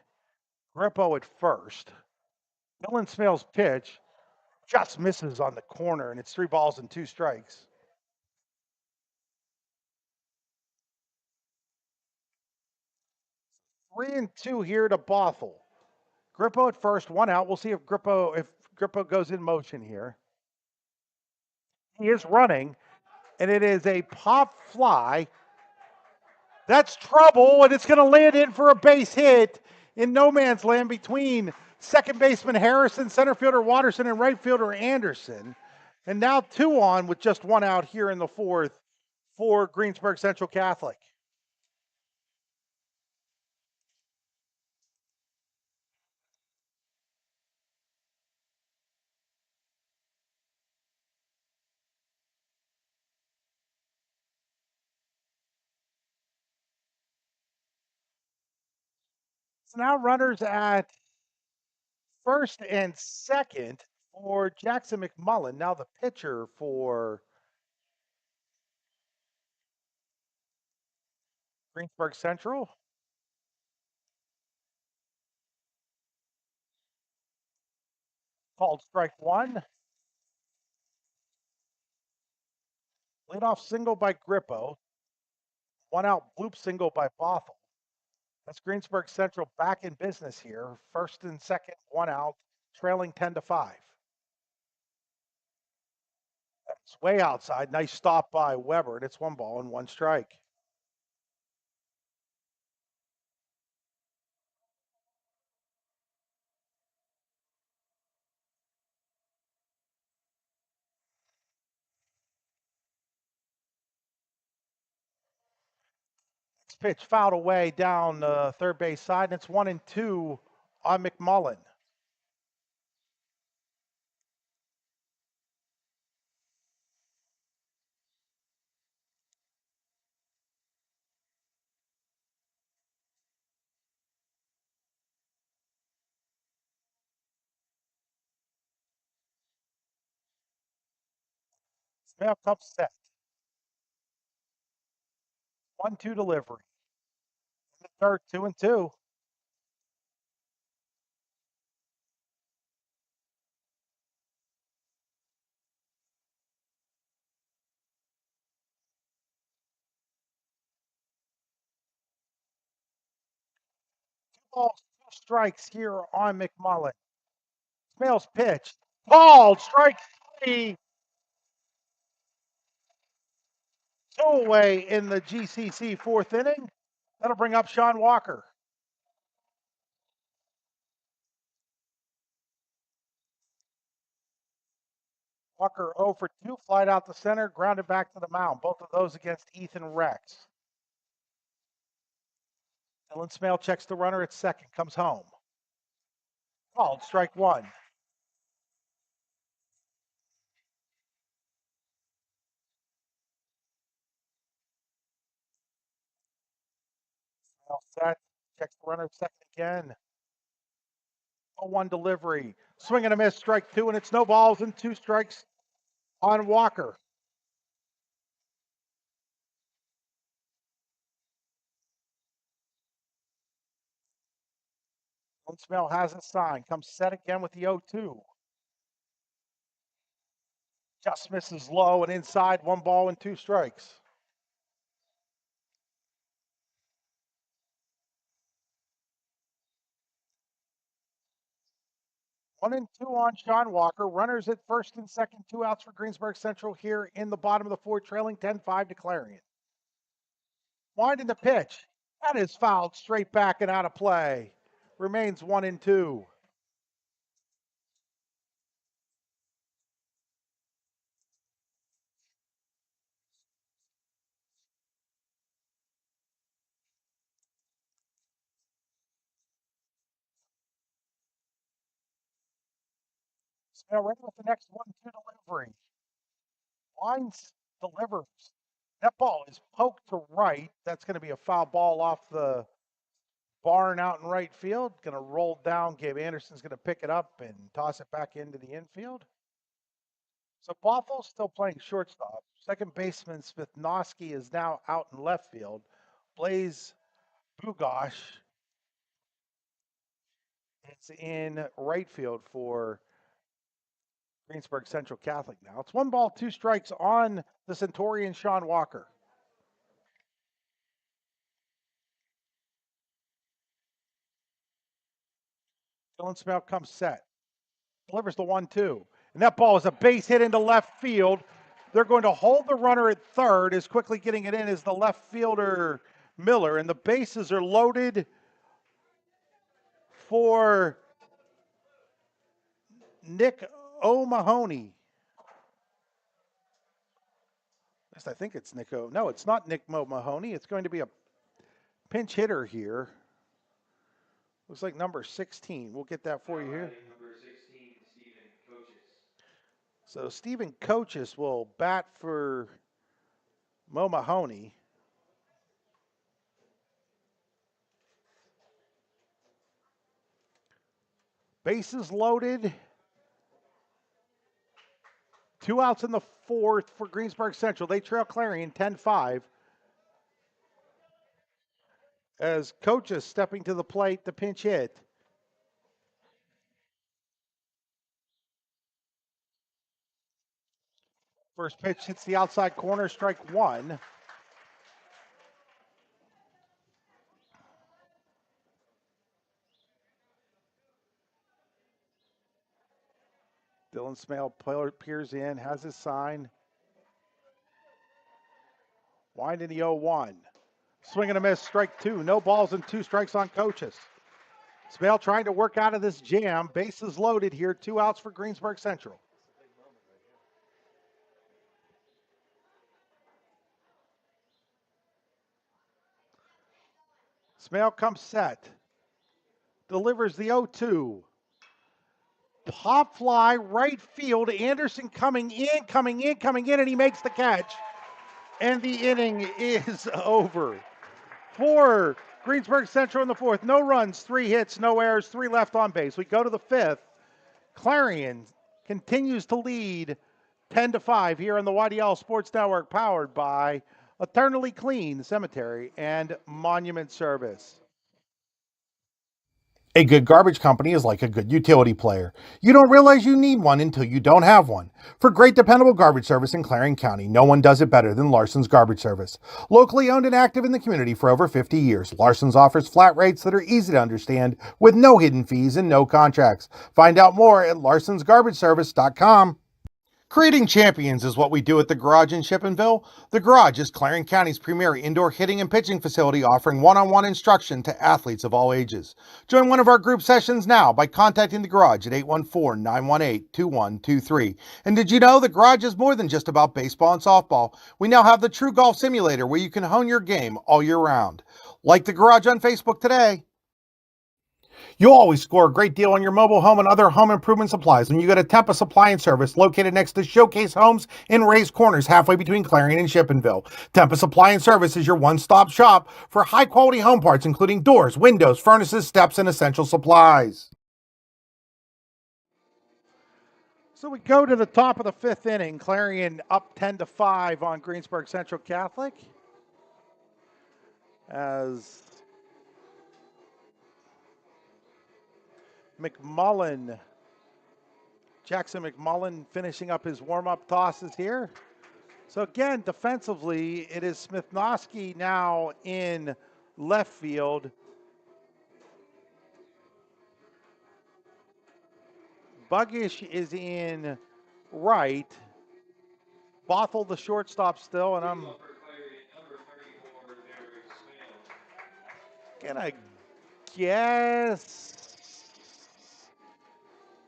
Grippo at first. Dylan Smale's pitch just misses on the corner, and it's 3 balls and 2 strikes. 3-2 here to Bothell. Grippo at first, 1 out. We'll see if Grippo goes in motion here. He is running, and it is a pop fly. That's trouble, and it's going to land in for a base hit in no man's land between second baseman Harrison, center fielder Watterson, and right fielder Anderson. And now 2 on with just 1 out here in the 4th for Greensburg Central Catholic. So now runners at first and second for Jackson McMullen. Now the pitcher for Greensburg Central. Called strike 1. Leadoff single by Grippo. 1 out bloop single by Bothell. That's Greensburg Central back in business here. First and second, 1 out, trailing 10-5. It's way outside. Nice stop by Weber, and it's 1 ball and 1 strike. Next pitch fouled away down the third base side, and it's 1-2 on McMullen. Smell comes set. 1-2 delivery. In the third, 2-2. Balls, 2 strikes here on McMullen. Smell's pitch. Called strike 3. 2 away in the GCC 4th inning. That'll bring up Sean Walker. Walker 0 for 2, flied out the center, grounded back to the mound. Both of those against Ethan Rex. Dylan Smale checks the runner at second, comes home. Called strike 1. Smale set, checks the runner at second again. 0-1 delivery. Swing and a miss, strike 2, and it's no balls and 2 strikes on Walker. Dylan Smale has a sign, comes set again with the 0-2. Just misses low and inside, 1 ball and 2 strikes. 1-2 on Sean Walker. Runners at first and second, 2 outs for Greensburg Central here in the bottom of the 4th, trailing 10-5 to Clarion. Winding the pitch. That is fouled straight back and out of play. Remains 1-2. Smale ready with the next 1-2 delivery. Winds, delivers. That ball is poked to right. That's going to be a foul ball off the barn out in right field. Going to roll down. Gabe Anderson's going to pick it up and toss it back into the infield. So Boffel's still playing shortstop. Second baseman Smithnowski is now out in left field. Blaze Bugosh is in right field for Greensburg Central Catholic now. It's 1 ball, 2 strikes on the Centurion, Sean Walker. Dylan Smell comes set. Delivers the 1-2. And that ball is a base hit into left field. They're going to hold the runner at third. As quickly getting it in is the left fielder, Miller. And the bases are loaded for Nick O'Mahony. At least I think it's Nick O. No, it's not Nick O'Mahony. It's going to be a pinch hitter here. Looks like number 16. We'll get that for you here. Number 16, Stephen Coaches. So Stephen Coaches will bat for Mo Mahoney. Bases loaded. 2 outs in the 4th for Greensburg Central. They trail Clarion 10-5. As Coaches stepping to the plate to pinch hit. First pitch hits the outside corner, strike 1. Dylan Smale peers in, has his sign. Wind in the 0-1. Swing and a miss, strike 2. No balls and 2 strikes on Coaches. Smale trying to work out of this jam. Bases loaded here. 2 outs for Greensburg Central. Smale comes set. Delivers the 0-2. Pop fly, right field. Anderson coming in, and he makes the catch. And the inning is over. For Greensburg Central in the 4th. No runs, 3 hits, no errors, 3 left on base. We go to the 5th. Clarion continues to lead 10-5 here on the YDL Sports Network, powered by Eternally Clean Cemetery and Monument Service. A good garbage company is like a good utility player. You don't realize you need one until you don't have one. For great dependable garbage service in Clarion County, no one does it better than Larson's Garbage Service. Locally owned and active in the community for over 50 years, Larson's offers flat rates that are easy to understand with no hidden fees and no contracts. Find out more at larsonsgarbageservice.com. Creating champions is what we do at the Garage in Shippenville. The Garage is Clarion County's premier indoor hitting and pitching facility, offering one-on-one instruction to athletes of all ages. Join one of our group sessions now by contacting the Garage at 814-918-2123. And did you know the Garage is more than just about baseball and softball? We now have the True Golf Simulator where you can hone your game all year round. Like the Garage on Facebook today. You'll always score a great deal on your mobile home and other home improvement supplies when you go to Tempa Supply and Service, located next to Showcase Homes in Raised Corners, halfway between Clarion and Shippenville. Tempa Supply and Service is your one-stop shop for high-quality home parts, including doors, windows, furnaces, steps, and essential supplies. So we go to the top of the 5th inning. Clarion up 10-5 on Greensburg Central Catholic. As Jackson McMullen finishing up his warm-up tosses here. So again, defensively, it is Smithnowski now in left field. Buggish is in right. Bothell, the shortstop, still, and I'm gonna guess.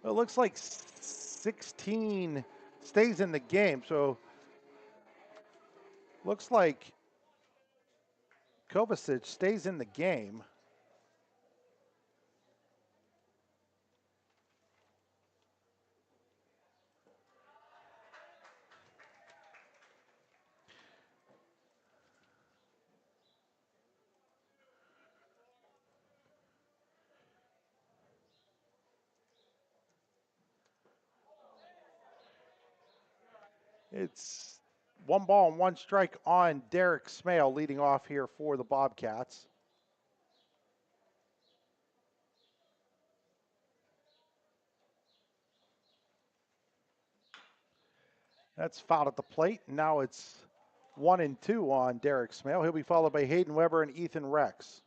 It looks like 16 stays in the game, so looks like Kovacic stays in the game. It's 1 ball and 1 strike on Derek Smale leading off here for the Bobcats. That's fouled at the plate. Now it's 1-2 on Derek Smale. He'll be followed by Hayden Weber and Ethan Rex.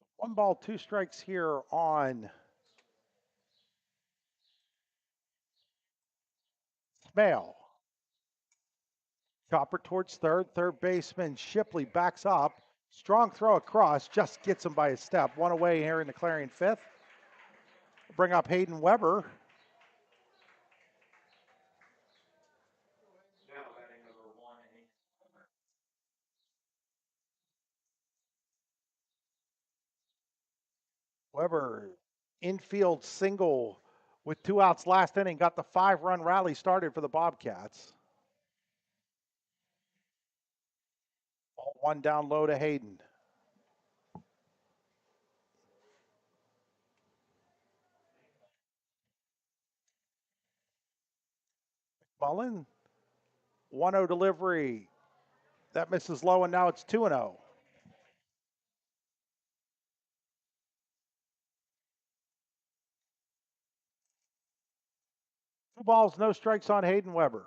So 1 ball, 2 strikes here on Smale. Chopper towards third. Third baseman Shipley backs up. Strong throw across, just gets him by a step. One away here in the Clarion fifth. Bring up Hayden Weber. Now batting number 1, Weber, infield single with 2 outs last inning, got the 5-run rally started for the Bobcats. Ball 1 down low to Hayden. Mullen, 1-0 delivery. That misses low, and now it's 2-0. Two balls, no strikes on Hayden Weber.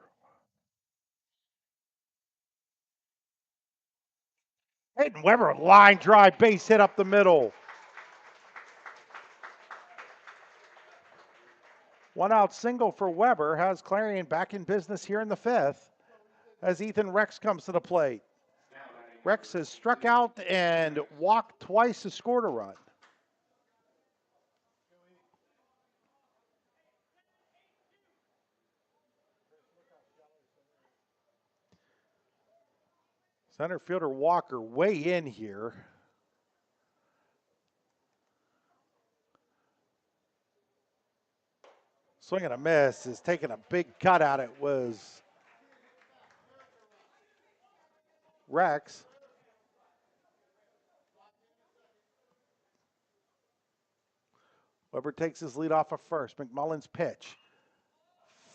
Hayden Weber, line drive, base hit up the middle. 1 out single for Weber has Clarion back in business here in the 5th as Ethan Rex comes to the plate. Rex has struck out and walked twice to score a run. Center fielder Walker way in here. Swing and a miss, is taking a big cut at it was Rex. Weber takes his lead off of first. McMullen's pitch.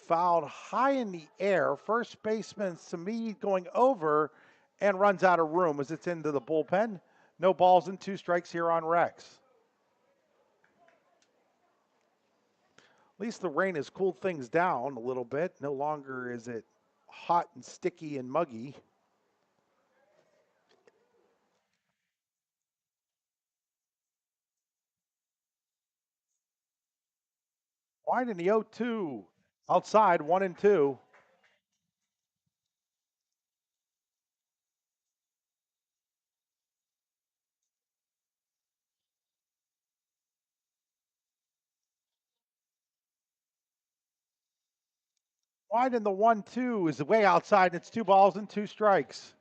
Fouled high in the air. First baseman Samid going over and runs out of room as it's into the bullpen. No balls and 2 strikes here on Rex. At least the rain has cooled things down a little bit. No longer is it hot and sticky and muggy. Wide in the 0-2. Outside, 1-2. Wide in the 1-2 is way outside, and it's 2 balls and 2 strikes.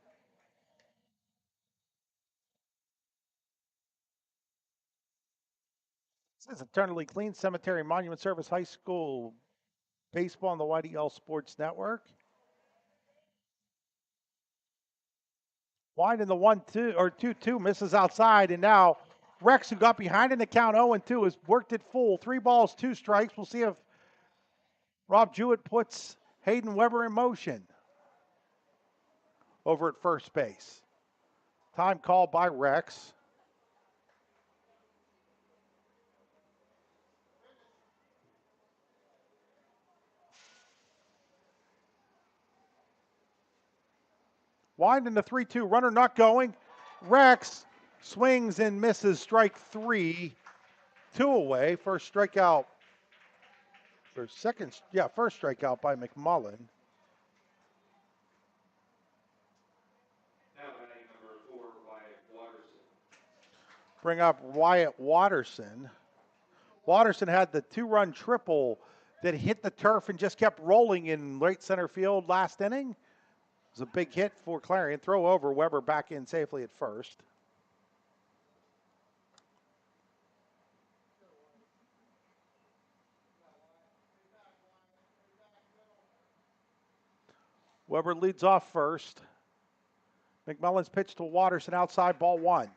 This is Eternally Clean Cemetery Monument Service High School baseball on the YDL Sports Network. Wide in the 1-2 or 2-2 misses outside, and now Rex, who got behind in the count 0-2, has worked it full. 3 balls, 2 strikes. We'll see if Rob Jewett puts Hayden Weber in motion over at first base. Time called by Rex. Wide in the 3-2, runner not going. Rex swings and misses, strike 3, 2 away. First strikeout, or first strikeout by McMullen. now batting number 4, Wyatt Watterson. Bring up Wyatt Watterson. Watterson had the 2-run triple that hit the turf and just kept rolling in right center field last inning. It was a big hit for Clarion. Throw over, Weber back in safely at first. Weber leads off first. McMullen's pitch to Watterson outside, ball 1.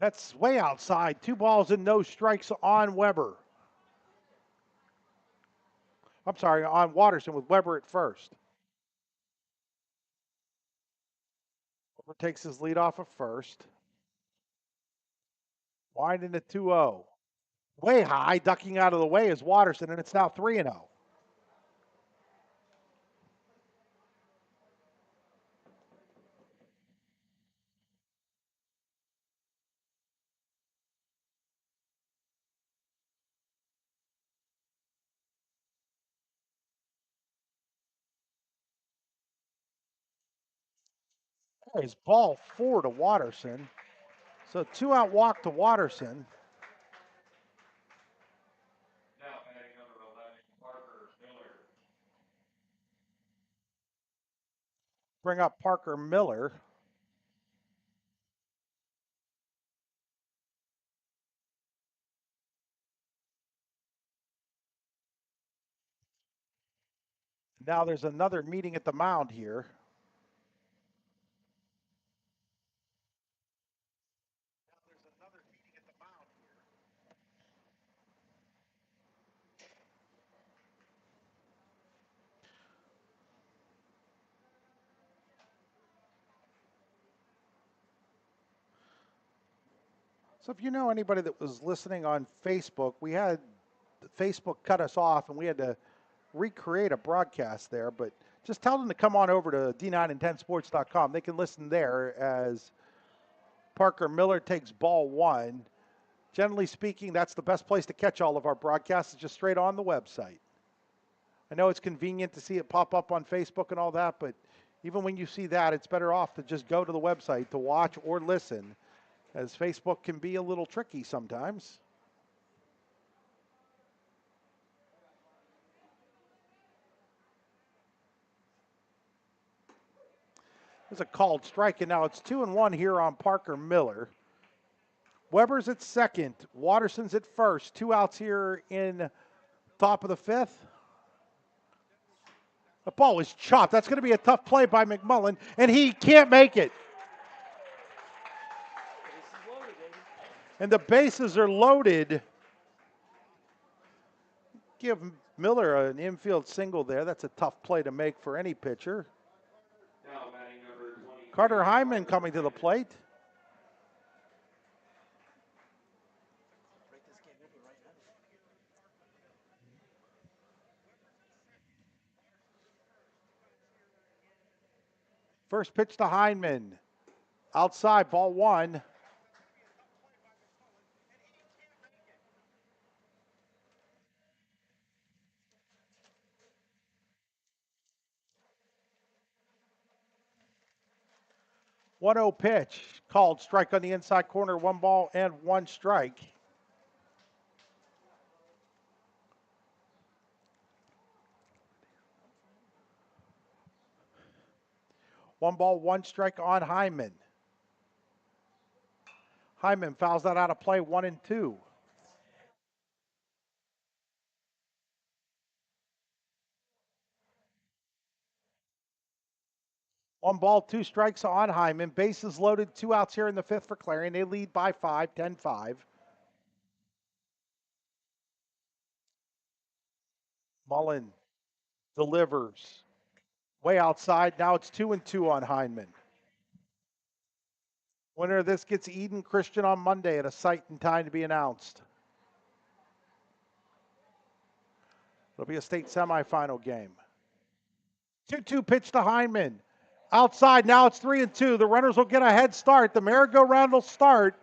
That's way outside. 2 balls and no strikes on Weber. I'm sorry, on Watterson with Weber at first. Weber takes his lead off of first. Winding to 2-0. Way high, ducking out of the way is Watterson, and it's now 3-0. There's ball 4 to Watterson. So 2-out walk to Watterson. Now batting number 11, Parker Miller. Bring up Parker Miller. Now there's another meeting at the mound here. So if you know anybody that was listening on Facebook, we had Facebook cut us off and we had to recreate a broadcast there, but just tell them to come on over to d9and10sports.com. They can listen there as Parker Miller takes ball 1. Generally speaking, that's the best place to catch all of our broadcasts, is just straight on the website. I know it's convenient to see it pop up on Facebook and all that, but even when you see that, it's better off to just go to the website to watch or listen, as Facebook can be a little tricky sometimes. There's a called strike, and now it's 2-1 here on Parker Miller. Weber's at second. Watterson's at first. 2 outs here in top of the 5th. The ball is chopped. That's going to be a tough play by McMullen, and he can't make it. And the bases are loaded. Give Miller an infield single there. That's a tough play to make for any pitcher. Now batting number 20. Carter Hyman coming to the plate. First pitch to Hyman. Outside, ball 1. One 0 pitch. Called strike on the inside corner. 1 ball and 1 strike. One ball, 1 strike on Hyman. Hyman fouls that out of play, 1-2. One ball, 2 strikes on Hyman. Bases loaded, 2 outs here in the 5th for Clarion. They lead by 5, 10-5. Mullen delivers. Way outside. Now it's 2-2 on Hyman. Winner of this gets Eden Christian on Monday at a site and time to be announced. It'll be a state semifinal game. 2-2 pitch to Hyman. Outside, now it's 3-2. The runners will get a head start. The merry-go-round will start.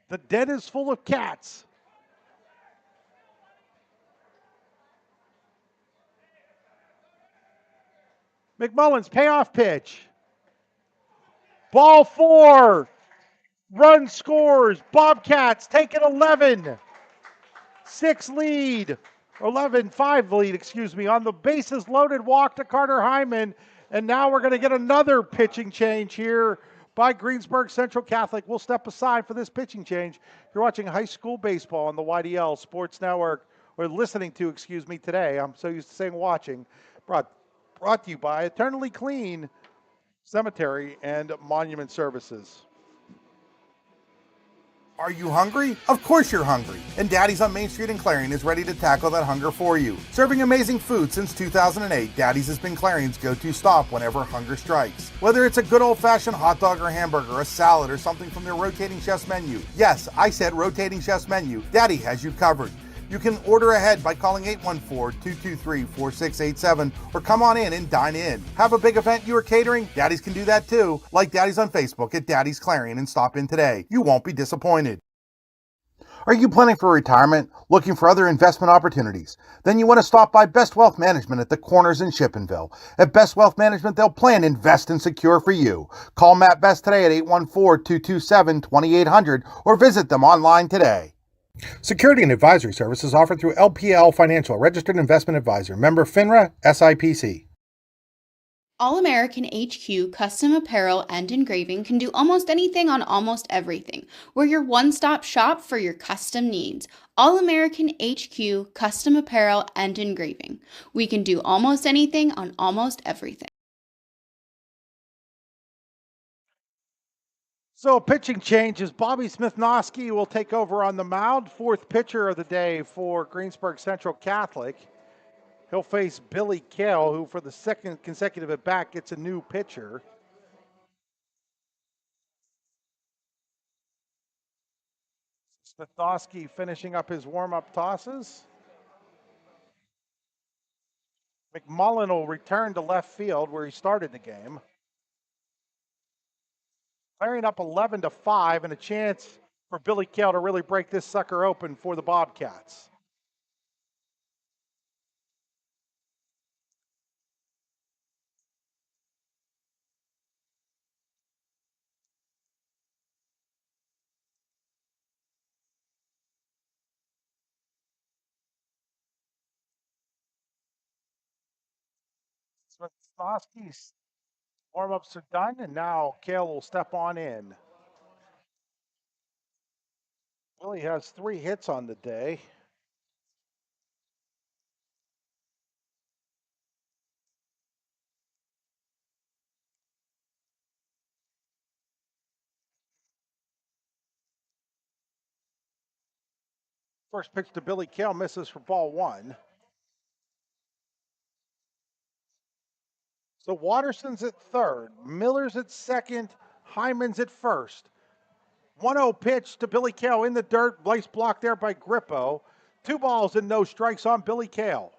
The den is full of cats. McMullen's payoff pitch. Ball 4. Run scores. Bobcats take it 11. 6 lead. 11-5 lead, excuse me, on the bases loaded walk to Carter Hyman. And now we're going to get another pitching change here by Greensburg Central Catholic. We'll step aside for this pitching change. You're watching high school baseball on the YDL Sports Network, or listening to, excuse me, today. I'm so used to saying watching. Brought to you by Eternally Clean Cemetery and Monument Services. Are you hungry? Of course you're hungry. And Daddy's on Main Street in Clarion is ready to tackle that hunger for you. Serving amazing food since 2008, Daddy's has been Clarion's go-to stop whenever hunger strikes. Whether it's a good old-fashioned hot dog or hamburger, a salad, or something from their rotating chef's menu. Yes, I said rotating chef's menu. Daddy has you covered. You can order ahead by calling 814-223-4687 or come on in and dine in. Have a big event you are catering? Daddy's can do that too. Like Daddy's on Facebook at Daddy's Clarion and stop in today. You won't be disappointed. Are you planning for retirement? Looking for other investment opportunities? Then you want to stop by Best Wealth Management at the Corners in Shippenville. At Best Wealth Management, they'll plan, invest, and secure for you. Call Matt Best today at 814-227-2800 or visit them online today. Security and advisory services offered through LPL Financial, registered investment advisor, member FINRA, SIPC. All American HQ Custom Apparel and Engraving can do almost anything on almost everything. We're your one-stop shop for your custom needs. All American HQ Custom Apparel and Engraving. We can do almost anything on almost everything. So a pitching change is Bobby Smith-Noski will take over on the mound. Fourth pitcher of the day for Greensburg Central Catholic. He'll face Billy Kale, who for the second consecutive at-bat gets a new pitcher. Smith-Noski finishing up his warm-up tosses. McMullen will return to left field where he started the game. Clarion up 11-5 and a chance for Billy Kale to really break this sucker open for the Bobcats. Smith-Noski's warm-ups are done, and now Kale will step on in. Billy has 3 hits on the day. First pitch to Billy Kale misses for ball 1. So Watterson's at third, Miller's at second, Hyman's at first. 1-0 pitch to Billy Kale in the dirt, base blocked there by Grippo. 2 balls and no strikes on Billy Kale.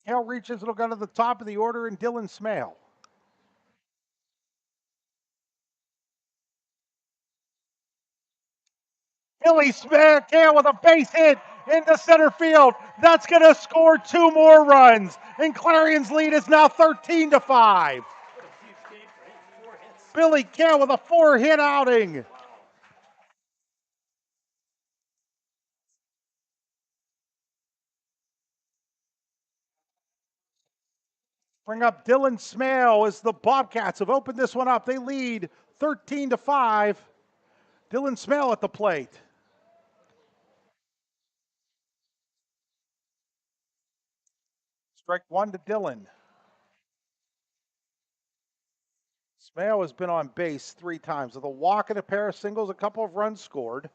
Kale reaches, it'll go to the top of the order, and Dylan Smale. Billy Kale with a base hit into center field. That's going to score 2 more runs. And Clarion's lead is now 13-5. Billy Kale with a 4-hit outing. Bring up Dylan Smale as the Bobcats have opened this one up. They lead 13-5. Dylan Smale at the plate. Strike 1 to Dylan. Smale has been on base 3 times with a walk and a pair of singles, a couple of runs scored.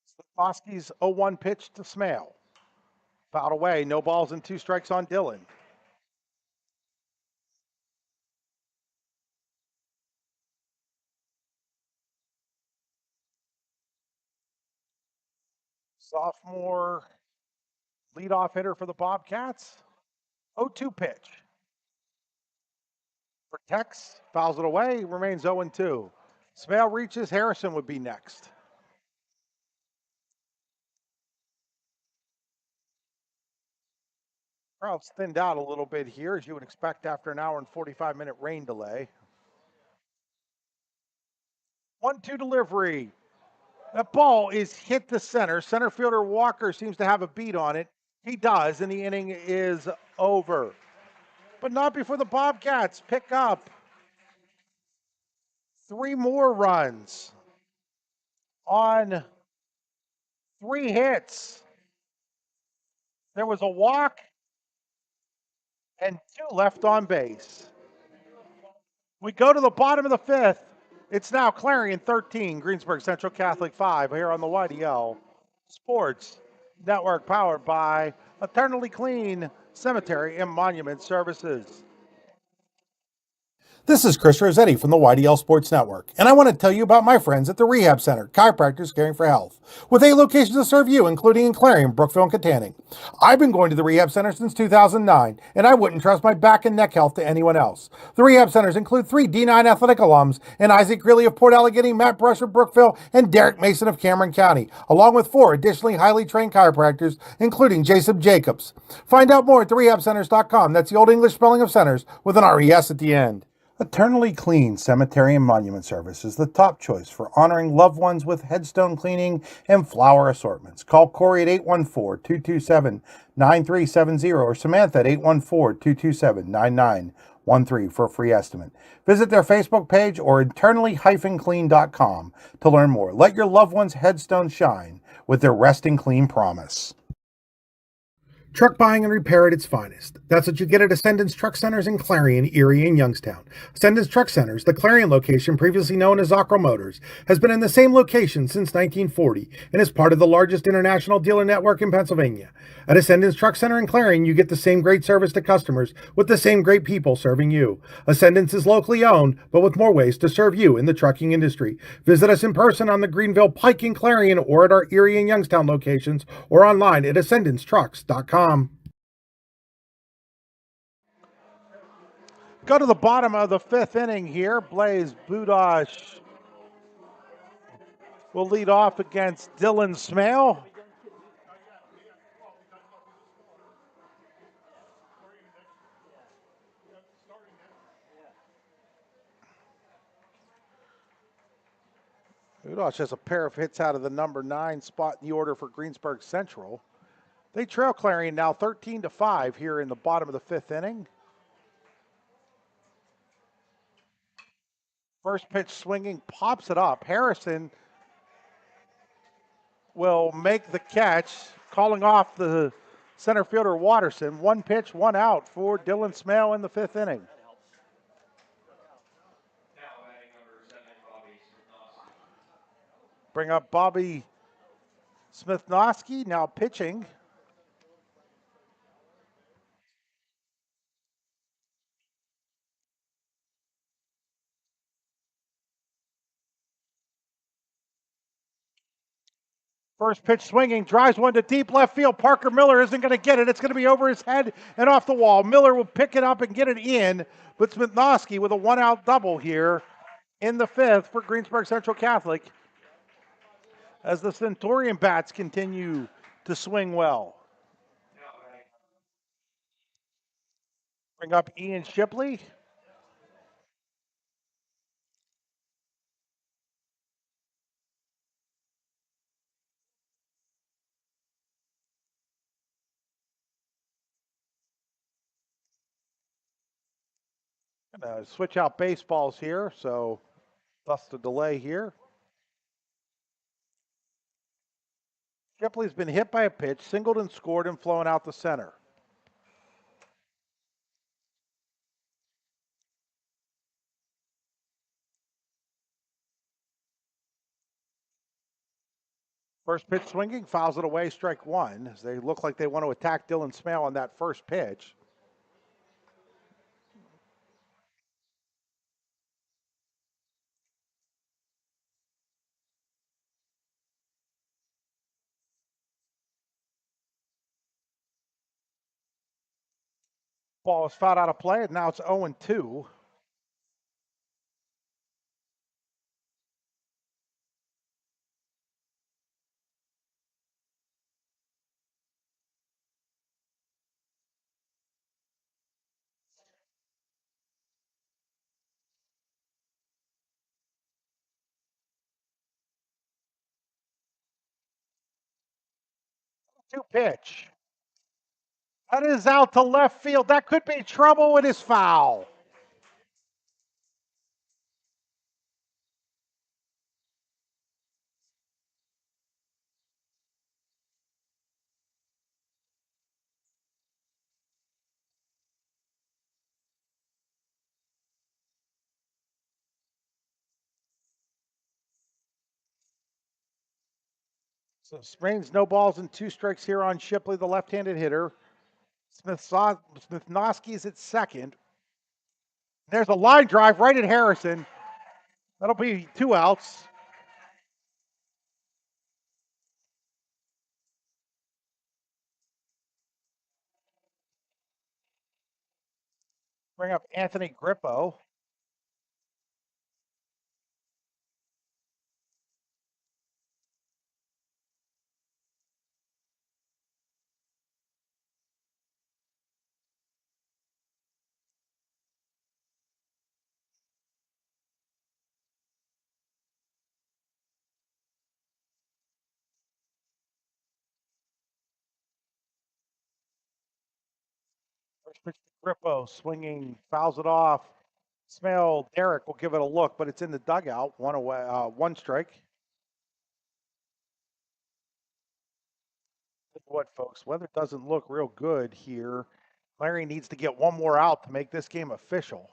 Slipkowski's 0-1 pitch to Smale. Fouled away, no balls and 2 strikes on Dylan. Sophomore leadoff hitter for the Bobcats. 0-2 pitch. Protects, fouls it away, remains 0-2. Smale reaches, Harrison would be next. Crowd's thinned out a little bit here, as you would expect after an hour and 45-minute rain delay. 1-2 delivery. That ball is hit the center. Center fielder Walker seems to have a beat on it. He does, and the inning is over. But not before the Bobcats pick up 3 more runs on 3 hits. There was a walk and 2 left on base. We go to the bottom of the 5th. It's now Clarion 13, Greensburg Central Catholic 5 here on the YDL Sports Network, powered by Eternally Clean Cemetery and Monument Services. This is Chris Rossetti from the YDL Sports Network, and I want to tell you about my friends at the Rehab Center, Chiropractors Caring for Health, with 8 locations to serve you, including in Clarion, Brookville, and Katanning. I've been going to the Rehab Center since 2009, and I wouldn't trust my back and neck health to anyone else. The Rehab Centers include 3 D9 athletic alums, and Isaac Greeley of Port Allegheny, Matt Brush of Brookville, and Derek Mason of Cameron County, along with 4 additionally highly trained chiropractors, including Jason Jacobs. Find out more at therehabcenters.com. That's the Old English spelling of centers with an RES at the end. Eternally Clean Cemetery and Monument Service is the top choice for honoring loved ones with headstone cleaning and flower assortments. Call Corey at 814-227-9370 or Samantha at 814-227-9913 for a free estimate. Visit their Facebook page or eternally-clean.com to learn more. Let your loved one's headstone shine with their Resting Clean promise. Truck buying and repair at its finest. That's what you get at Ascendance Truck Centers in Clarion, Erie, and Youngstown. Ascendance Truck Centers, the Clarion location previously known as Zocro Motors, has been in the same location since 1940 and is part of the largest international dealer network in Pennsylvania. At Ascendance Truck Center in Clarion, you get the same great service to customers with the same great people serving you. Ascendance is locally owned, but with more ways to serve you in the trucking industry. Visit us in person on the Greenville, Pike, and Clarion, or at our Erie and Youngstown locations, or online at ascendancetrucks.com. Go to the bottom of the 5th inning here. Blaze Budosh will lead off against Dylan Smale. Budosh has a pair of hits out of the number 9 spot in the order for Greensburg Central. They trail Clarion now 13-5 here in the bottom of the 5th inning. First pitch swinging, pops it up. Harrison will make the catch, calling off the center fielder Watterson. 1 pitch, 1 out for Dylan Smale in the 5th inning. Bring up Bobby Smithnoski, now pitching. First pitch swinging, drives one to deep left field. Parker Miller isn't going to get it. It's going to be over his head and off the wall. Miller will pick it up and get it in, but Smithnoski with a 1-out double here in the 5th for Greensburg Central Catholic as the Centurion bats continue to swing well. Bring up Ian Shipley. Gonna switch out baseballs here, so thus the delay here. Shipley's been hit by a pitch, singled and scored and flown out the center. First pitch swinging, fouls it away, strike 1. As they look like they want to attack Dylan Smale on that first pitch. Ball is fouled out of play, and now it's 0-2. 2 pitch. That is out to left field. That could be trouble. It is foul. So Sprains, no balls and 2 strikes here on Shipley, the left-handed hitter. Smithnowski's at second. There's a line drive right at Harrison. That'll be 2 outs. Bring up Anthony Grippo. First pitch to Grippo, swinging, fouls it off. Smell, Derek will give it a look, but it's in the dugout. 1 away, 1 strike. What, folks? Weather doesn't look real good here. Clarion needs to get 1 more out to make this game official.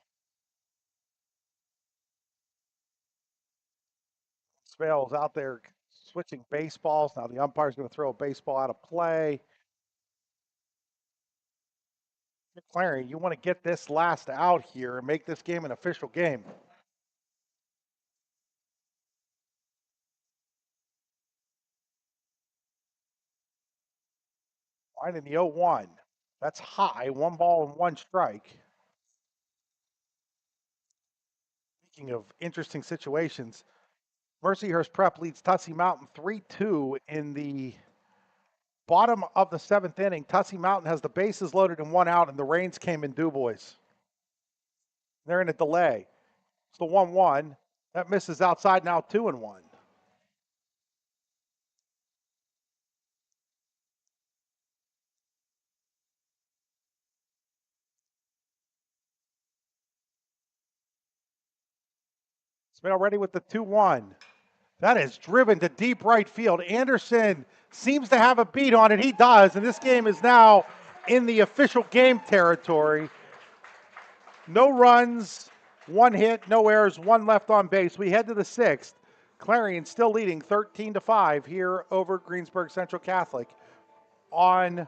Spell's out there switching baseballs. Now the umpire's going to throw a baseball out of play. Clarion, you want to get this last out here and make this game an official game. Right in the 0-1. That's high. 1 ball and 1 strike. Speaking of interesting situations, Mercyhurst Prep leads Tussey Mountain 3-2 in the bottom of the 7th inning. Tussey Mountain has the bases loaded and 1 out, and the rains came in Dubois. They're in a delay. It's the 1-1. That misses outside, now 2-1. Smell ready with the 2-1. That is driven to deep right field. Anderson seems to have a beat on it. He does, and this game is now in the official game territory. No runs, 1 hit, no errors, 1 left on base. We head to the 6th. Clarion still leading 13-5 here over Greensburg Central Catholic on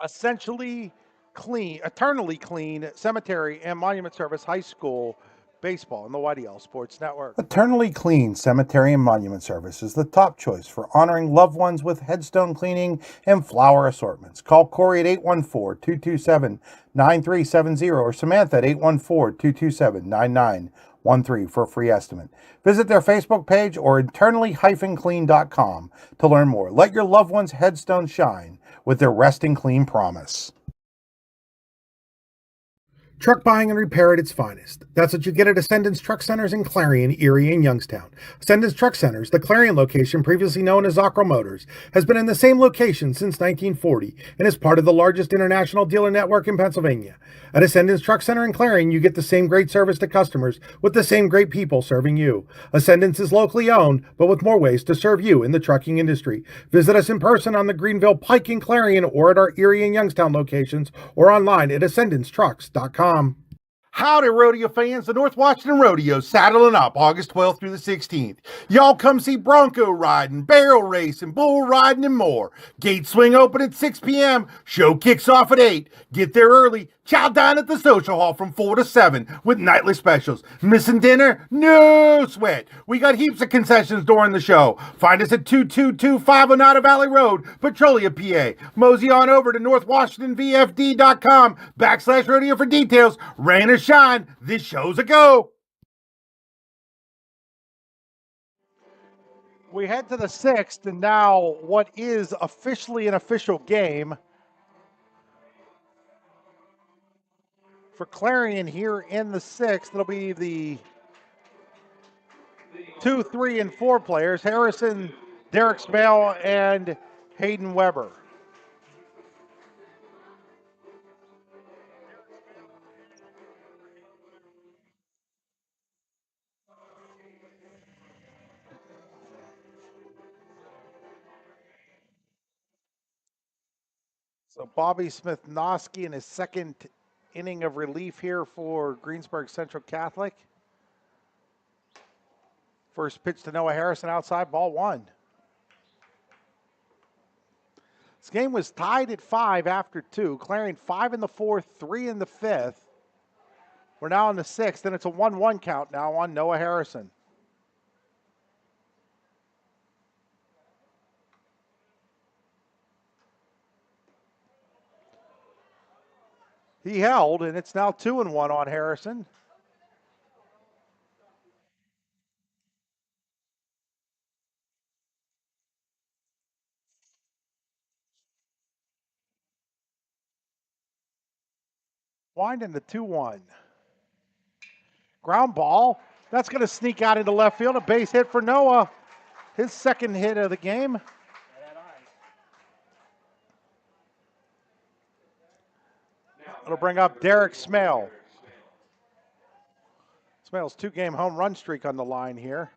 essentially clean, eternally clean Cemetery and Monument Service High School baseball on the YDL Sports Network. Eternally Clean Cemetery and Monument Service is the top choice for honoring loved ones with headstone cleaning and flower assortments. Call Corey at 814-227-9370 or Samantha at 814-227-9913 for a free estimate. Visit their Facebook page or eternally-clean.com to learn more. Let your loved one's headstone shine with their Resting Clean promise. Truck buying and repair at its finest. That's what you get at Ascendance Truck Centers in Clarion, Erie, and Youngstown. Ascendance Truck Centers, the Clarion location previously known as Zoccaro Motors, has been in the same location since 1940 and is part of the largest international dealer network in Pennsylvania. At Ascendance Truck Center in Clarion, you get the same great service to customers with the same great people serving you. Ascendance is locally owned, but with more ways to serve you in the trucking industry. Visit us in person on the Greenville, Pike, and Clarion, or at our Erie and Youngstown locations, or online at ascendancetrucks.com. Howdy, rodeo fans. The North Washington Rodeo saddling up August 12th through the 16th. Y'all come see bronco riding, barrel racing, bull riding, and more. Gates swing open at 6 p.m. Show kicks off at 8. Get there early. Chow down at the social hall from 4 to 7 with nightly specials. Missing dinner? No sweat. We got heaps of concessions during the show. Find us at 22250 Oneida Valley Road, Petrolia, PA. Mosey on over to northwashingtonvfd.com/rodeo for details. Rain or shine, this show's a go. We head to the 6th, and now what is officially an official game for Clarion here in the 6th. It'll be the 2, 3, and 4 players. Harrison, Derek Smale, and Hayden Weber. So Bobby Smith-Noski in his second inning of relief here for Greensburg Central Catholic. First pitch to Noah Harrison outside, ball one. This game was tied at 5 after 2. Clarion 5 in the 4th, 3 in the 5th. We're now in the 6th, and it's a 1-1 count now on Noah Harrison. He held, and it's now 2-1 on Harrison. Winding the 2-1. Ground ball. That's going to sneak out into left field. A base hit for Noah. His second hit of the game. It'll bring up Derek Smale. Smale's 2-game home run streak on the line here.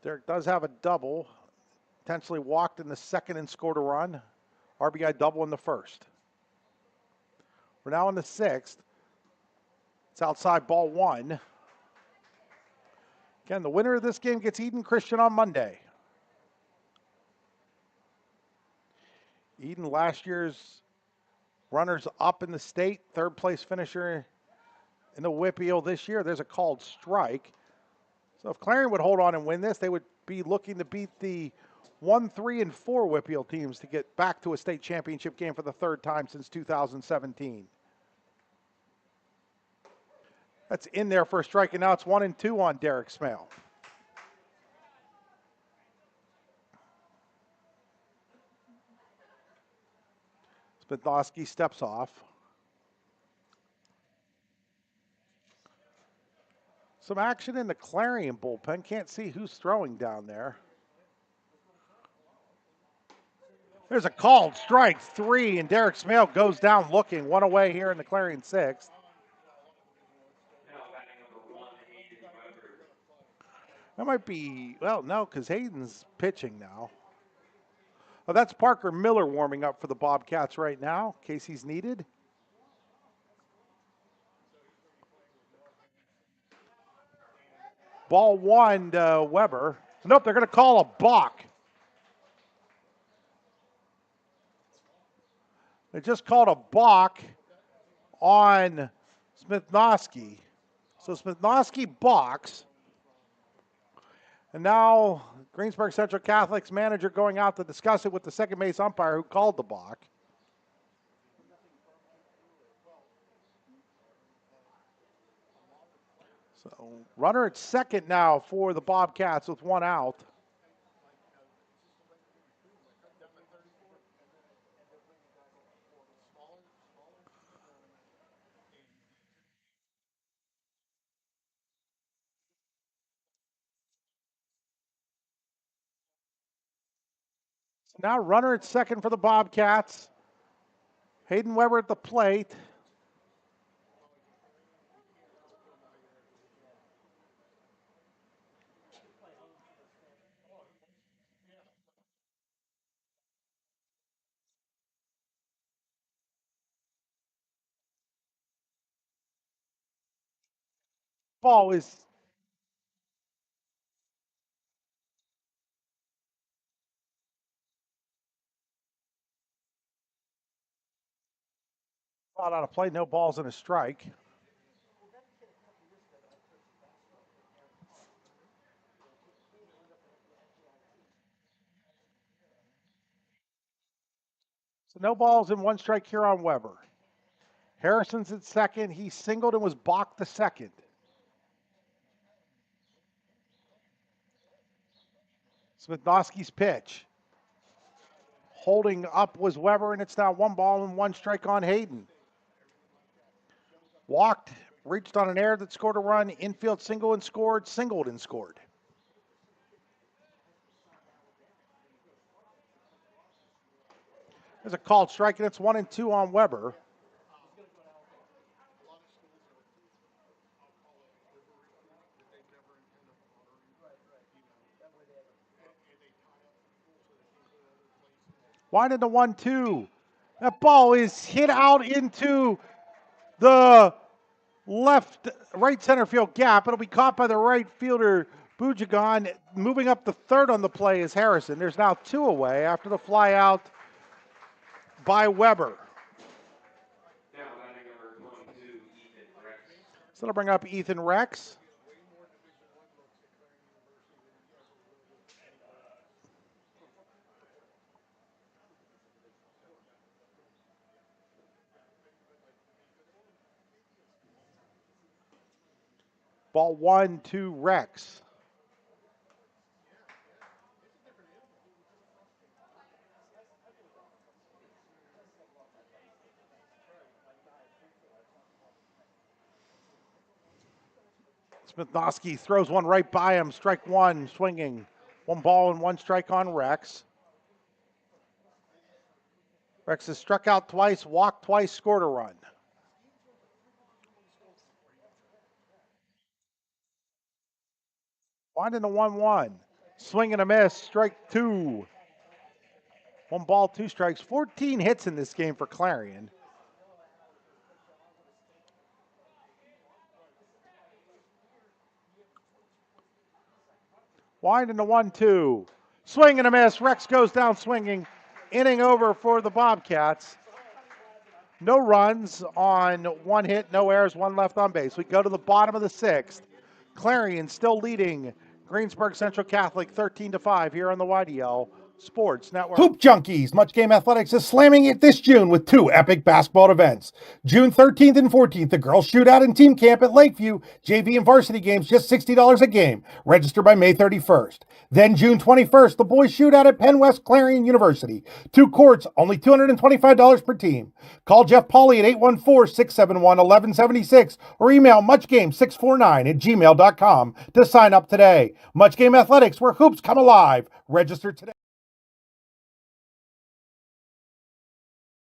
Derek does have a double. Potentially walked in the second and scored a run. RBI double in the first. We're now in the 6th. It's outside, ball 1. Again, the winner of this game gets Eden Christian on Monday. Eden, last year's runners up in the state, third place finisher in the WPIAA this year. There's a called strike. So if Clarion would hold on and win this, they would be looking to beat the 1, 3, and 4 WPIAA teams to get back to a state championship game for the third time since 2017. That's in there for a strike, and now it's 1-2 on Derek Smale. Spitnowski steps off. Some action in the Clarion bullpen. Can't see who's throwing down there. There's a called strike, 3, and Derek Smale goes down looking. One away here in the Clarion 6th. That might be, well, no, because Hayden's pitching now. Oh, that's Parker Miller warming up for the Bobcats right now, in case he's needed. Ball 1 to Weber. Nope, they're going to call a balk. They just called a balk on Smith-Noski. So Smith-Noski balks. And now Greensburg Central Catholic's manager going out to discuss it with the second base umpire who called the balk. So runner at second now for the Bobcats with 1 out. So now runner at second for the Bobcats. Hayden Weber at the plate. Ball is out on a play, no balls and a strike. So no balls and 1 strike here on Weber. Harrison's at second. He singled and was balked to second. Smith-Noski's pitch. Holding up was Weber, and it's now 1 ball and 1 strike on Hayden. Walked reached on an error that scored a run, infield single and scored, singled and scored. There's a called strike, and it's 1-2 on Weber. Wind into 1-2. That ball is hit out into the right center field gap. It'll be caught by the right fielder, Bujagan. Moving up the third on the play is Harrison. There's now 2 away after the fly out by Weber. Now batting number 22, Ethan Rex. So that'll bring up Ethan Rex. Ball 1-2 Rex. Smithnowski throws one right by him. Strike 1, swinging. 1 ball and 1 strike on Rex. Rex has struck out twice, walked twice, scored a run. Wind into 1-1. Swing and a miss, strike 2. 1 ball, 2 strikes. 14 hits in this game for Clarion. Wind into 1-2. Swing and a miss. Rex goes down swinging. Inning over for the Bobcats. No runs on 1 hit, no errors, 1 left on base. We go to the bottom of the 6th. Clarion still leading Greensburg Central Catholic 13-5 here on the YDL Sports Network. Hoop Junkies! Much Game Athletics is slamming it this June with 2 epic basketball events. June 13th and 14th, the girls shootout and team camp at Lakeview. JV and varsity games just $60 a game. Register by May 31st. Then June 21st, the boys shootout at Penn West Clarion University. 2 courts, only $225 per team. Call Jeff Pauly at 814-671-1176 or email muchgame649@gmail.com to sign up today. Much Game Athletics, where hoops come alive. Register today.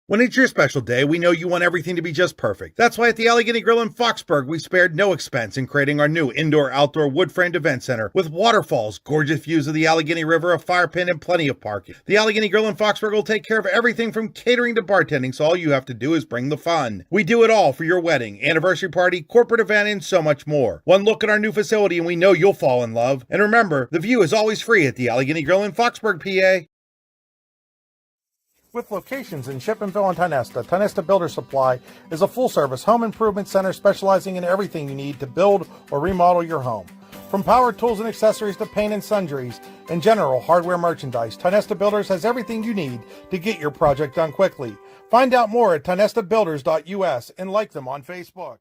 When it's your special day, we know you want everything to be just perfect. That's why at the Allegheny Grill in Foxburg, we spared no expense in creating our new indoor-outdoor wood-framed event center with waterfalls, gorgeous views of the Allegheny River, a fire pit, and plenty of parking. The Allegheny Grill in Foxburg will take care of everything from catering to bartending, so all you have to do is bring the fun. We do it all for your wedding, anniversary party, corporate event, and so much more. One look at our new facility and we know you'll fall in love. And remember, the view is always free at the Allegheny Grill in Foxburg, PA. With locations in Shippenville and Tionesta, Tionesta Builder Supply is a full-service home improvement center specializing in everything you need to build or remodel your home. From power tools and accessories to paint and sundries and general hardware merchandise, Tionesta Builders has everything you need to get your project done quickly. Find out more at tionestabuilders.us and like them on Facebook.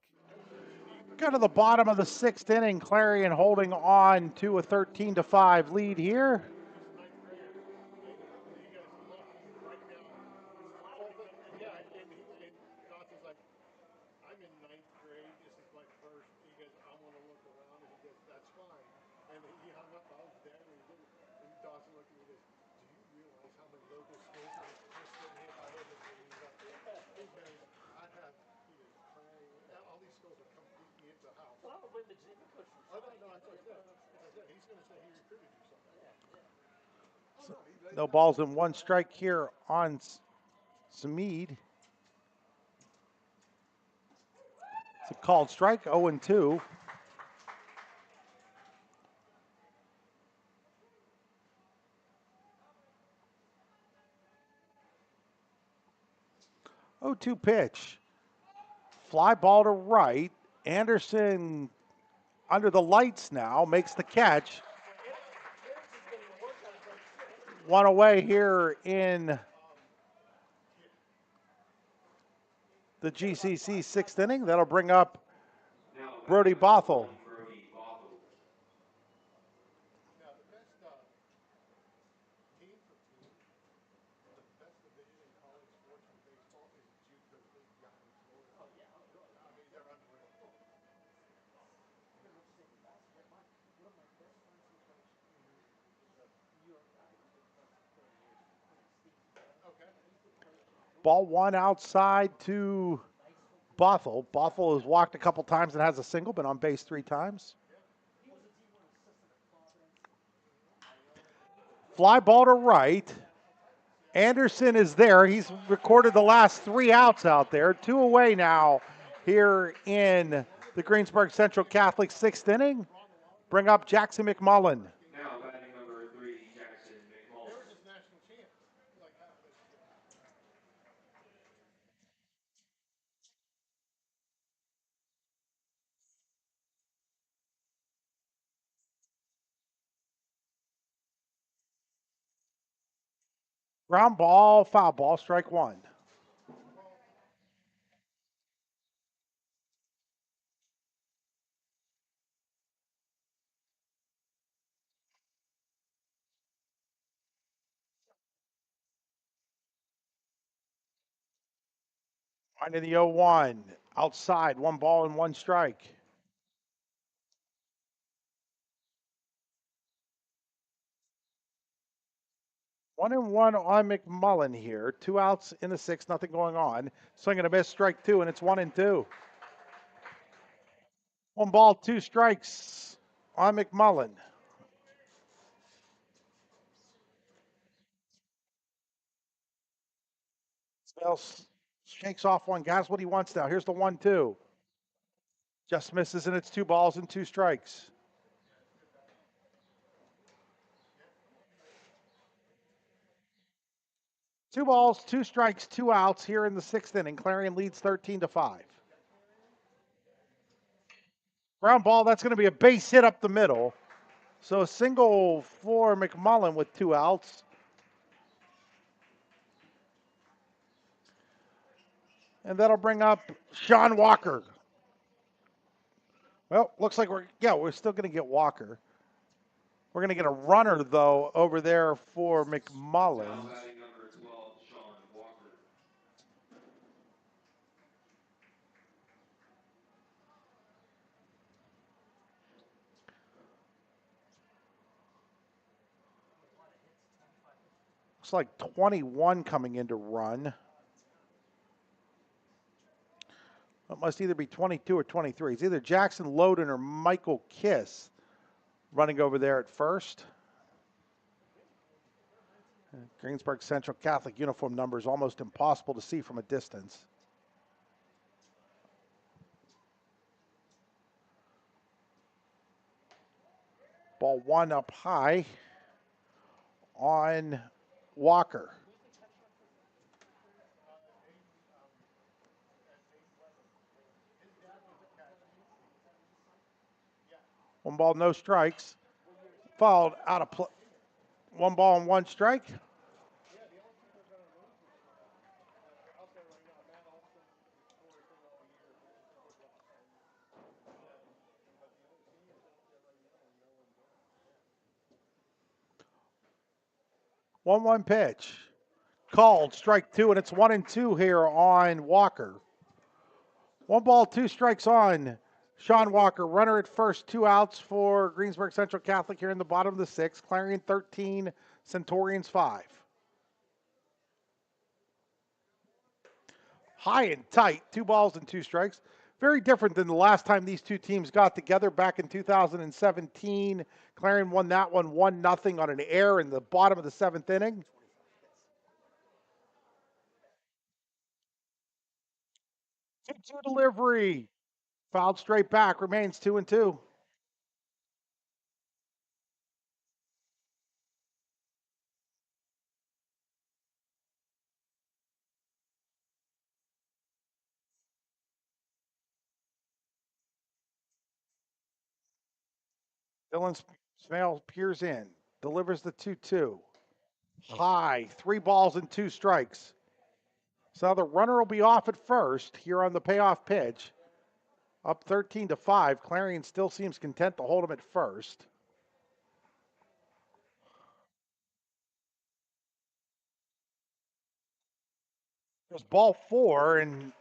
Go to the bottom of the 6th inning. Clarion holding on to a 13-5 lead here. No balls and 1 strike here on Samid. It's a called strike, 0-2. Oh, 2 pitch. Fly ball to right. Anderson under the lights now, makes the catch. 1 away here in the GCC 6th inning. That'll bring up Brody Bothell. Ball one outside to Bothell. Bothell has walked a couple times and has a single, been on base 3 times. Fly ball to right. Anderson is there. He's recorded the last 3 outs out there. 2 away now here in the Greensburg Central Catholic 6th inning. Bring up Jackson McMullen. Now batting number 3, Jackson McMullen. Ground ball, foul ball, strike 1. On to the 0-1. Outside, 1 ball and 1 strike. 1-1 on McMullen here. 2 outs in the 6th, nothing going on. Swing and a miss, strike 2, and it's 1-2. 1 ball, 2 strikes on McMullen. Snell shakes off one. Guys, what he wants now. Here's the 1-2. Just misses, and it's 2 balls and 2 strikes. Two balls, 2 strikes, 2 outs here in the 6th inning. Clarion leads 13-5. Ground ball, that's going to be a base hit up the middle. So a single for McMullen with 2 outs. And that'll bring up Sean Walker. Well, looks like we're still going to get Walker. We're going to get a runner, though, over there for McMullen. Now batting number 12, Sean Walker. Looks like 21 coming in to run. It must either be 22 or 23. It's either Jackson Loden or Michael Kiss running over there at first. Greensburg Central Catholic uniform number is almost impossible to see from a distance. Ball 1 up high on Walker. One ball, no strikes. Fouled out of play. 1 ball and 1 strike. One pitch. Called, strike 2, and it's 1-2 here on Walker. 1 ball, 2 strikes on Sean Walker. Runner at first, 2 outs for Greensburg Central Catholic here in the bottom of the 6th. Clarion 13, Centurions 5. High and tight, 2 balls and 2 strikes. Very different than the last time these two teams got together back in 2017. Clarion won that one 1-0 on an error in the bottom of the 7th inning. 2-2 delivery. Fouled straight back, remains 2-2. Dylan Smale peers in, delivers the 2-2. High, 3 balls and 2 strikes. So now the runner will be off at first here on the payoff pitch. Up 13-5. Clarion still seems content to hold him at first. There's ball 4, and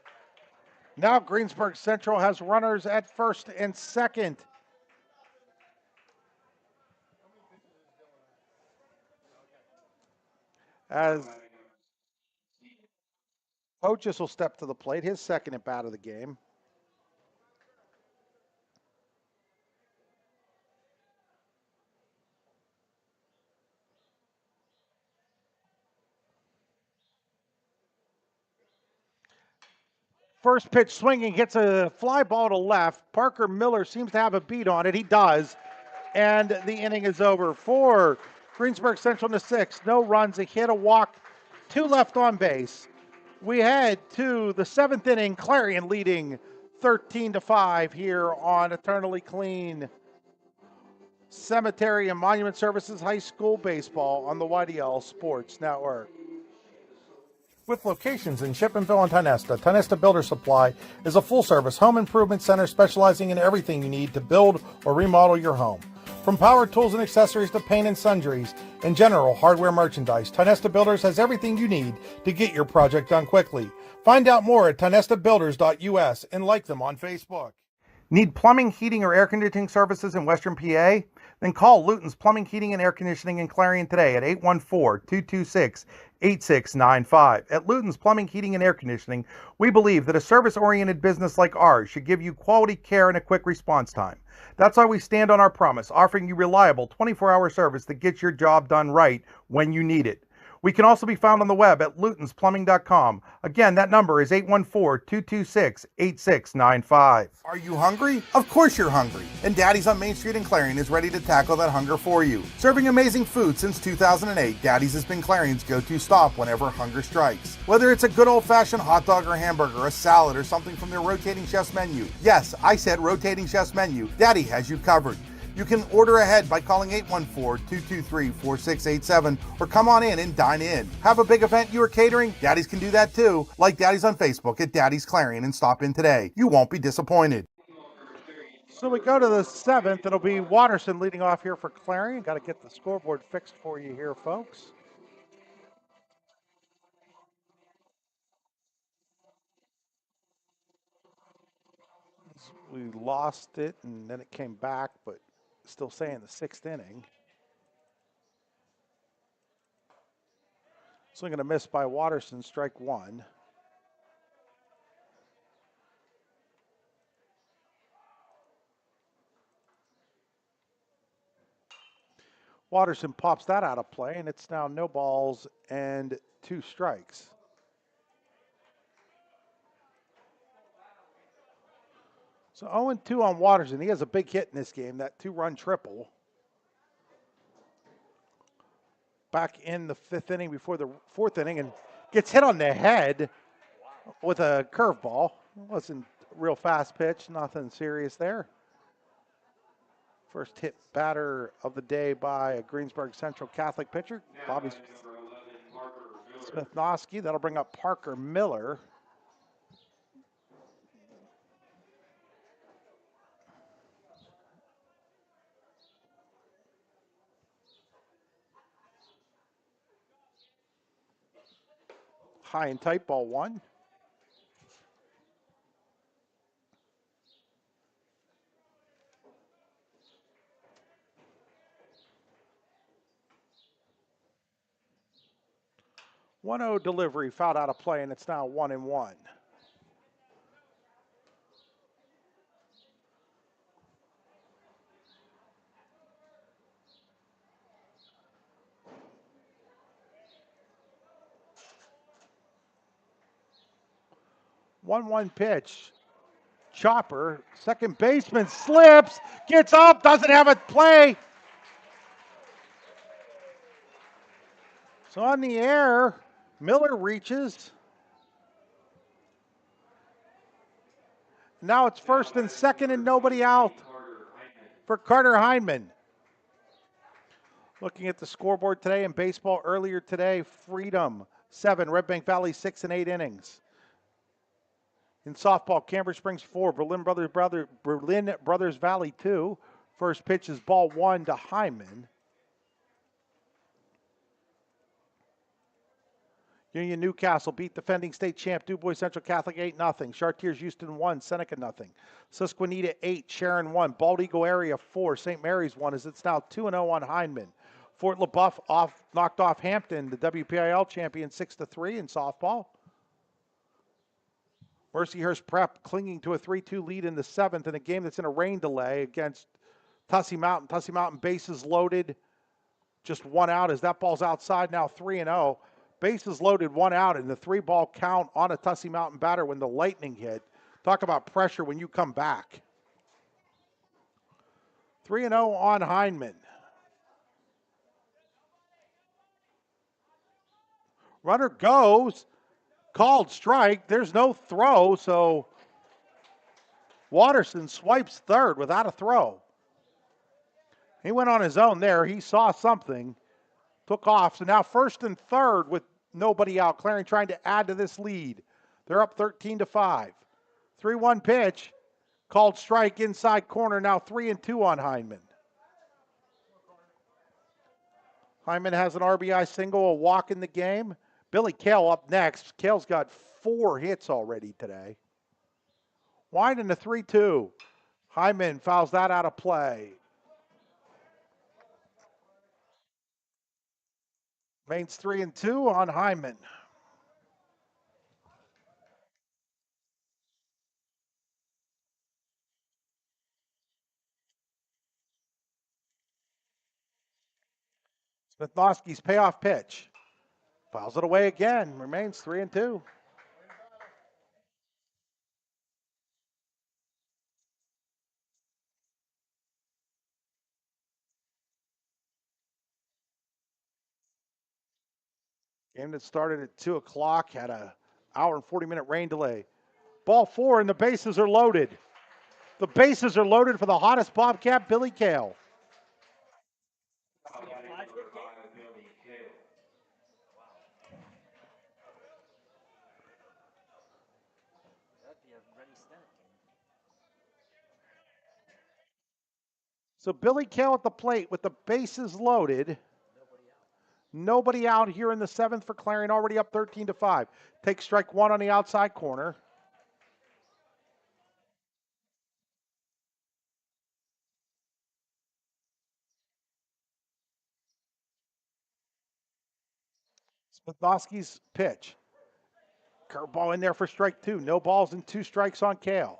now Greensburg Central has runners at first and second. As Coaches will step to the plate, his second at bat of the game. First pitch swinging, hits a fly ball to left. Parker Miller seems to have a beat on it. He does. And the inning is over for Greensburg Central in the sixth. No runs, a hit, a walk, 2 left on base. We head to the 7th inning. Clarion leading 13-5 here on Eternally Clean Cemetery and Monument Services High School Baseball on the YDL Sports Network. With locations in Shippenville and Tionesta, Tionesta Builder Supply is a full-service home improvement center specializing in everything you need to build or remodel your home. From power tools and accessories to paint and sundries and general hardware merchandise, Tionesta Builders has everything you need to get your project done quickly. Find out more at tionestabuilders.us and like them on Facebook. Need plumbing, heating, or air conditioning services in Western PA? Then call Luton's Plumbing, Heating, and Air Conditioning in Clarion today at 814-226-8695. At Luton's Plumbing, Heating, and Air Conditioning, we believe that a service-oriented business like ours should give you quality care and a quick response time. That's why we stand on our promise, offering you reliable 24-hour service that gets your job done right when you need it. We can also be found on the web at lutonsplumbing.com. Again, that number is 814-226-8695. Are you hungry? Of course you're hungry. And Daddy's on Main Street in Clarion is ready to tackle that hunger for you. Serving amazing food since 2008, Daddy's has been Clarion's go-to stop whenever hunger strikes. Whether it's a good old-fashioned hot dog or hamburger, a salad, or something from their rotating chef's menu. Yes, I said rotating chef's menu. Daddy has you covered. You can order ahead by calling 814-223-4687 or come on in and dine in. Have a big event you are catering? Daddy's can do that too. Like Daddy's on Facebook at Daddy's Clarion and stop in today. You won't be disappointed. So we go to the 7th. It'll be Watterson leading off here for Clarion. Got to get the scoreboard fixed for you here, folks. We lost it and then it came back, but still saying the 6th inning. Swing and a miss by Watterson, strike 1. Watterson pops that out of play, and it's now no balls and 2 strikes. So 0-2 on Watterson. He has a big hit in this game, that 2-run triple. Back in the 5th inning before the 4th inning and gets hit on the head with a curveball. Wasn't a real fast pitch, nothing serious there. First hit batter of the day by a Greensburg Central Catholic pitcher, Bobby Smith-Noski. That'll bring up Parker Miller. High and tight, ball 1. One-zero delivery, fouled out of play, and it's now 1-1. One pitch. Chopper, second baseman slips, gets up, doesn't have a play. So on the air, Miller reaches. Now it's first and second and nobody out for Carter Heinman. Looking at the scoreboard today in baseball earlier today, Freedom 7, Red Bank Valley 6 and 8 innings. In softball, Cambridge Springs 4, Berlin Brothers Valley 2. First pitch is ball 1 to Hyman. Union Newcastle beat defending state champ Du Bois Central Catholic 8-0. Chartiers Houston 1, Seneca 0. Susquehanna 8, Sharon 1. Bald Eagle Area 4, St. Mary's 1 as it's now 2-0 on Heinman. Fort LaBeouf knocked off Hampton, the WPIL champion 6-3 in softball. Mercyhurst Prep clinging to a 3-2 lead in the 7th in a game that's in a rain delay against Tussey Mountain. Tussey Mountain bases loaded, just one out as that ball's outside now 3-0. Bases loaded, one out, and the 3-ball count on a Tussey Mountain batter when the lightning hit. Talk about pressure when you come back. 3-0 on Hindman. Runner goes, called strike. There's no throw, so Watterson swipes third without a throw. He went on his own there. He saw something, took off. So now first and third with nobody out. Clarion trying to add to this lead. They're up 13-5. 3-1 pitch, called strike inside corner. Now 3-2 on Hindman. Hindman has an RBI single, a walk in the game. Billy Kale up next. Kale's got 4 hits already today. Winding to 3-2. Hindman fouls that out of play. Remains 3-2 on Hindman. Smithnowski's payoff pitch. Fouls it away again. Remains 3-2. Game that started at 2 o'clock had a hour and 40-minute rain delay. Ball 4 and the bases are loaded. The bases are loaded for the hottest Bobcat, Billy Kale. So Billy Kale at the plate with the bases loaded. Nobody out here in the 7th for Clarion, already up 13-5. Takes strike 1 on the outside corner. Smithnowski's pitch. Curveball in there for strike 2. No balls and 2 strikes on Kale.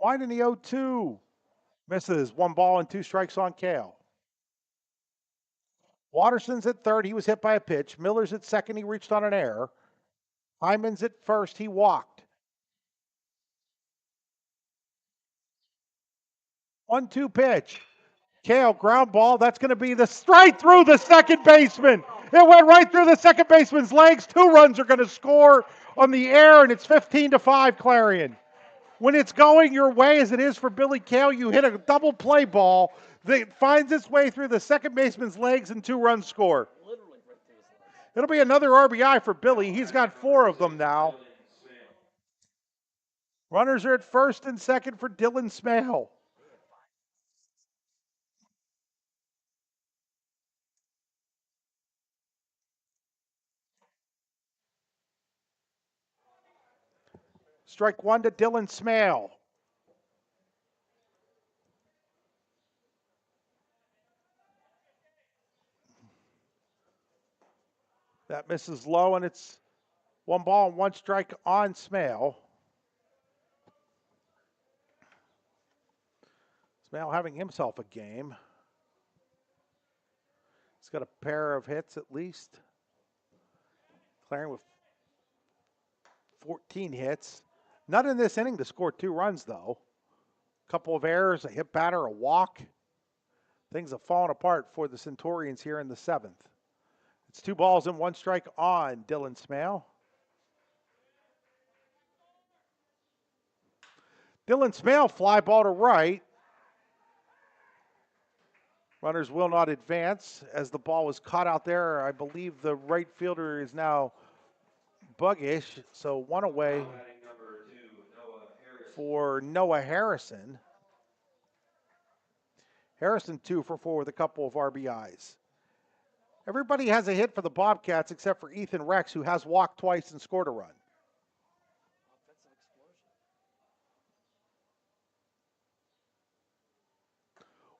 Wind in the 0-2. Misses. 1 ball and 2 strikes on Kale. Watterson's at third. He was hit by a pitch. Miller's at second. He reached on an error. Hyman's at first. He walked. 1-2 pitch. Kale, ground ball. That's going to be the strike through the second baseman. It went right through the second baseman's legs. 2 runs are going to score on the air, and it's 15-5 Clarion. When it's going your way, as it is for Billy Kale, you hit a double play ball that finds its way through the second baseman's legs and 2 runs score. It'll be another RBI for Billy. He's got 4 of them now. Runners are at first and second for Dylan Smale. Strike 1 to Dylan Smale. That misses low, and it's 1 ball and 1 strike on Smale. Smale having himself a game. He's got a pair of hits at least. Clarion with 14 hits. Not in this inning to score 2 runs, though. A couple of errors, a hit batter, a walk. Things have fallen apart for the Centurions here in the 7th. It's 2 balls and 1 strike on Dylan Smale. Dylan Smale, fly ball to right. Runners will not advance as the ball was caught out there. I believe the right fielder is now buggish, so 1 away for Noah Harrison. Harrison 2 for 4 with a couple of RBIs. Everybody has a hit for the Bobcats except for Ethan Rex, who has walked twice and scored a run.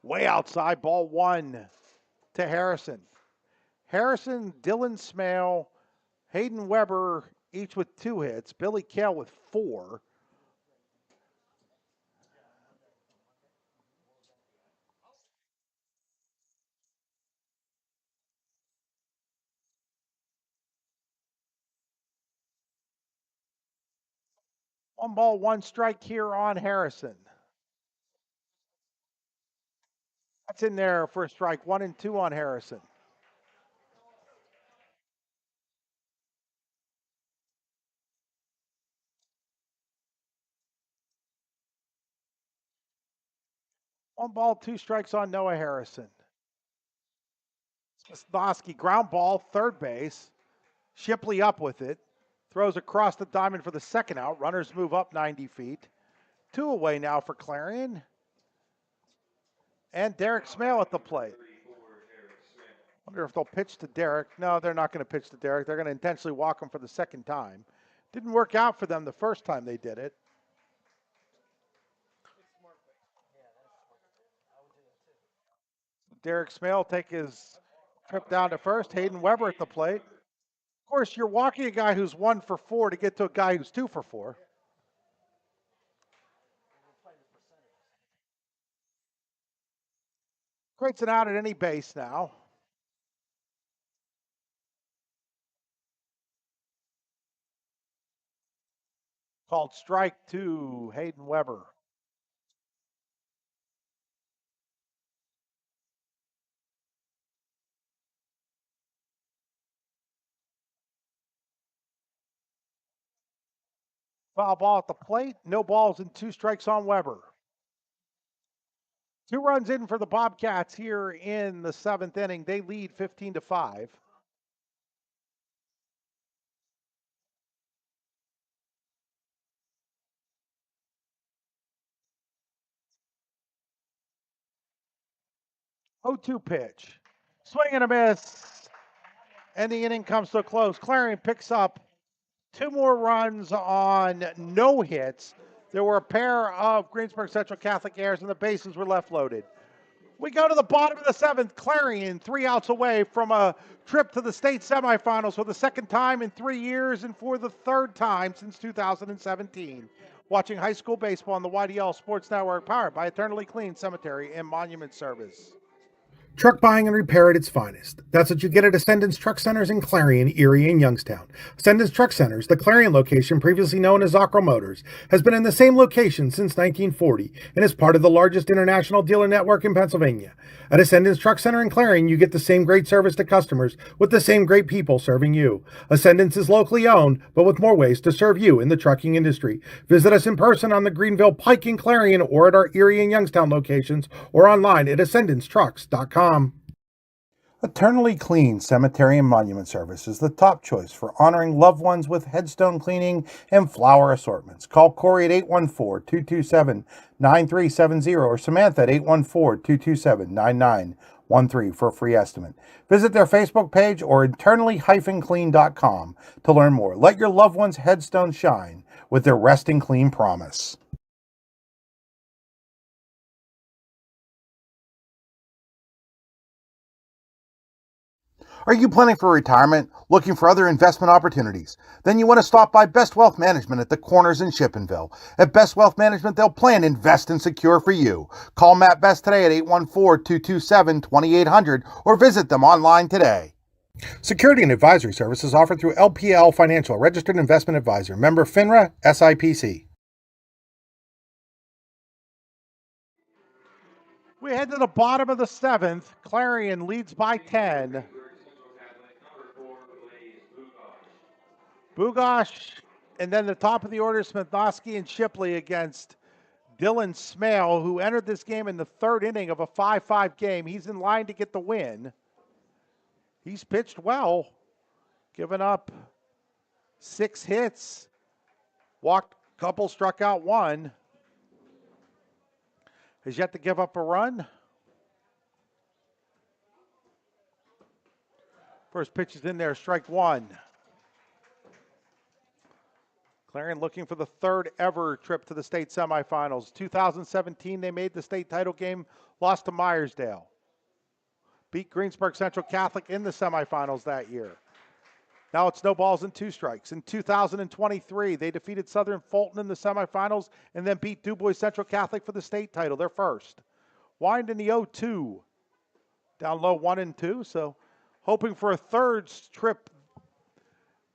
Way outside, ball 1 to Harrison. Harrison, Dylan Smale, Hayden Weber, each with 2 hits. Billy Kale with 4. One ball, 1 strike here on Harrison. That's in there for a strike. 1 and 2 on Harrison. One ball, 2 strikes on Noah Harrison. Sosnowski, ground ball, third base. Shipley up with it. Throws across the diamond for the second out. Runners move up 90 feet. 2 away now for Clarion. And Derek Smale at the plate. Wonder if they'll pitch to Derek. No, they're not going to pitch to Derek. They're going to intentionally walk him for the second time. Didn't work out for them the first time they did it. Derek Smale take his trip down to first. Hayden Weber at the plate. Of course, you're walking a guy who's 1 for 4 to get to a guy who's 2 for 4. Creates an out at any base now. Called strike 2, Hayden Weber. Foul ball at the plate. No balls and 2 strikes on Weber. 2 runs in for the Bobcats here in the 7th inning. They lead 15-5. Oh, 2 pitch. Swing and a miss. And the inning comes to a close. Clarion picks up 2 more runs on no hits. There were a pair of Greensburg Central Catholic errors, and the bases were left loaded. We go to the bottom of the 7th. Clarion 3 outs away from a trip to the state semifinals for the second time in 3 years and for the third time since 2017. Watching high school baseball on the YDL Sports Network, powered by Eternally Clean Cemetery and Monument Service. Truck buying and repair at its finest. That's what you get at Ascendance Truck Centers in Clarion, Erie, and Youngstown. Ascendance Truck Centers, the Clarion location previously known as Zocro Motors, has been in the same location since 1940 and is part of the largest international dealer network in Pennsylvania. At Ascendance Truck Center in Clarion, you get the same great service to customers with the same great people serving you. Ascendance is locally owned, but with more ways to serve you in the trucking industry. Visit us in person on the Greenville, Pike, and Clarion, or at our Erie and Youngstown locations, or online at ascendancetrucks.com. Eternally Clean Cemetery and Monument Service is the top choice for honoring loved ones with headstone cleaning and flower assortments. Call Corey at 814-227-9370 or Samantha at 814-227-9913 for a free estimate. Visit their Facebook page or eternally-clean.com to learn more. Let your loved one's headstone shine with their resting clean promise. Are you planning for retirement, looking for other investment opportunities? Then you want to stop by Best Wealth Management at the Corners in Shippenville. At Best Wealth Management, they'll plan, invest, and secure for you. Call Matt Best today at 814-227-2800 or visit them online today. Security and advisory services offered through LPL Financial, registered investment advisor, member FINRA, SIPC. We head to the bottom of the 7th. Clarion leads by 10. Bugosh, and then the top of the order, Smithnowski and Shipley against Dylan Smale, who entered this game in the 3rd inning of a 5-5 game. He's in line to get the win. He's pitched well, given up 6 hits, walked a couple, struck out 1. Has yet to give up a run. First pitch is in there, strike 1. Clarion looking for the third ever trip to the state semifinals. 2017, they made the state title game, lost to Myersdale. Beat Greensburg Central Catholic in the semifinals that year. Now it's no balls and two strikes. In 2023, they defeated Southern Fulton in the semifinals and then beat DuBois Central Catholic for the state title, their first. Wind in the 0-2. Down low 1-2, so hoping for a third trip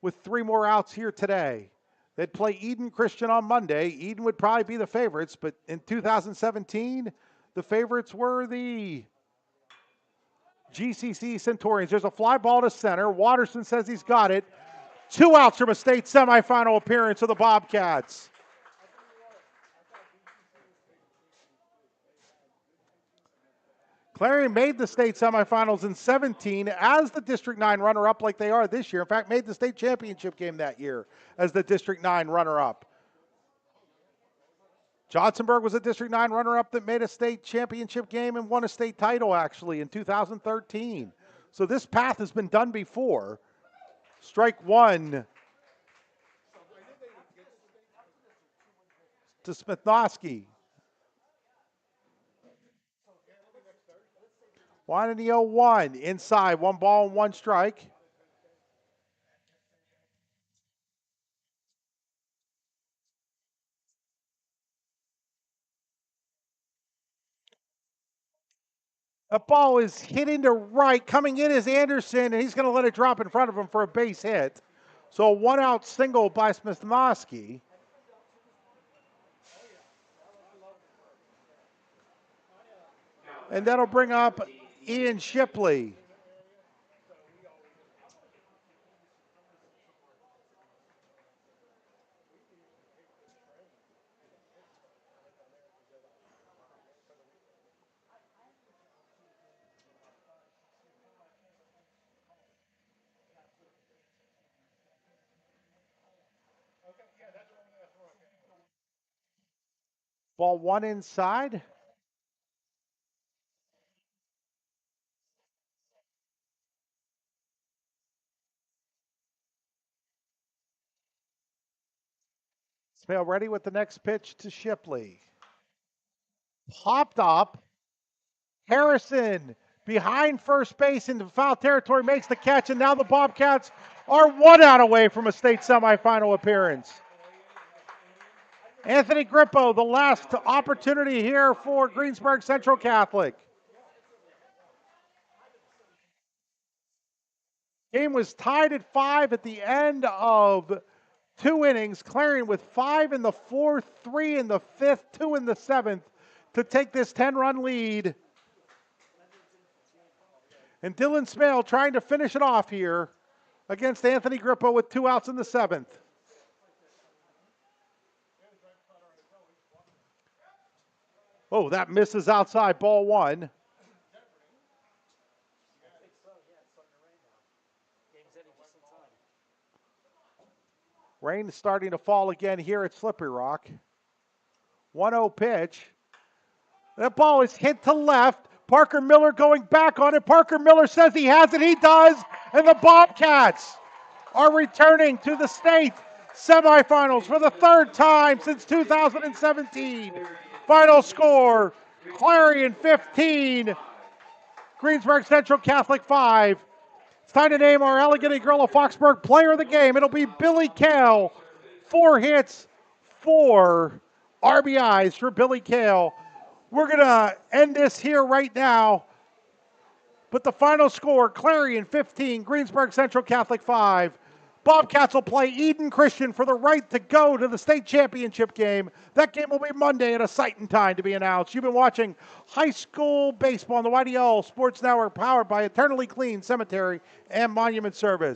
with 3 more outs here today. They'd play Eden Christian on Monday. Eden would probably be the favorites, but in 2017, the favorites were the GCC Centurions. There's a fly ball to center. Watterson says he's got it. 2 outs from a state semifinal appearance of the Bobcats. Clarion made the state semifinals in 17 as the District 9 runner-up like they are this year. In fact, made the state championship game that year as the District 9 runner-up. Johnsonburg was a District 9 runner-up that made a state championship game and won a state title, actually, in 2013. So this path has been done before. Strike 1 to Smithnowski. One in the 0-1. Inside, 1 ball and 1 strike. The ball is hit into right. Coming in is Anderson, and he's going to let it drop in front of him for a base hit. So a 1-out single by Smithnowski. And that'll bring up Ian Shipley. Ball 1 inside. Smale ready with the next pitch to Shipley. Popped up. Harrison behind first base into foul territory makes the catch, and now the Bobcats are 1 out away from a state semifinal appearance. Anthony Grippo, the last opportunity here for Greensburg Central Catholic. Game was tied at 5 at the end of 2 innings. Clarion with 5 in the 4th, 3 in the 5th, 2 in the 7th to take this 10-run lead. And Dylan Smale trying to finish it off here against Anthony Grippo with 2 outs in the 7th. Oh, that misses outside, ball 1. Rain is starting to fall again here at Slippery Rock. 1-0 pitch. That ball is hit to left. Parker Miller going back on it. Parker Miller says he has it. He does. And the Bobcats are returning to the state semifinals for the 3rd time since 2017. Final score, Clarion 15, Greensburg Central Catholic 5. It's time to name our Allegheny Girl of Foxburg player of the game. It'll be Billy Kale. 4 hits, 4 RBIs for Billy Kale. We're going to end this here right now. But the final score, Clarion 15, Greensburg Central Catholic 5. Bobcats will play Eden Christian for the right to go to the state championship game. That game will be Monday at a site and time to be announced. You've been watching high school baseball on the YDL Sports Network, powered by Eternally Clean Cemetery and Monument Service.